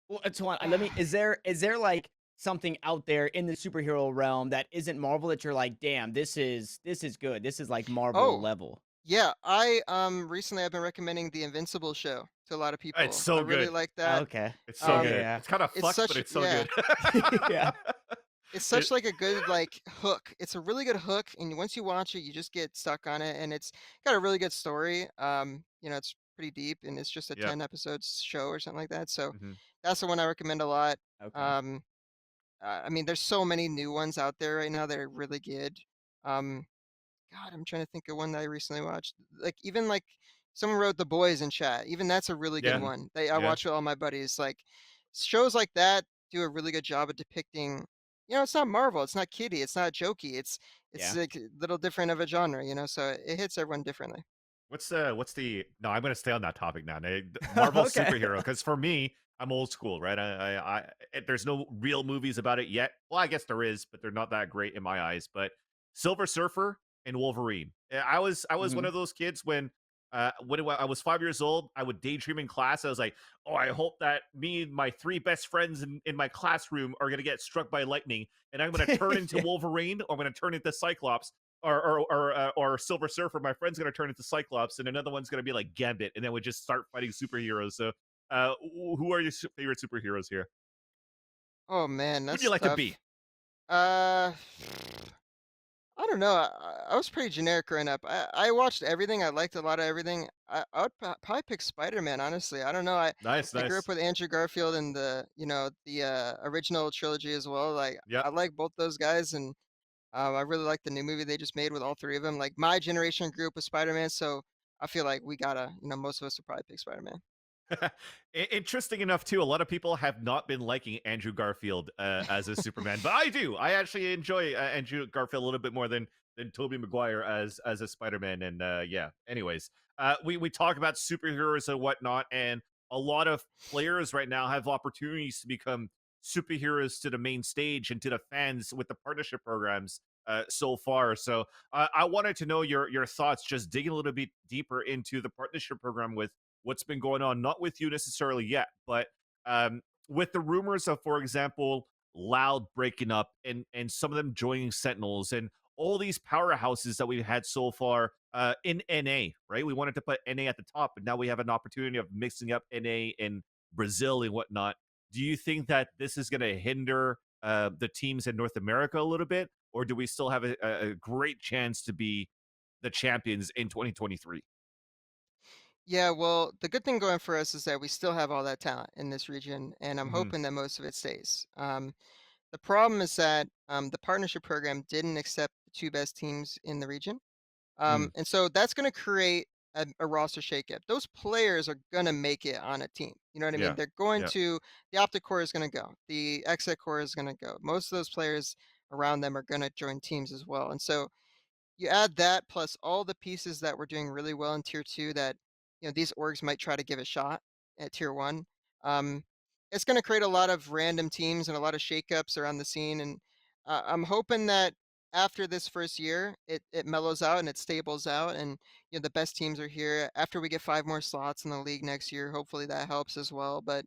Speaker 5: Well, so let me. Is there like something out there in the superhero realm that isn't Marvel that you're like, damn, this is good. This is like Marvel
Speaker 1: oh,
Speaker 5: level.
Speaker 1: yeah, I recently I've been recommending the Invincible show to a lot of
Speaker 4: It's
Speaker 1: people. I
Speaker 4: so
Speaker 1: really
Speaker 4: good.
Speaker 1: like that.
Speaker 5: Okay.
Speaker 4: It's so
Speaker 5: Yeah,
Speaker 1: Um,
Speaker 4: good.
Speaker 5: yeah,
Speaker 4: It's kind of
Speaker 1: it's
Speaker 4: fucked, but
Speaker 1: such
Speaker 4: it's so
Speaker 1: yeah,
Speaker 4: good.
Speaker 5: yeah.
Speaker 1: it's
Speaker 4: It,
Speaker 1: such like a good like hook. It's a really good hook, and once you watch it, you just get stuck on it, and it's got a really good story. It's pretty deep, and it's just a
Speaker 4: yeah.
Speaker 1: 10 episodes show or something like that. So
Speaker 4: Hmm.
Speaker 1: that's the one I recommend a lot.
Speaker 5: Okay.
Speaker 1: Um, I mean, there's so many new ones out there right now that are really good. Um, God, I'm trying to think of one that I recently watched. Like even like someone wrote The Boys in chat. Even that's a really good
Speaker 4: Yeah.
Speaker 5: Hmm.
Speaker 1: one. I
Speaker 4: Yeah.
Speaker 1: watch with all my buddies. Like shows like that do a really good job of depicting. It's not Marvel. It's not kiddie. It's not jokey. It's
Speaker 5: Yeah.
Speaker 1: like a little different of a genre. So it hits everyone differently.
Speaker 4: What's the no, I'm gonna stay on that topic now. Marvel
Speaker 5: Okay.
Speaker 4: superhero, because for me, I'm old school, right? There's no real movies about it yet. Well, I guess there is, but they're not that great in my eyes. But Silver Surfer and Wolverine. I was one
Speaker 5: Hmm.
Speaker 4: of those kids when I was 5 years old, I would daydream in class. I was like, oh, I hope that me and my three best friends in my classroom are going to get struck by lightning, and I'm going to turn into
Speaker 5: Yeah.
Speaker 4: Wolverine, or I'm going to turn into Cyclops, or Silver Surfer. My friend's going to turn into Cyclops, and another one's going to be like Gambit, and then we just start fighting superheroes. So, who are your favorite superheroes here?
Speaker 1: Oh man,
Speaker 4: Who do you
Speaker 1: that's
Speaker 4: like to be?
Speaker 1: tough. Uh, I don't know. I was pretty generic growing up. I watched everything. I liked a lot of everything. I would probably pick Spider-Man, honestly. I don't know.
Speaker 4: Nice,
Speaker 1: I grew up
Speaker 4: nice.
Speaker 1: with Andrew Garfield and the original trilogy as well. Like
Speaker 4: Yep.
Speaker 1: I like both those guys, and I really like the new movie they just made with all three of them. Like my generation grew up with Spider-Man, so I feel like we gotta, most of us would probably pick Spider-Man.
Speaker 4: Interesting enough, too, a lot of people have not been liking Andrew Garfield as a Superman, but I do. I actually enjoy Andrew Garfield a little bit more than Tobey Maguire as a Spider-Man. And yeah, anyways, we talk about superheroes and whatnot, and a lot of players right now have opportunities to become superheroes to the main stage and to the fans with the partnership programs so far. So I wanted to know your thoughts, just digging a little bit deeper into the partnership program with what's been going on, not with you necessarily yet, but with the rumors of, for example, Loud breaking up and some of them joining Sentinels and all these powerhouses that we've had so far in NA, right? We wanted to put NA at the top, but now we have an opportunity of mixing up NA and Brazil and whatnot. Do you think that this is going to hinder the teams in North America a little bit, or do we still have a great chance to be the champions in 2023?
Speaker 1: Yeah, well, the good thing going for us is that we still have all that talent in this region, and I'm
Speaker 4: Hmm.
Speaker 1: hoping that most of it stays. The problem is that the partnership program didn't accept the two best teams in the region.
Speaker 4: Mm,
Speaker 1: And so that's going to create a roster shakeup. Those players are going to make it on a team. You know what I mean?
Speaker 4: yeah.
Speaker 1: They're going
Speaker 4: Yeah.
Speaker 1: to, the Optic Core is going to go, the XSET Core is going to go. Most of those players around them are going to join teams as well. And so you add that plus all the pieces that were doing really well in tier two that these orgs might try to give a shot at tier one. Um, it's going to create a lot of random teams and a lot of shakeups around the scene, and I'm hoping that after this first year, it mellows out and it stables out, and the best teams are here. After we get 5 more slots in the league next year, hopefully that helps as well. But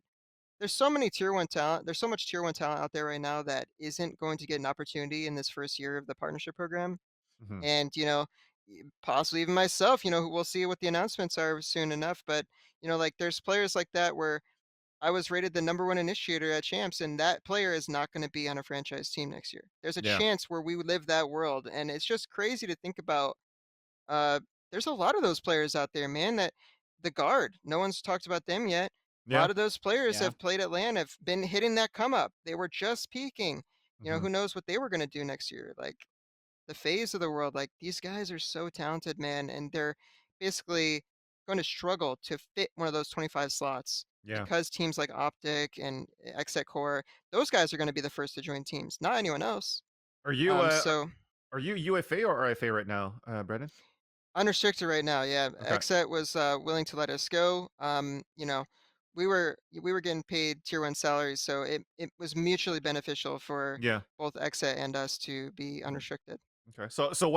Speaker 1: there's so many tier one talent. There's so much tier one talent out there right now that isn't going to get an opportunity in this first year of the partnership program.
Speaker 4: Mhm.
Speaker 1: And, possibly even myself, we'll see what the announcements are soon enough. But, like there's players like that where I was rated the number one initiator at Champs, and that player is not going to be on a franchise team next year. There's a
Speaker 4: Yeah.
Speaker 1: chance where we would live that world. And it's just crazy to think about. Uh, there's a lot of those players out there, man, that the guard, no one's talked about them yet. A
Speaker 4: Yeah.
Speaker 1: lot of those players
Speaker 5: Yeah.
Speaker 1: have played at LAN, have been hitting that come up. They were just peaking.
Speaker 4: Mhm.
Speaker 1: Who knows what they were going to do next year? Like, the phase of the world, like these guys are so talented, man, and they're basically going to struggle to fit one of those 25 slots
Speaker 4: Yeah.
Speaker 1: because teams like Optic and XSET Core, those guys are going to be the first to join teams, not anyone else.
Speaker 4: Are you
Speaker 1: So
Speaker 4: are you UFA or RFA right now, Brendan?
Speaker 1: unrestricted right now, yeah.
Speaker 4: Okay.
Speaker 1: XSET was willing to let us go. We were getting paid tier one salaries, so it was mutually beneficial for
Speaker 4: Yeah.
Speaker 1: both XSET and us to be
Speaker 4: Mhm.
Speaker 1: unrestricted.
Speaker 4: Okay. So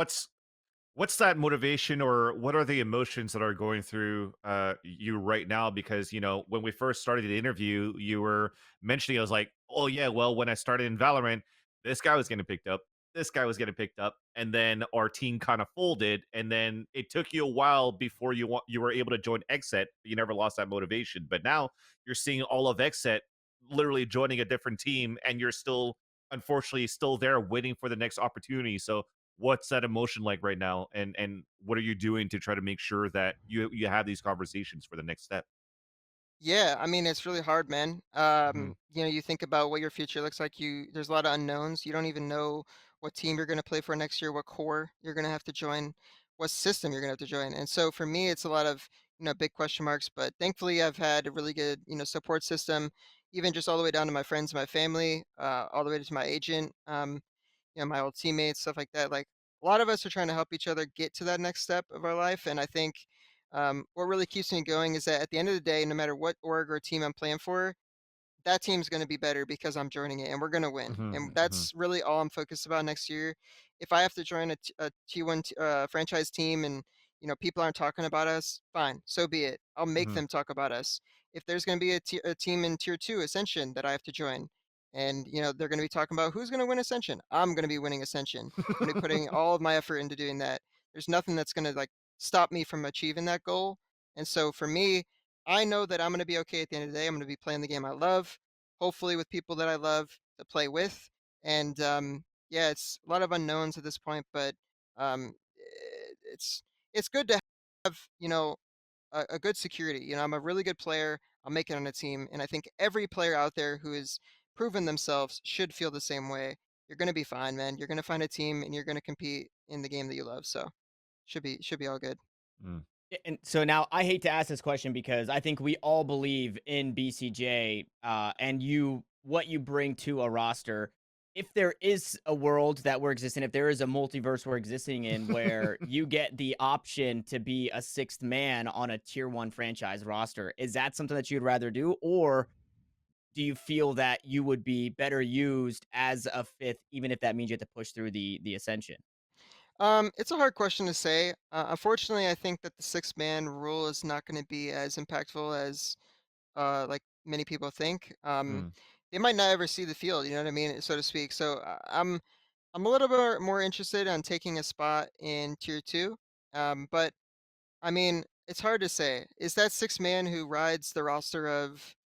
Speaker 4: what's that motivation, or what are the emotions that are going through you right now? Because when we first started the interview, you were mentioning, I was like, oh yeah, well, when I started in Valorant, this guy was getting picked up, this guy was getting picked up, and then our team kind of folded, and then it took you a while before you were able to join XSET. You never lost that motivation, but now you're seeing all of XSET literally joining a different team, and you're still, unfortunately, still there waiting for the next opportunity. So what's that emotion like right now, and what are you doing to try to make sure that you have these conversations for the next step?
Speaker 1: Yeah, I mean, it's really hard, man.
Speaker 4: Hmm.
Speaker 1: You think about what your future looks like. There's a lot of unknowns. You don't even know what team you're going to play for next year, what core you're going to have to join, what system you're going to have to join. And so for me, it's a lot of, big question marks, but thankfully I've had a really good, support system, even just all the way down to my friends, my family, all the way to my agent, my old teammates, stuff like that. Like a lot of us are trying to help each other get to that next step of our life. And I think what really keeps me going is that at the end of the day, no matter what org or team I'm playing for, that team's going to be better because I'm joining it and we're going to win. And
Speaker 4: Hmm. Hmm.
Speaker 1: that's really all I'm focused about next year. If I have to join a T1 franchise team and, people aren't talking about us, fine, so be it. I'll make them talk about us. If there's going to be a team in tier 2 Ascension that I have to join, and they're going to be talking about who's going to win Ascension, I'm going to be winning Ascension. I'm going to be putting all of my effort into doing that. There's nothing that's going to like stop me from achieving that goal. And so for me, I know that I'm going to be okay at the end of the day. I'm going to be playing the game I love, hopefully with people that I love to play with. And yeah, it's a lot of unknowns at this point, but it's good to have a good security. I'm a really good player. I'll make it on a team, and I think every player out there who has proven themselves should feel the same way. You're gonna be fine, man. You're gonna find a team, and you're gonna compete in the game that you love. So should be all good.
Speaker 4: Mm.
Speaker 5: And so now I hate to ask this question because I think we all believe in BCJ and what you bring to a roster. If there is a world that we're existing, if there is a multiverse we're existing in where you get the option to be a sixth man on a tier 1 franchise roster, is that something that you'd rather do? Or do you feel that you would be better used as a fifth, even if that means you have to push through the ascension?
Speaker 1: It's a hard question to say. Unfortunately, I think that the six-man rule is not going to be as impactful as like many people think.
Speaker 4: Mm.
Speaker 1: They might not ever see the field, you know what I mean, so to speak. So I'm a little bit more interested on taking a spot in tier 2. But I mean, it's hard to say. Is that six man who rides the roster of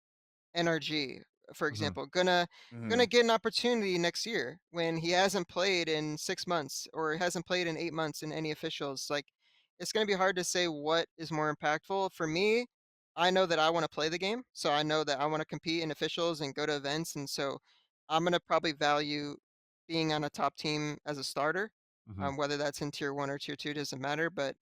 Speaker 1: NRG, for
Speaker 4: Mhm.
Speaker 1: example, gonna
Speaker 5: Mhm.
Speaker 1: get an opportunity next year when he hasn't played in 6 months or hasn't played in 8 months in any officials? Like, it's gonna be hard to say what is more impactful. For me, I know that I want to play the game, so I know that I want to compete in officials and go to events, and so I'm gonna probably value being on a top team as a starter.
Speaker 4: Mhm.
Speaker 1: Whether that's in tier 1 or tier 2 doesn't matter, but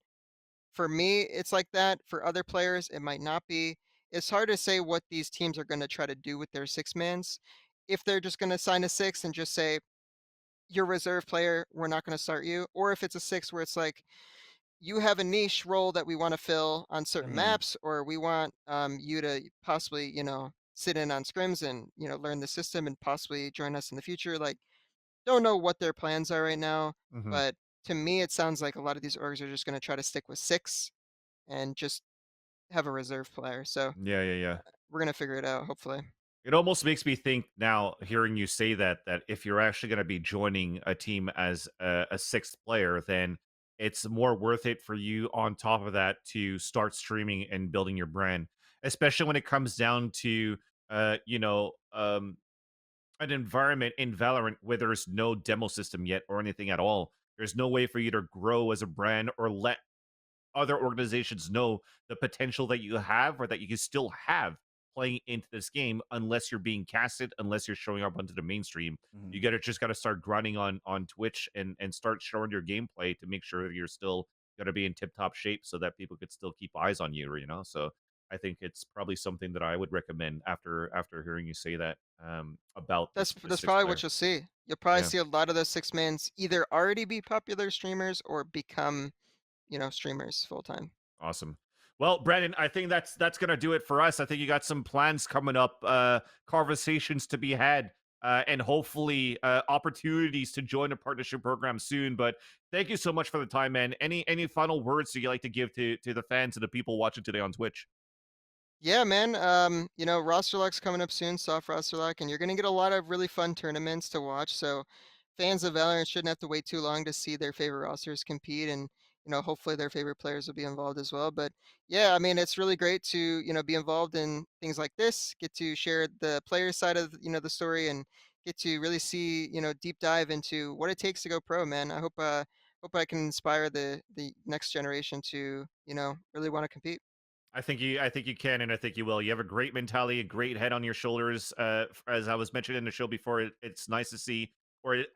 Speaker 1: for me, it's like that. For other players, it might not be. It's hard to say what these teams are going to try to do with their six mans. If they're just going to sign a six and just say, you're a reserve player, we're not going to start you. Or if it's a six where it's like, you have a niche role that we want to fill on certain
Speaker 5: Mhm.
Speaker 1: maps, or we want you to possibly, sit in on scrims and, learn the system and possibly join us in the future. Like, don't know what their plans are right now.
Speaker 4: Mhm.
Speaker 1: But to me, it sounds like a lot of these orgs are just going to try to stick with six and just have a reserve player, so
Speaker 4: Yeah, yeah, yeah.
Speaker 1: we're gonna figure it out, hopefully.
Speaker 4: It almost makes me think now, hearing you say that if you're actually going to be joining a team as a sixth player, then it's more worth it for you on top of that to start streaming and building your brand, especially when it comes down to uh, you know, um, an environment in Valorant where there's no demo system yet or anything at all. There's no way for you to grow as a brand or let other organizations know the potential that you have or that you can still have playing into this game unless you're being casted, unless you're showing up onto the mainstream. You
Speaker 5: Mhm.
Speaker 4: gotta just gotta start grinding on Twitch and start showing your gameplay to make sure that you're still gonna be in tip top shape so that people could still keep eyes on you. So I think it's probably something that I would recommend after hearing you say that about this
Speaker 1: That's
Speaker 4: sixth
Speaker 1: probably what
Speaker 4: player.
Speaker 1: you'll see. You'll probably
Speaker 4: Yeah.
Speaker 1: see a lot of those six mans either already be popular streamers or become, streamers full time.
Speaker 4: Awesome. Well, Brandon, I think that's gonna do it for us. I think you got some plans coming up, conversations to be had, and hopefully opportunities to join a partnership program soon. But thank you so much for the time, man. Any final words that you like to give to the fans and the people watching today on Twitch?
Speaker 1: Yeah, man. Roster lock's coming up soon, soft roster lock, and you're gonna get a lot of really fun tournaments to watch. So fans of Valorant shouldn't have to wait too long to see their favorite rosters compete, and hopefully their favorite players will be involved as well. But yeah, I mean, it's really great to be involved in things like this, get to share the player side of the story, and get to really see deep dive into what it takes to go pro, man. I hope I can inspire the next generation to really want to compete.
Speaker 4: I think you can, and I think you will. You have a great mentality, a great head on your shoulders. As I was mentioning in the show before, it's nice to see,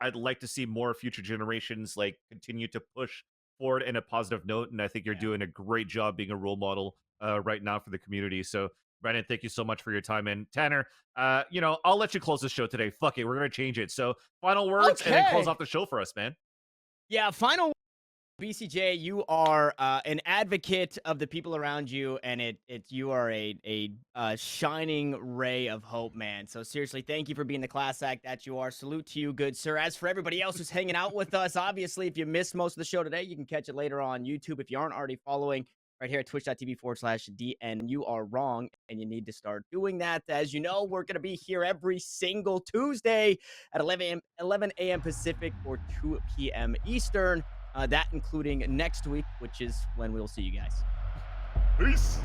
Speaker 4: I'd like to see more future generations like continue to push forward in a positive note. And I think you're
Speaker 5: Yeah.
Speaker 4: doing a great job being a role model right now for the community. So, Brandon, thank you so much for your time. And Tanner, I'll let you close the show today. Fuck it, we're gonna change it. So, final words, and then close
Speaker 5: Okay.
Speaker 4: off the show for us, man.
Speaker 5: Yeah, final BcJ, you are an advocate of the people around you, and you are a shining ray of hope, man. So seriously, thank you for being the class act that you are. Salute to you, good sir. As for everybody else who's hanging out with us, obviously, if you missed most of the show today, you can catch it later on YouTube. If you aren't already following, right here at twitch.tv/DN, you are wrong, and you need to start doing that. As you know, we're going to be here every single Tuesday at 11 a.m. Pacific or 2 p.m. Eastern. That including next week, which is when we'll see you guys.
Speaker 4: Peace.